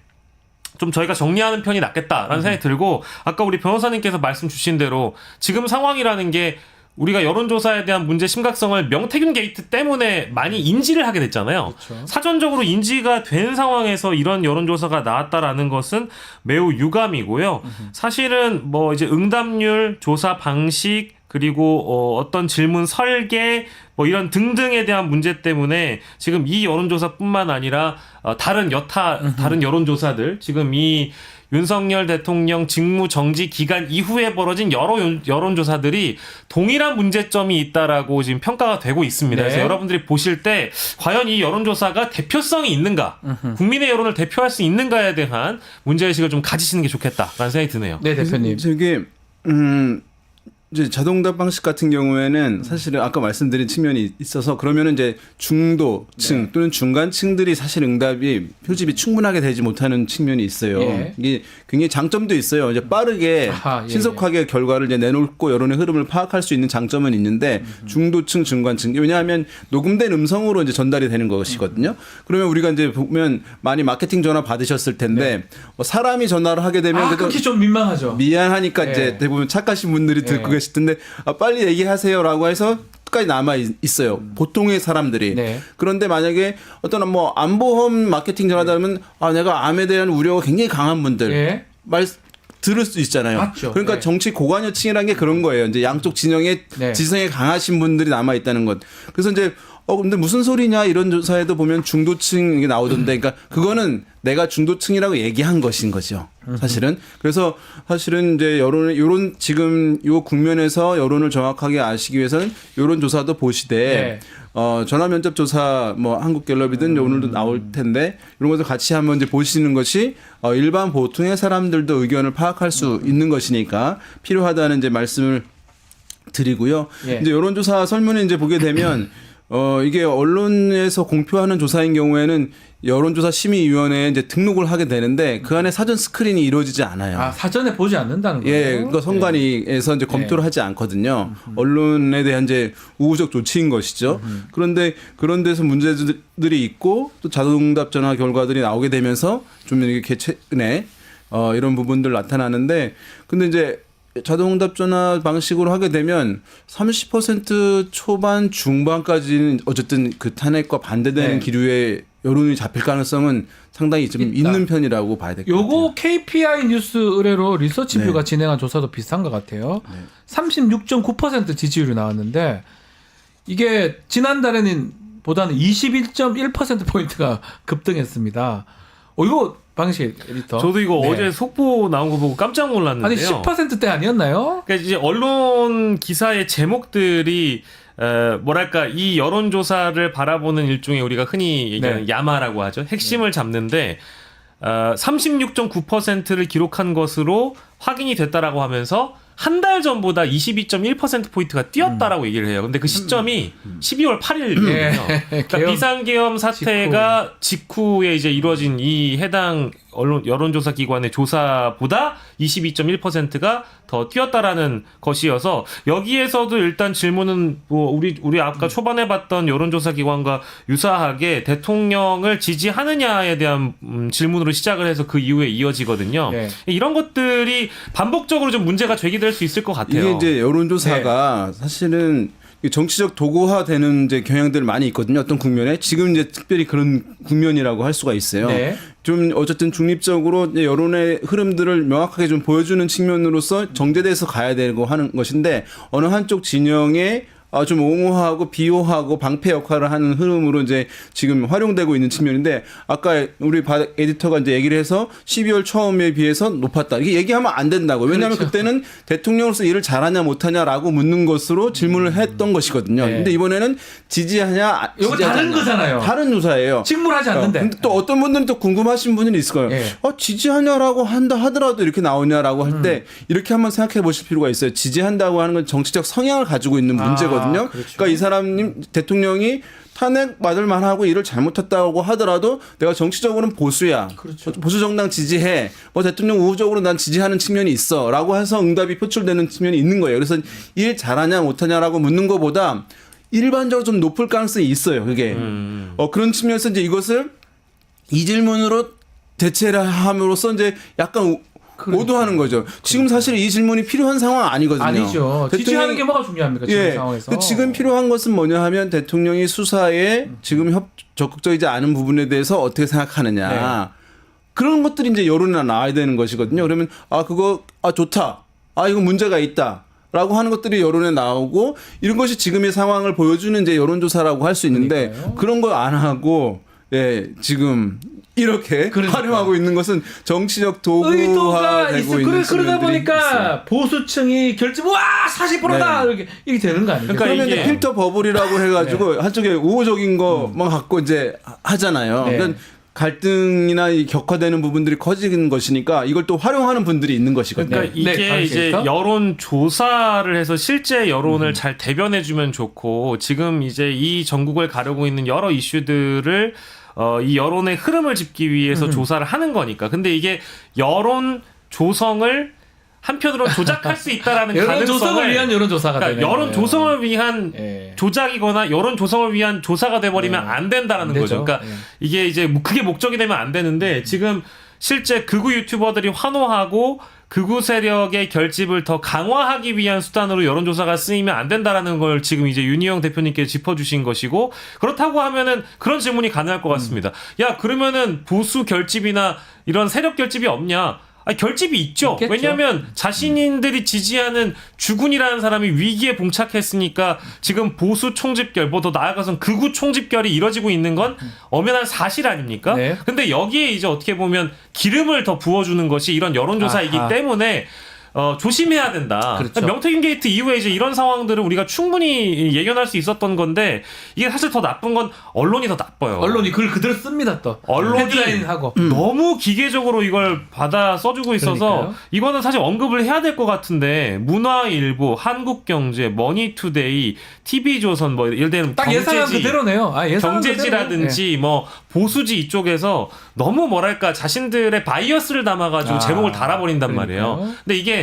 좀 저희가 정리하는 편이 낫겠다라는 생각이 들고 아까 우리 변호사님께서 말씀 주신 대로 지금 상황이라는 게 우리가 여론조사에 대한 문제 심각성을 명태균 게이트 때문에 많이 인지를 하게 됐잖아요. 그렇죠. 사전적으로 인지가 된 상황에서 이런 여론조사가 나왔다라는 것은 매우 유감이고요. 사실은 뭐 이제 응답률, 조사 방식, 그리고 어떤 질문 설계 뭐 이런 등등에 대한 문제 때문에 지금 이 여론조사뿐만 아니라 다른 여론조사들 지금 이 윤석열 대통령 직무 정지 기간 이후에 벌어진 여러 여론조사들이 동일한 문제점이 있다라고 지금 평가가 되고 있습니다. 네. 그래서 여러분들이 보실 때 과연 이 여론조사가 대표성이 있는가, 국민의 여론을 대표할 수 있는가에 대한 문제의식을 좀 가지시는 게 좋겠다라는 생각이 드네요. 네, 대표님. 저게 이제 자동응답 방식 같은 경우에는 사실은 아까 말씀드린 측면이 있어서 그러면은 이제 중도층 또는 중간층들이 사실 응답이 표집이 충분하게 되지 못하는 측면이 있어요. 예. 이게 굉장히 장점도 있어요. 이제 빠르게 아하, 예, 신속하게 결과를 이제 내놓고 여론의 흐름을 파악할 수 있는 장점은 있는데 중도층, 중간층 왜냐하면 녹음된 음성으로 이제 전달이 되는 것이거든요. 그러면 우리가 이제 보면 많이 마케팅 전화 받으셨을 텐데 사람이 전화를 하게 되면 그래도 그렇게 좀 민망하죠. 미안하니까 예. 이제 대부분 착하신 분들이 듣고 예. 계실 텐데 빨리 얘기하세요라고 해서 끝까지 남아 있어요. 보통의 사람들이. 네. 그런데 만약에 어떤 뭐 안보험 마케팅 전화다 하면 내가 암에 대한 우려가 굉장히 강한 분들 예. 들을 수 있잖아요. 맞죠. 그러니까 네. 정치 고관여층이라는 게 그런 거예요. 이제 양쪽 진영에 네. 지성에 강하신 분들이 남아 있다는 것. 그래서 이제 근데 무슨 소리냐 이런 조사에도 보면 중도층이 나오던데, 그러니까 그거는 내가 중도층이라고 얘기한 것인 거죠. 사실은. 그래서 사실은 이제 요런 지금 요 국면에서 여론을 정확하게 아시기 위해서는 요런 조사도 보시되 전화 면접 조사 뭐 한국갤럽이든 오늘도 나올 텐데 이런 것을 같이 한번 이제 보시는 것이 일반 보통의 사람들도 의견을 파악할 수 있는 것이니까 필요하다는 이제 말씀을 드리고요. 예. 이제 여론조사 설문을 이제 보게 되면 이게 언론에서 공표하는 조사인 경우에는 여론조사 심의위원회에 이제 등록을 하게 되는데 그 안에 사전 스크린이 이루어지지 않아요. 아, 사전에 보지 않는다는 거예요? 예, 그러니까 선관위에서 이제 검토를 하지 않거든요. 언론에 대한 이제 우호적 조치인 것이죠. 그런데 그런 데서 문제들이 있고 또 자동응답 전화 결과들이 나오게 되면서 좀 이렇게 최근에 이런 부분들 나타나는데 근데 이제 자동응답 전화 방식으로 하게 되면 30% 초반 중반까지는 어쨌든 그 탄핵과 반대되는 네. 기류의 여론이 잡힐 가능성은 상당히 좀 있다. 있는 편이라고 봐야 될 것 같아요. 요거 KPI 뉴스 의뢰로 리서치뷰가 네. 진행한 조사도 비슷한 것 같아요. 36.9% 지지율이 나왔는데 이게 지난달에는 보다는 21.1%포인트가 급등했습니다. 이거 방식 에디터. 저도 이거 네. 어제 속보 나온 거 보고 깜짝 아니 놀랐는데요. 10%대 아니었나요? 그러니까 이제 언론 기사의 제목들이 뭐랄까 이 여론조사를 바라보는 일종의 우리가 흔히 얘기하는 네. 야마라고 하죠. 핵심을 잡는데 36.9%를 기록한 것으로 확인이 됐다라고 하면서 한 달 전보다 22.1%포인트가 뛰었다라고 얘기를 해요. 근데 그 시점이 12월 8일이거든요. 예. 그러니까 개헌 비상계엄 사태가 직후에 이제 이루어진 이 해당 여론조사 기관의 조사보다 22.1%가 더 뛰었다라는 것이어서 여기에서도 일단 질문은 뭐 우리 아까 초반에 봤던 여론조사 기관과 유사하게 대통령을 지지하느냐에 대한 질문으로 시작을 해서 그 이후에 이어지거든요. 네. 이런 것들이 반복적으로 좀 문제가 제기될 수 있을 것 같아요. 이게 이제 여론조사가 사실은 정치적 도구화되는 이제 경향들 많이 있거든요. 어떤 국면에 지금 이제 특별히 그런 국면이라고 할 수가 있어요. 네. 좀 어쨌든 중립적으로 이제 여론의 흐름들을 명확하게 좀 보여주는 측면으로서 정제돼서 가야 되고 하는 것인데 어느 한쪽 진영의 좀 옹호하고 비호하고 방패 역할을 하는 흐름으로 이제 지금 활용되고 있는 측면인데 아까 우리 박 에디터가 이제 얘기를 해서 12월 처음에 비해서 높았다. 이게 얘기하면 안 된다고. 왜냐하면 그렇죠. 그때는 대통령으로서 일을 잘하냐 못하냐라고 묻는 것으로 질문을 했던 것이거든요. 네. 근데 이번에는 지지하냐 이거 지지하지 다른 않냐. 거잖아요. 다른 조사예요. 직무하지 않는데. 근데 또 어떤 분들은 또 궁금하신 분들이 있을 거예요. 예. 지지하냐라고 한다 하더라도 이렇게 나오냐라고 할 때 이렇게 한번 생각해 보실 필요가 있어요. 지지한다고 하는 건 정치적 성향을 가지고 있는 문제거든요. 그렇죠. 그러니까 이 사람님 대통령이 탄핵 받을 만하고 일을 잘못했다고 하더라도 내가 정치적으로는 보수야. 그렇죠. 보수 정당 지지해. 뭐 대통령 우호적으로 난 지지하는 측면이 있어라고 해서 응답이 표출되는 측면이 있는 거예요. 그래서 일 잘하냐 못하냐라고 묻는 것보다 일반적으로 좀 높을 가능성이 있어요. 그게 그런 측면에서 이제 이것을 이 질문으로 대체를 함으로써 이제 약간 오도하는 거죠. 지금 사실 이 질문이 필요한 상황 아니거든요. 아니죠. 지지하는 게 뭐가 중요합니까? 지금 상황에서. 근데 지금 필요한 것은 뭐냐 하면 대통령이 수사에 지금 적극적이지 않은 부분에 대해서 어떻게 생각하느냐. 네. 그런 것들이 이제 여론에 나와야 되는 것이거든요. 그러면 그거 좋다. 이거 문제가 있다. 라고 하는 것들이 여론에 나오고 이런 것이 지금의 상황을 보여주는 이제 여론조사라고 할 수 있는데 그러니까요. 그런 거 안 하고 지금 이렇게 활용하고 있는 것은 정치적 도구화가 의도가 되고 있어. 있는 그러다 보니까 있어요. 보수층이 결집 40%다 이렇게 되는 거 아니에요? 그러니까 그러면 이게- 이제 필터 버블이라고 해가지고 한쪽에 우호적인 것만 갖고 이제 하잖아요. 네. 그러니까 갈등이나 이 격화되는 부분들이 커지는 것이니까 이걸 또 활용하는 분들이 있는 것이거든요. 그러니까 네. 이게 네, 이제 가르치겠어? 여론 조사를 해서 실제 여론을 잘 대변해주면 좋고 지금 이제 이 전국을 가르고 있는 여러 이슈들을 이 여론의 흐름을 짚기 위해서 조사를 하는 거니까. 근데 이게 여론 조성을 한편으로는 조작할 수 있다라는 여론 가능성을 조성을 위한 여론 조사가 그러니까 되는 여론 거예요. 조성을 위한 예. 조작이거나 여론 조성을 위한 조사가 돼버리면 네. 안 된다라는 안 되죠. 거죠. 그러니까 예. 이게 이제 그게 목적이 되면 안 되는데 지금 실제 극우 유튜버들이 환호하고 극우 세력의 결집을 더 강화하기 위한 수단으로 여론조사가 쓰이면 안 된다라는 걸 지금 이제 윤희영 대표님께 짚어주신 것이고 그렇다고 하면은 그런 질문이 가능할 것 같습니다. 야 그러면은 보수 결집이나 이런 세력 결집이 없냐? 결집이 있죠. 있겠죠. 왜냐하면 자신들이 지지하는 주군이라는 사람이 위기에 봉착했으니까 지금 보수 총집결, 뭐 더 나아가서는 극우 총집결이 이뤄지고 있는 건 엄연한 사실 아닙니까? 네. 근데 여기에 이제 어떻게 보면 기름을 더 부어주는 것이 이런 여론조사이기 아하. 때문에 조심해야 된다. 그렇죠. 명태균 게이트 이후에 이제 이런 상황들을 우리가 충분히 예견할 수 있었던 건데 이게 사실 더 나쁜 건 언론이 더 나빠요. 언론이 그걸 그대로 씁니다 또. 언론이 헤드라인하고. 너무 기계적으로 이걸 받아 써주고 있어서 그러니까요. 이거는 사실 언급을 해야 될 것 같은데 문화일보, 한국경제, 머니투데이, TV조선 뭐 예를 들면 딱 예상한 그대로네요. 예상한 경제지라든지 뭐 보수지 이쪽에서 너무 뭐랄까 자신들의 바이어스를 담아가지고 제목을 달아버린단 말이에요. 그러니까요. 근데 이게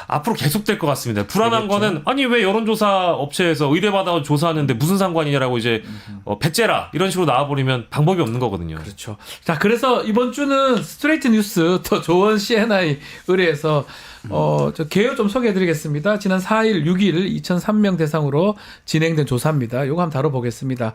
앞으로 계속될 것 같습니다. 불안한 되겠죠. 거는 아니 왜 여론조사 업체에서 의뢰받아 조사하는데 무슨 상관이냐라고 이제 배째라 이런 식으로 나와버리면 방법이 없는 거거든요. 그렇죠. 자, 그래서 이번 주는 스트레이트 뉴스 더 조원 CNI 의뢰해서 저 개요 좀 소개해드리겠습니다. 지난 4일, 6일 2,003명 대상으로 진행된 조사입니다. 요거 한번 다뤄보겠습니다.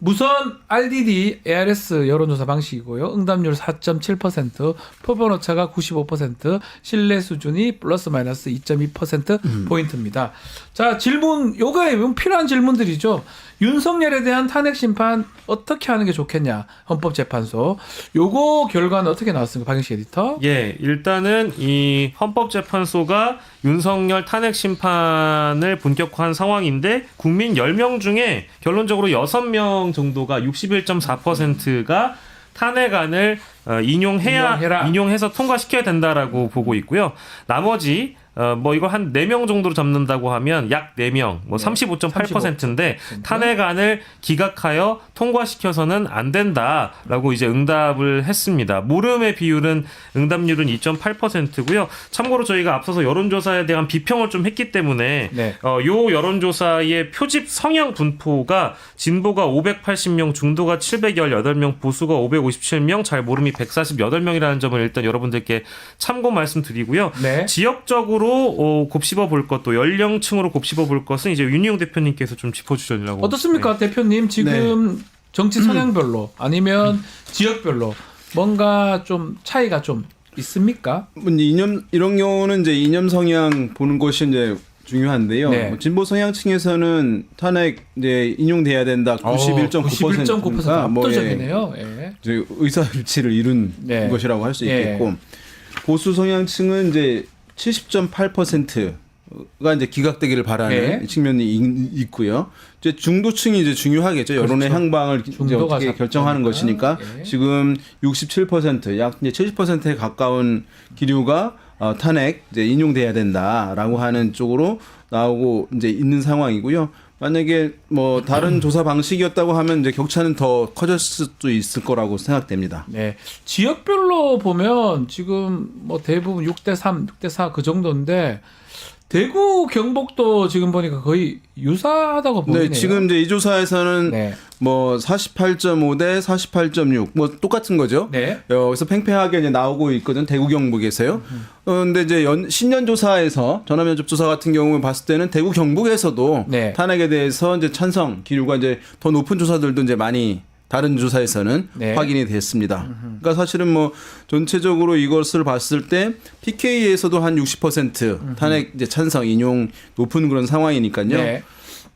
무선 RDD ARS 여론조사 방식이고요. 응답률 4.7%, 표본 오차가 95%, 신뢰 수준이 플러스 마이너스 2.2% 포인트입니다. 자, 질문, 요거에 필요한 질문들이죠. 윤석열에 대한 탄핵 심판 어떻게 하는 게 좋겠냐? 헌법재판소. 요거 결과는 어떻게 나왔습니까? 박영식 에디터. 예, 일단은 이 헌법재판소가 윤석열 탄핵 심판을 본격화한 상황인데 국민 10명 중에 결론적으로 6명 정도가 61.4%가 탄핵안을 인용해서 통과시켜야 된다라고 보고 있고요. 나머지 뭐 이걸 한 4명 정도로 잡는다고 하면 약 4명, 뭐 35.8%인데 탄핵안을 기각하여 통과시켜서는 안 된다라고 이제 응답을 했습니다. 모름의 비율은 응답률은 2.8%고요. 참고로 저희가 앞서서 여론조사에 대한 비평을 좀 했기 때문에 네. 요 여론조사의 표집 성향 분포가 진보가 580명, 중도가 718명, 보수가 557명, 잘 모름이 148명이라는 점을 일단 여러분들께 참고 말씀드리고요. 네. 지역적으로 곱씹어 볼 것도 연령층으로 곱씹어 볼 것은 이제 윤희용 대표님께서 좀 짚어주시려고. 어떻습니까, 대표님? 지금 정치 성향별로 아니면 지역별로 뭔가 좀 차이가 좀 있습니까? 이런 경우는 이제 이념 성향 보는 것이 이제 중요한데요. 네. 뭐 진보 성향층에서는 탄핵 이제 인용돼야 된다. 91.9%가 뭐 압도적이네요. 예. 이제 의사일치를 이룬 네. 것이라고 할 수 예. 있겠고 보수 성향층은 이제 70.8%가 이제 기각되기를 바라는 네. 측면이 있고요. 이제 중도층이 이제 중요하겠죠. 여론의 그렇죠. 향방을 이제 중도가 어떻게 결정하는 작동이니까. 것이니까 예. 지금 67%, 약 이제 70%에 가까운 기류가 탄핵 이제 인용돼야 된다라고 하는 쪽으로 나오고 이제 있는 상황이고요. 만약에 뭐 다른 조사 방식이었다고 하면 이제 격차는 더 커졌을 수도 있을 거라고 생각됩니다. 네. 지역별로 보면 지금 뭐 대부분 6대3, 6대4 그 정도인데 대구 경북도 지금 보니까 거의 유사하다고 보이네요. 네, 지금 이제 이 조사에서는 네. 뭐 48.5 대 48.6 뭐 똑같은 거죠. 네. 여기서 팽팽하게 이제 나오고 있거든 대구 경북에서요. 근데 이제 신년 조사에서 전화면접 조사 같은 경우 봤을 때는 대구 경북에서도 네. 탄핵에 대해서 이제 찬성 기류가 이제 더 높은 조사들도 이제 많이 다른 조사에서는 네. 확인이 됐습니다. 그러니까 사실은 뭐 전체적으로 이것을 봤을 때 PK에서도 한 60% 탄핵 이제 찬성 인용 높은 그런 상황이니까요. 네.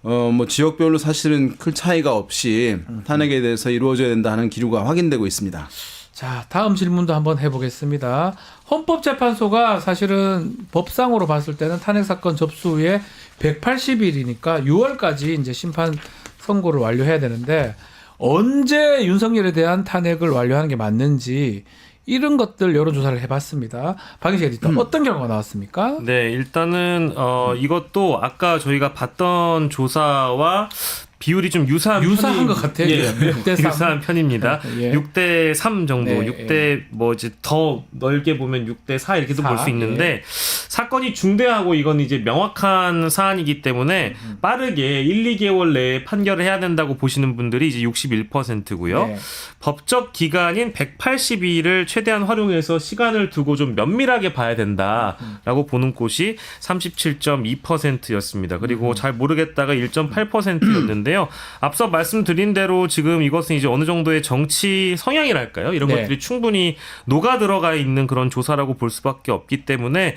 뭐 지역별로 사실은 큰 차이가 없이 탄핵에 대해서 이루어져야 된다 하는 기류가 확인되고 있습니다. 자, 다음 질문도 한번 해보겠습니다. 헌법재판소가 사실은 법상으로 봤을 때는 탄핵 사건 접수 후에 180일이니까 6월까지 이제 심판 선고를 완료해야 되는데 언제 윤석열에 대한 탄핵을 완료하는 게 맞는지 이런 것들 여론조사를 해봤습니다. 박희식 에디터 어떤 결과가 나왔습니까? 네, 일단은 이것도 아까 저희가 봤던 조사와 비율이 좀 유사한 것 같아요. 예, 6대 3. 유사한 편입니다. 예. 6대 3 정도, 네, 6대 뭐 이제 더 넓게 보면 6대 4 이렇게도 볼 4, 수 있는데 사건이 중대하고 이건 이제 명확한 사안이기 때문에 빠르게 1, 2개월 내에 판결을 해야 된다고 보시는 분들이 이제 61%고요. 네. 법적 기간인 180일을 최대한 활용해서 시간을 두고 좀 면밀하게 봐야 된다라고 보는 곳이 37.2%였습니다. 그리고 잘 모르겠다가 1.8%였는데요. 앞서 말씀드린 대로 지금 이것은 이제 어느 정도의 정치 성향이랄까요? 이런 네. 것들이 충분히 녹아 들어가 있는 그런 조사라고 볼 수밖에 없기 때문에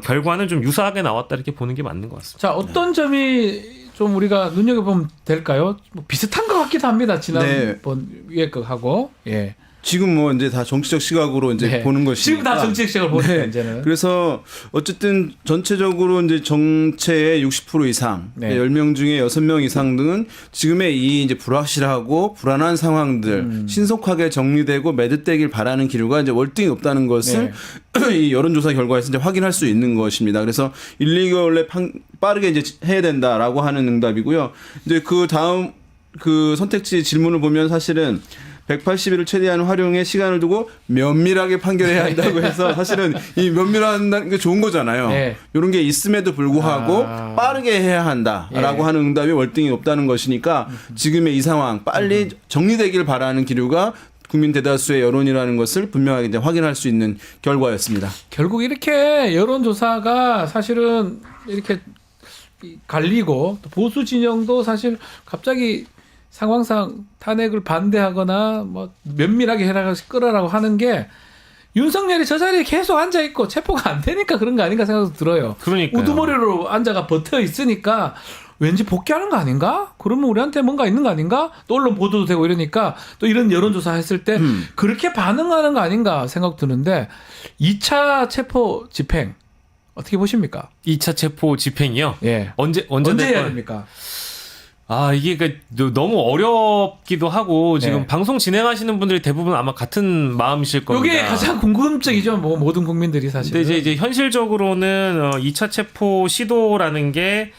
결과는 좀 유사하게 나왔다 이렇게 보는 게 맞는 것 같습니다. 자, 어떤 점이 좀 우리가 눈여겨보면 될까요? 뭐 비슷한 것 같기도 합니다. 지난번 위에 거하고. 예. 지금 뭐 이제 다 정치적 시각으로 이제 네. 보는 것이 지금 다 정치적 시각을 보니까 이제는. 그래서 어쨌든 전체적으로 이제 정체의 60% 이상, 네. 10명 중에 6명 이상 등은 지금의 이 이제 불확실하고 불안한 상황들 신속하게 정리되고 매듭되길 바라는 기류가 이제 월등히 높다는 것을 이 여론조사 결과에서 이제 확인할 수 있는 것입니다. 그래서 1, 2개월 내 빠르게 이제 해야 된다라고 하는 응답이고요. 이제 그 다음 그 선택지 질문을 보면 사실은 180일을 최대한 활용해 시간을 두고 면밀하게 판결해야 한다고 해서 사실은 이 면밀한다는 게 좋은 거잖아요. 네. 이런 게 있음에도 불구하고 빠르게 해야 한다라고 하는 응답이 월등히 높다는 것이니까 지금의 이 상황 빨리 정리되길 바라는 기류가 국민 대다수의 여론이라는 것을 분명하게 이제 확인할 수 있는 결과였습니다. 결국 이렇게 여론조사가 사실은 이렇게 갈리고 또 보수 진영도 사실 갑자기 상황상 탄핵을 반대하거나 뭐 면밀하게 해라 끌어라고 하는 게 윤석열이 저 자리에 계속 앉아 있고 체포가 안 되니까 그런 거 아닌가 생각도 들어요. 그러니까요. 우두머리로 앉아가 버텨 있으니까 왠지 복귀하는 거 아닌가? 그러면 우리한테 뭔가 있는 거 아닌가? 또 언론 보도도 되고 이러니까 또 이런 여론조사 했을 때 그렇게 반응하는 거 아닌가 생각 드는데 2차 체포 집행 어떻게 보십니까? 2차 체포 집행이요? 예. 언제 해야 됩니까? 아, 이게 그러니까 너무 어렵기도 하고 지금 네. 방송 진행하시는 분들이 대부분 아마 같은 마음이실 겁니다. 이게 가장 궁금증이죠. 뭐 모든 국민들이 사실. 근데 이제 현실적으로는 2차 체포 시도라는 게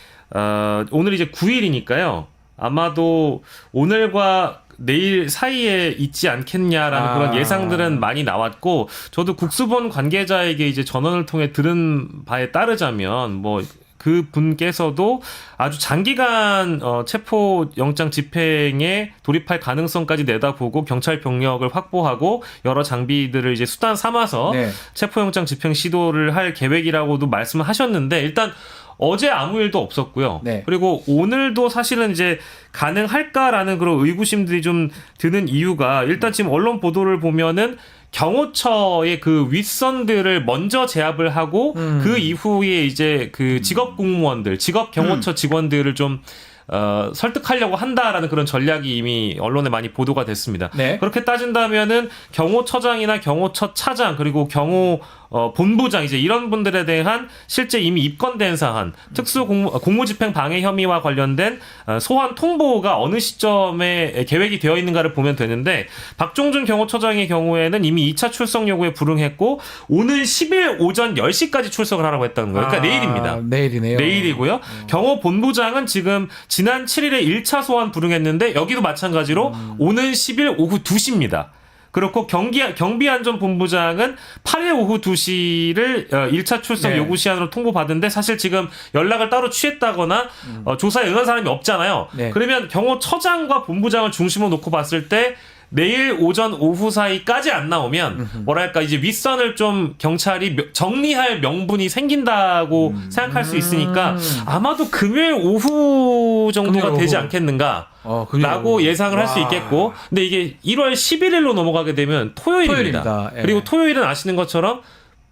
오늘 이제 9일이니까요. 아마도 오늘과 내일 사이에 있지 않겠냐라는 그런 예상들은 많이 나왔고, 저도 국수본 관계자에게 이제 전원을 통해 들은 바에 따르자면 뭐 그 분께서도 아주 장기간 체포 영장 집행에 돌입할 가능성까지 내다보고 경찰 병력을 확보하고 여러 장비들을 이제 수단 삼아서 네. 체포 영장 집행 시도를 할 계획이라고도 말씀을 하셨는데, 일단 어제 아무 일도 없었고요. 네. 그리고 오늘도 사실은 이제 가능할까라는 그런 의구심들이 좀 드는 이유가, 일단 지금 언론 보도를 보면은 경호처의 그 윗선들을 먼저 제압을 하고 그 이후에 이제 그 직업 공무원들, 직업 경호처 직원들을 좀 설득하려고 한다라는 그런 전략이 이미 언론에 많이 보도가 됐습니다. 네. 그렇게 따진다면은 경호처장이나 경호처 차장 그리고 경호 본부장 이제 이런 분들에 대한 실제 이미 입건된 사안, 특수 공무집행 방해 혐의와 관련된 소환 통보가 어느 시점에 계획이 되어 있는가를 보면 되는데 박종준 경호처장의 경우에는 이미 2차 출석 요구에 불응했고 오는 10일 오전 10시까지 출석을 하라고 했다는 거예요. 그러니까 내일입니다. 내일이네요. 내일이고요. 경호 본부장은 지금 지난 7일에 1차 소환 불응했는데 여기도 마찬가지로 오는 10일 오후 2시입니다. 그렇고 경비안전본부장은 8일 오후 2시를 1차 출석 네. 요구 시한으로 통보받은데 사실 지금 연락을 따로 취했다거나 조사에 응한 사람이 없잖아요. 네. 그러면 경호처장과 본부장을 중심으로 놓고 봤을 때 내일 오전 오후 사이까지 안 나오면 뭐랄까 이제 윗선을 좀 경찰이 정리할 명분이 생긴다고 생각할 수 있으니까 아마도 금요일 오후 정도가 금요일 되지 오후. 않겠는가 금요일 라고 오후. 예상을 할 수 와. 있겠고 근데 이게 1월 11일로 넘어가게 되면 토요일입니다. 토요일입니다. 예. 그리고 토요일은 아시는 것처럼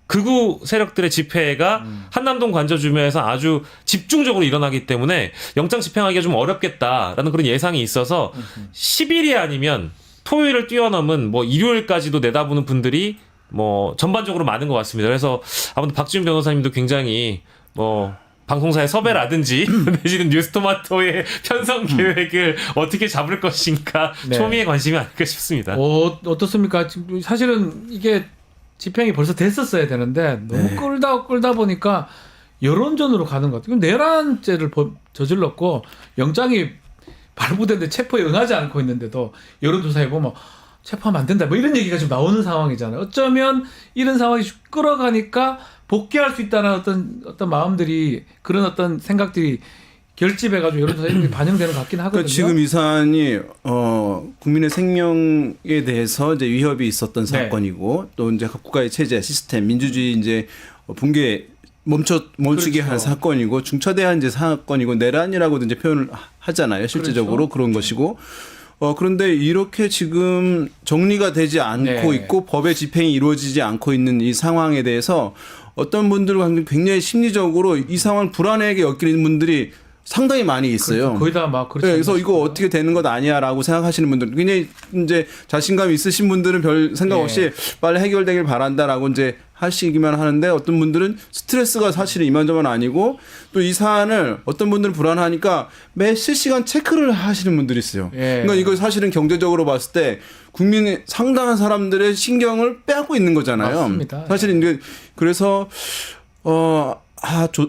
극우 세력들의 집회가 한남동 관저주변에서 아주 집중적으로 일어나기 때문에 영장 집행하기가 좀 어렵겠다라는 그런 예상이 있어서 10일이 아니면 토요일을 뛰어넘은 뭐 일요일까지도 내다보는 분들이 뭐 전반적으로 많은 것 같습니다. 그래서 아무튼 박지훈 변호사님도 굉장히 뭐 방송사의 섭외라든지 내지는 뉴스토마토의 편성 계획을 어떻게 잡을 것인가 네. 초미의 관심이 아닐까 싶습니다. 어떻습니까? 지금 사실은 이게 집행이 벌써 됐었어야 되는데 너무 끌다 보니까 여론전으로 가는 것 같아요. 내란죄를 저질렀고 영장이 발부됐는데 체포에 응하지 않고 있는데도 여론조사에 보면 체포하면 안 된다 뭐 이런 얘기가 좀 나오는 상황이잖아요. 어쩌면 이런 상황이 끌어가니까 복귀할 수 있다는 어떤 마음들이 그런 어떤 생각들이 결집해가지고 여론조사 이런 게 반영되는 것 같긴 하거든요. 그러니까 지금 이 사안이 국민의 생명에 대해서 이제 위협이 있었던 네. 사건이고 또 이제 국가의 체제, 시스템, 민주주의 이제 붕괴 멈추게 그렇죠. 한 사건이고 중차대한 이제 사건이고 내란이라고도 이제 표현을 하잖아요. 실제적으로 그렇죠. 그런 것이고. 그런데 이렇게 지금 정리가 되지 않고 네. 있고 법의 집행이 이루어지지 않고 있는 이 상황에 대해서 어떤 분들은 굉장히 심리적으로 이 상황을 불안하게 여기는 분들이 상당히 많이 있어요. 그렇죠. 거의 다 막 그렇죠. 네, 그래서 이거 어떻게 되는 것 아니야라고 생각하시는 분들, 굉장히 이제 자신감 있으신 분들은 별 생각 없이 빨리 해결되길 바란다라고 이제 하시기만 하는데 어떤 분들은 스트레스가 사실은 이만저만 아니고 또 이 사안을 어떤 분들은 불안하니까 매 실시간 체크를 하시는 분들이 있어요. 그러니까 이거 사실은 경제적으로 봤을 때 국민의 상당한 사람들의 신경을 빼앗고 있는 거잖아요. 맞습니다. 사실 이제 그래서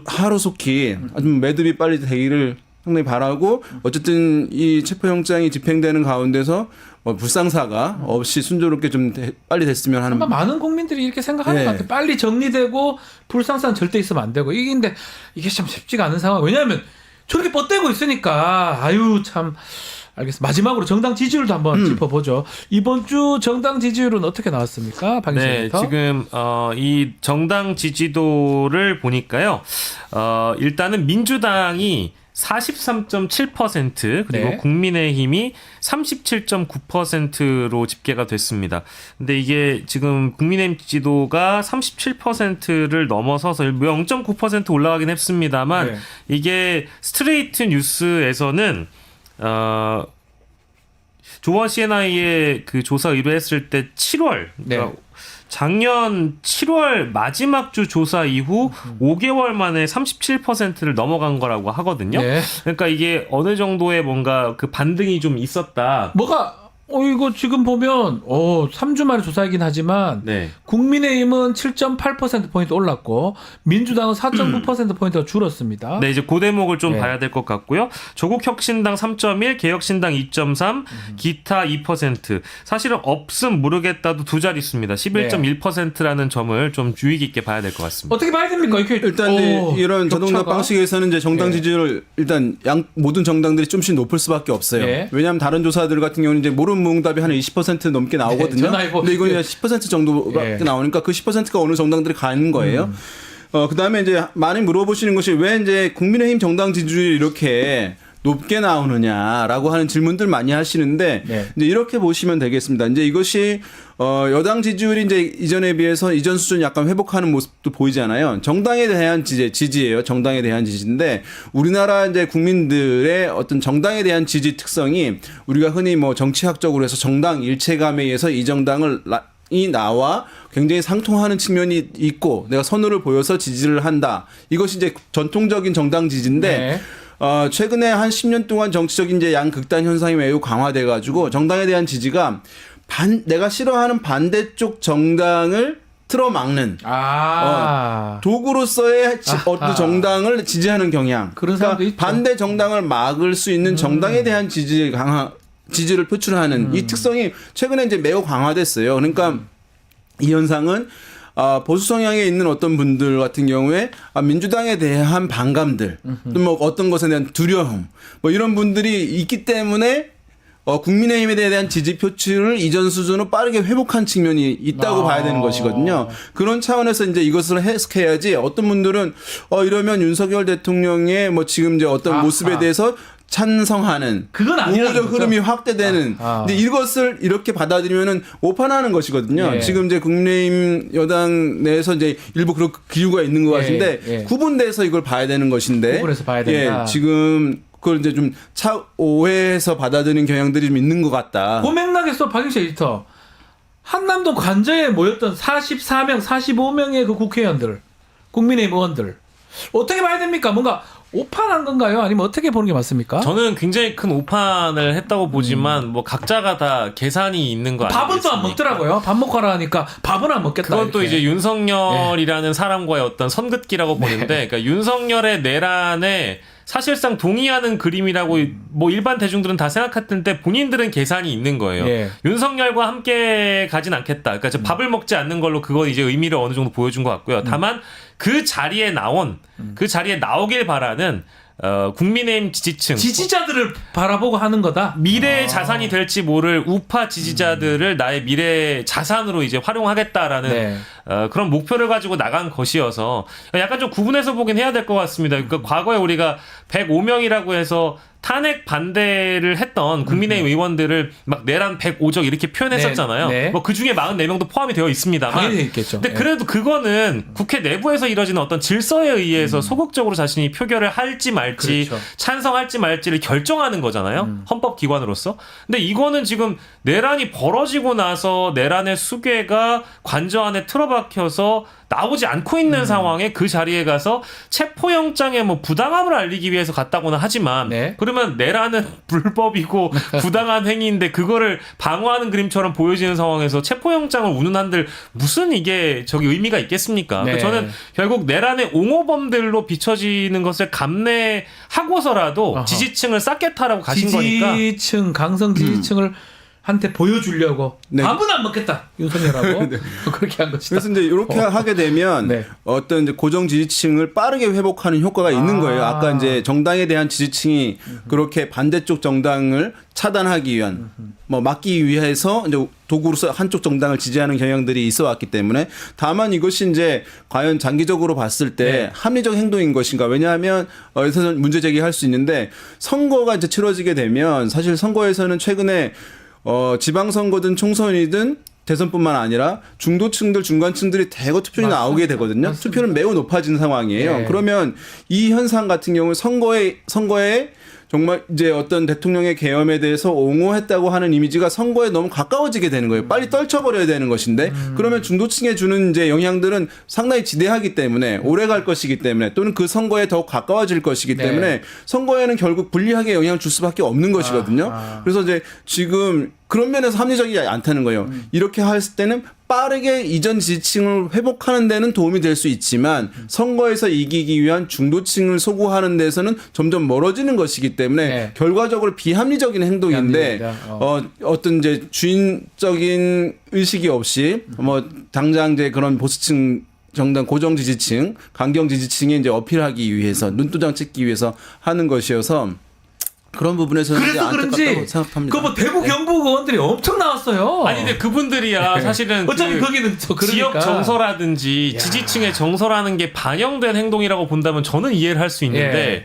하루속히 좀 매듭이 빨리 되기를 상당히 바라고 어쨌든 이 체포영장이 집행되는 가운데서 불상사가 없이 순조롭게 좀 빨리 됐으면 하는. 아마 많은 국민들이 이렇게 생각하는 네. 것 같아요. 빨리 정리되고 불상사는 절대 있으면 안 되고 이게 참 쉽지가 않은 상황. 왜냐하면 저렇게 뻗대고 있으니까 아유 참. 알겠습니다. 마지막으로 정당 지지율도 한번 짚어보죠. 이번 주 정당 지지율은 어떻게 나왔습니까? 박 네, 기자부터. 지금 이 정당 지지도를 보니까요. 일단은 민주당이 43.7% 그리고 네. 국민의힘이 37.9%로 집계가 됐습니다. 근데 이게 지금 국민의힘 지지도가 37%를 넘어서서 0.9% 올라가긴 했습니다만 네. 이게 스트레이트 뉴스에서는 조원 CNI의 그 조사 의뢰했을 때 7월, 그러니까 작년 7월 마지막 주 조사 이후 5개월 만에 37%를 넘어간 거라고 하거든요. 네. 그러니까 이게 어느 정도의 뭔가 그 반등이 좀 있었다. 뭐가 이거 지금 보면 3주 만에 조사이긴 하지만 네. 국민의힘은 7.8%포인트 올랐고 민주당은 4.9%포인트가 줄었습니다. 네, 이제 그 대목을 좀 네. 봐야 될 것 같고요. 조국혁신당 3.1, 개혁신당 2.3, 기타 2%. 사실은 없음 모르겠다도 두 자릿수입니다. 11.1%라는 점을 좀 주의 깊게 봐야 될 것 같습니다. 어떻게 봐야 됩니까? 이렇게 일단 이런 자동답 방식에서는 이제 정당 지지율을 일단 모든 정당들이 좀씩 높을 수밖에 없어요. 네. 왜냐하면 다른 조사들 같은 경우는 이제 모르는 응답이 한 20% 넘게 나오거든요. 전화해보- 근데 이건 그냥 10% 정도밖에 나오니까 그 10%가 어느 정당들이 가는 거예요. 그다음에 이제 많이 물어보시는 것이 왜 이제 국민의힘 정당 지지율이 이렇게 높게 나오느냐라고 하는 질문들 많이 하시는데 네. 이제 이렇게 보시면 되겠습니다. 이제 이것이 여당 지지율이 이제 이전에 비해서 이전 수준 약간 회복하는 모습도 보이잖아요. 정당에 대한 지지예요. 정당에 대한 지지인데 우리나라 이제 국민들의 어떤 정당에 대한 지지 특성이 우리가 흔히 뭐 정치학적으로 해서 정당 일체감에 의해서 이 정당을 이 나와 굉장히 상통하는 측면이 있고 내가 선호를 보여서 지지를 한다. 이것이 이제 전통적인 정당 지지인데 네. 최근에 한 10년 동안 정치적인 이제 양극단 현상이 매우 강화돼 가지고 정당에 대한 지지가 내가 싫어하는 반대쪽 정당을 틀어막는 도구로서의 어떤 정당을 지지하는 경향. 그런 사람도 있죠. 반대 정당을 막을 수 있는 정당에 대한 지지를 표출하는 이 특성이 최근에 이제 매우 강화됐어요. 그러니까 이 현상은 보수 성향에 있는 어떤 분들 같은 경우에 민주당에 대한 반감들, 또 뭐 어떤 것에 대한 두려움, 뭐 이런 분들이 있기 때문에 국민의힘에 대한 지지 표출을 이전 수준으로 빠르게 회복한 측면이 있다고 봐야 되는 것이거든요. 그런 차원에서 이제 이것을 해석해야지 어떤 분들은 이러면 윤석열 대통령의 뭐 지금 이제 어떤 모습에 대해서 찬성하는 그건 아니라는 우호적 거죠? 흐름이 확대되는 근데 이것을 이렇게 받아들이면은 오판하는 것이거든요. 예. 지금 이제 국민의힘 여당 내에서 이제 일부 그런 기류가 있는 것 같은데 예. 구분돼서 이걸 봐야 되는 것인데 구분해서 봐야 된다. 지금 그걸 이제 좀 오해해서 받아들이는 경향들이 좀 있는 것 같다. 그 맥락에서 박영식 에디터 한남동 관저에 모였던 44명, 45명의 그 국회의원들, 국민의힘 의원들 어떻게 봐야 됩니까? 뭔가 오판한 건가요? 아니면 어떻게 보는 게 맞습니까? 저는 굉장히 큰 오판을 했다고 보지만 뭐 각자가 다 계산이 있는 거 아니겠습니까? 밥은 또 안 먹더라고요. 밥 먹고 하라 하니까 밥은 안 먹겠다. 그건 또 이렇게. 이제 윤석열이라는 사람과의 어떤 선긋기라고 보는데, 그러니까 윤석열의 내란에 사실상 동의하는 그림이라고 뭐 일반 대중들은 다 생각했는데 본인들은 계산이 있는 거예요. 예. 윤석열과 함께 가진 않겠다. 그러니까 밥을 먹지 않는 걸로 그건 이제 의미를 어느 정도 보여준 것 같고요. 다만 그 자리에 그 자리에 나오길 바라는 국민의힘 지지층, 지지자들을 바라보고 하는 거다. 미래의 자산이 될지 모를 우파 지지자들을 나의 미래 자산으로 이제 활용하겠다라는 네. 그런 목표를 가지고 나간 것이어서 약간 좀 구분해서 보긴 해야 될 것 같습니다. 그러니까 과거에 우리가 105명이라고 해서 탄핵 반대를 했던 국민의힘 의원들을 막 내란 105적 이렇게 표현했었잖아요. 네. 뭐 그 중에 44명도 포함이 되어 있습니다만. 당연히 있겠죠. 근데 네. 그래도 그거는 국회 내부에서 이뤄지는 어떤 질서에 의해서 소극적으로 자신이 표결을 할지 말지 그렇죠. 찬성할지 말지를 결정하는 거잖아요. 헌법기관으로서. 근데 이거는 지금 내란이 벌어지고 나서 내란의 수괴가 관저 안에 틀어박혀서 나오지 않고 있는 상황에 그 자리에 가서 체포영장에 뭐 부당함을 알리기 위해서 갔다고는 하지만 네. 그러면 내란은 불법이고 부당한 행위인데 그거를 방어하는 그림처럼 보여지는 상황에서 체포영장을 우는 한들 무슨 이게 저기 의미가 있겠습니까? 네. 저는 결국 내란의 옹호범들로 비춰지는 것을 감내하고서라도 아하. 지지층을 싹게 타라고 가신 거니까 지지층, 강성 지지층을 한테 보여주려고 네. 밥은 안 먹겠다 윤석열하고 그렇게 한 것이다. 그래서 이제 이렇게 하게 되면 네. 어떤 이제 고정 지지층을 빠르게 회복하는 효과가 있는 거예요. 아까 이제 정당에 대한 지지층이 그렇게 반대쪽 정당을 차단하기 위한 뭐 막기 위해서 이제 도구로서 한쪽 정당을 지지하는 경향들이 있어 왔기 때문에 다만 이것이 이제 과연 장기적으로 봤을 때 네. 합리적 행동인 것인가? 왜냐하면 여기서 문제 제기할 수 있는데 선거가 이제 치러지게 되면 사실 선거에서는 최근에 지방선거든 총선이든 대선뿐만 아니라 중도층들, 중간층들이 대거 투표에 나오게 되거든요. 맞습니다. 투표는 매우 높아진 상황이에요. 네. 그러면 이 현상 같은 경우 선거에 정말 이제 어떤 대통령의 계엄에 대해서 옹호했다고 하는 이미지가 선거에 너무 가까워지게 되는 거예요. 빨리 떨쳐버려야 되는 것인데 그러면 중도층에 주는 이제 영향들은 상당히 지대하기 때문에 오래 갈 것이기 때문에 또는 그 선거에 더욱 가까워질 것이기 네. 때문에 선거에는 결국 불리하게 영향을 줄 수밖에 없는 것이거든요. 그래서 이제 지금 그런 면에서 합리적이지 않다는 거예요. 이렇게 했을 때는 빠르게 이전 지지층을 회복하는 데는 도움이 될 수 있지만 선거에서 이기기 위한 중도층을 소구하는 데서는 점점 멀어지는 것이기 때문에 네. 결과적으로 비합리적인 행동인데 비합리적이다. 어떤 이제 주인적인 의식이 없이 뭐 당장 이제 그런 보수층 정당 고정 지지층, 강경 지지층에 이제 어필하기 위해서 눈도장 찍기 위해서 하는 것이어서 그런 부분에서는 이제 그래서 그런지 안타깝다고 생각합니다. 그뭐 대구 경북 의원들이 엄청 나왔어요. 아니 근데 그분들이야 사실은 어차피 그 거기는 또 그러니까. 지역 정서라든지 야. 지지층의 정서라는 게 반영된 행동이라고 본다면 저는 이해를 할 수 있는데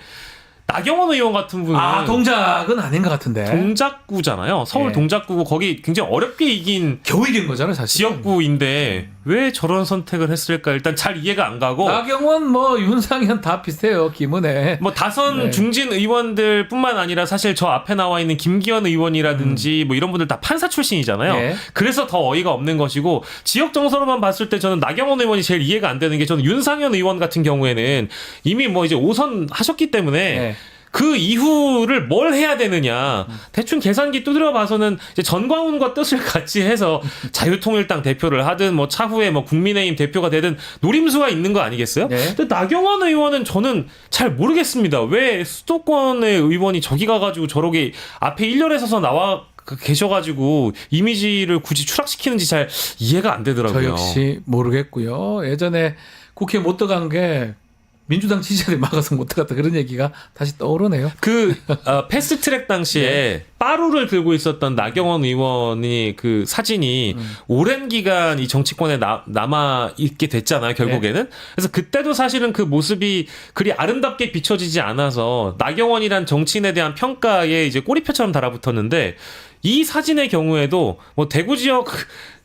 나경원 의원 같은 분은 동작은 아닌 것 같은데. 동작구잖아요. 서울 예. 동작구고 거기 굉장히 어렵게 이긴 겨우 이긴 거잖아요, 사실. 지역구인데 왜 저런 선택을 했을까 일단 잘 이해가 안 가고 나경원 뭐 윤상현 다 비슷해요. 김은혜. 뭐 다선 네. 중진 의원들뿐만 아니라 사실 저 앞에 나와 있는 김기현 의원이라든지 뭐 이런 분들 다 판사 출신이잖아요. 예. 그래서 더 어이가 없는 것이고 지역 정서로만 봤을 때 저는 나경원 의원이 제일 이해가 안 되는 게 저는 윤상현 의원 같은 경우에는 이미 뭐 이제 5선 하셨기 때문에 예. 그 이후를 뭘 해야 되느냐 대충 계산기 두드려 봐서는 이제 전광훈과 뜻을 같이 해서 자유통일당 대표를 하든 뭐 차후에 뭐 국민의힘 대표가 되든 노림수가 있는 거 아니겠어요? 네. 근데 나경원 의원은 저는 잘 모르겠습니다. 왜 수도권의 의원이 저기 가가지고 저렇게 앞에 1년에 서서 나와 계셔가지고 이미지를 굳이 추락시키는지 잘 이해가 안 되더라고요. 저 역시 모르겠고요. 예전에 국회 못 들어간 게 민주당 지지자들이 막아서 못 들어갔다 그런 얘기가 다시 떠오르네요. 패스트트랙 당시에 빠루를 들고 있었던 나경원 의원이 그 사진이 오랜 기간 이 정치권에 남아 있게 됐잖아요, 결국에는. 그래서 그때도 사실은 그 모습이 그리 아름답게 비춰지지 않아서 나경원이란 정치인에 대한 평가에 이제 꼬리표처럼 달아붙었는데 이 사진의 경우에도 뭐 대구 지역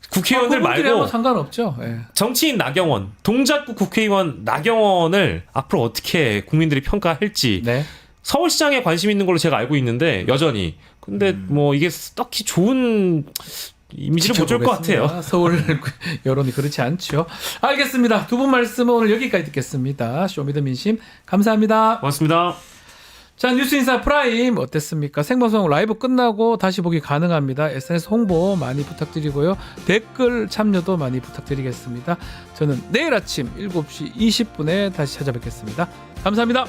국회의원들 말고 상관없죠. 예. 정치인 나경원, 동작구 국회의원 나경원을 앞으로 어떻게 국민들이 평가할지 네. 서울시장에 관심 있는 걸로 제가 알고 있는데 여전히 근데 뭐 이게 딱히 좋은 이미지를 못 줄 것 같아요. 지켜보겠습니다. 서울 여론이 그렇지 않죠. 알겠습니다. 두 분 말씀은 오늘 여기까지 듣겠습니다. 쇼미더민심 감사합니다. 고맙습니다. 자, 뉴스인사 프라임 어땠습니까? 생방송 라이브 끝나고 다시 보기 가능합니다. SNS 홍보 많이 부탁드리고요. 댓글 참여도 많이 부탁드리겠습니다. 저는 내일 아침 7시 20분에 다시 찾아뵙겠습니다. 감사합니다.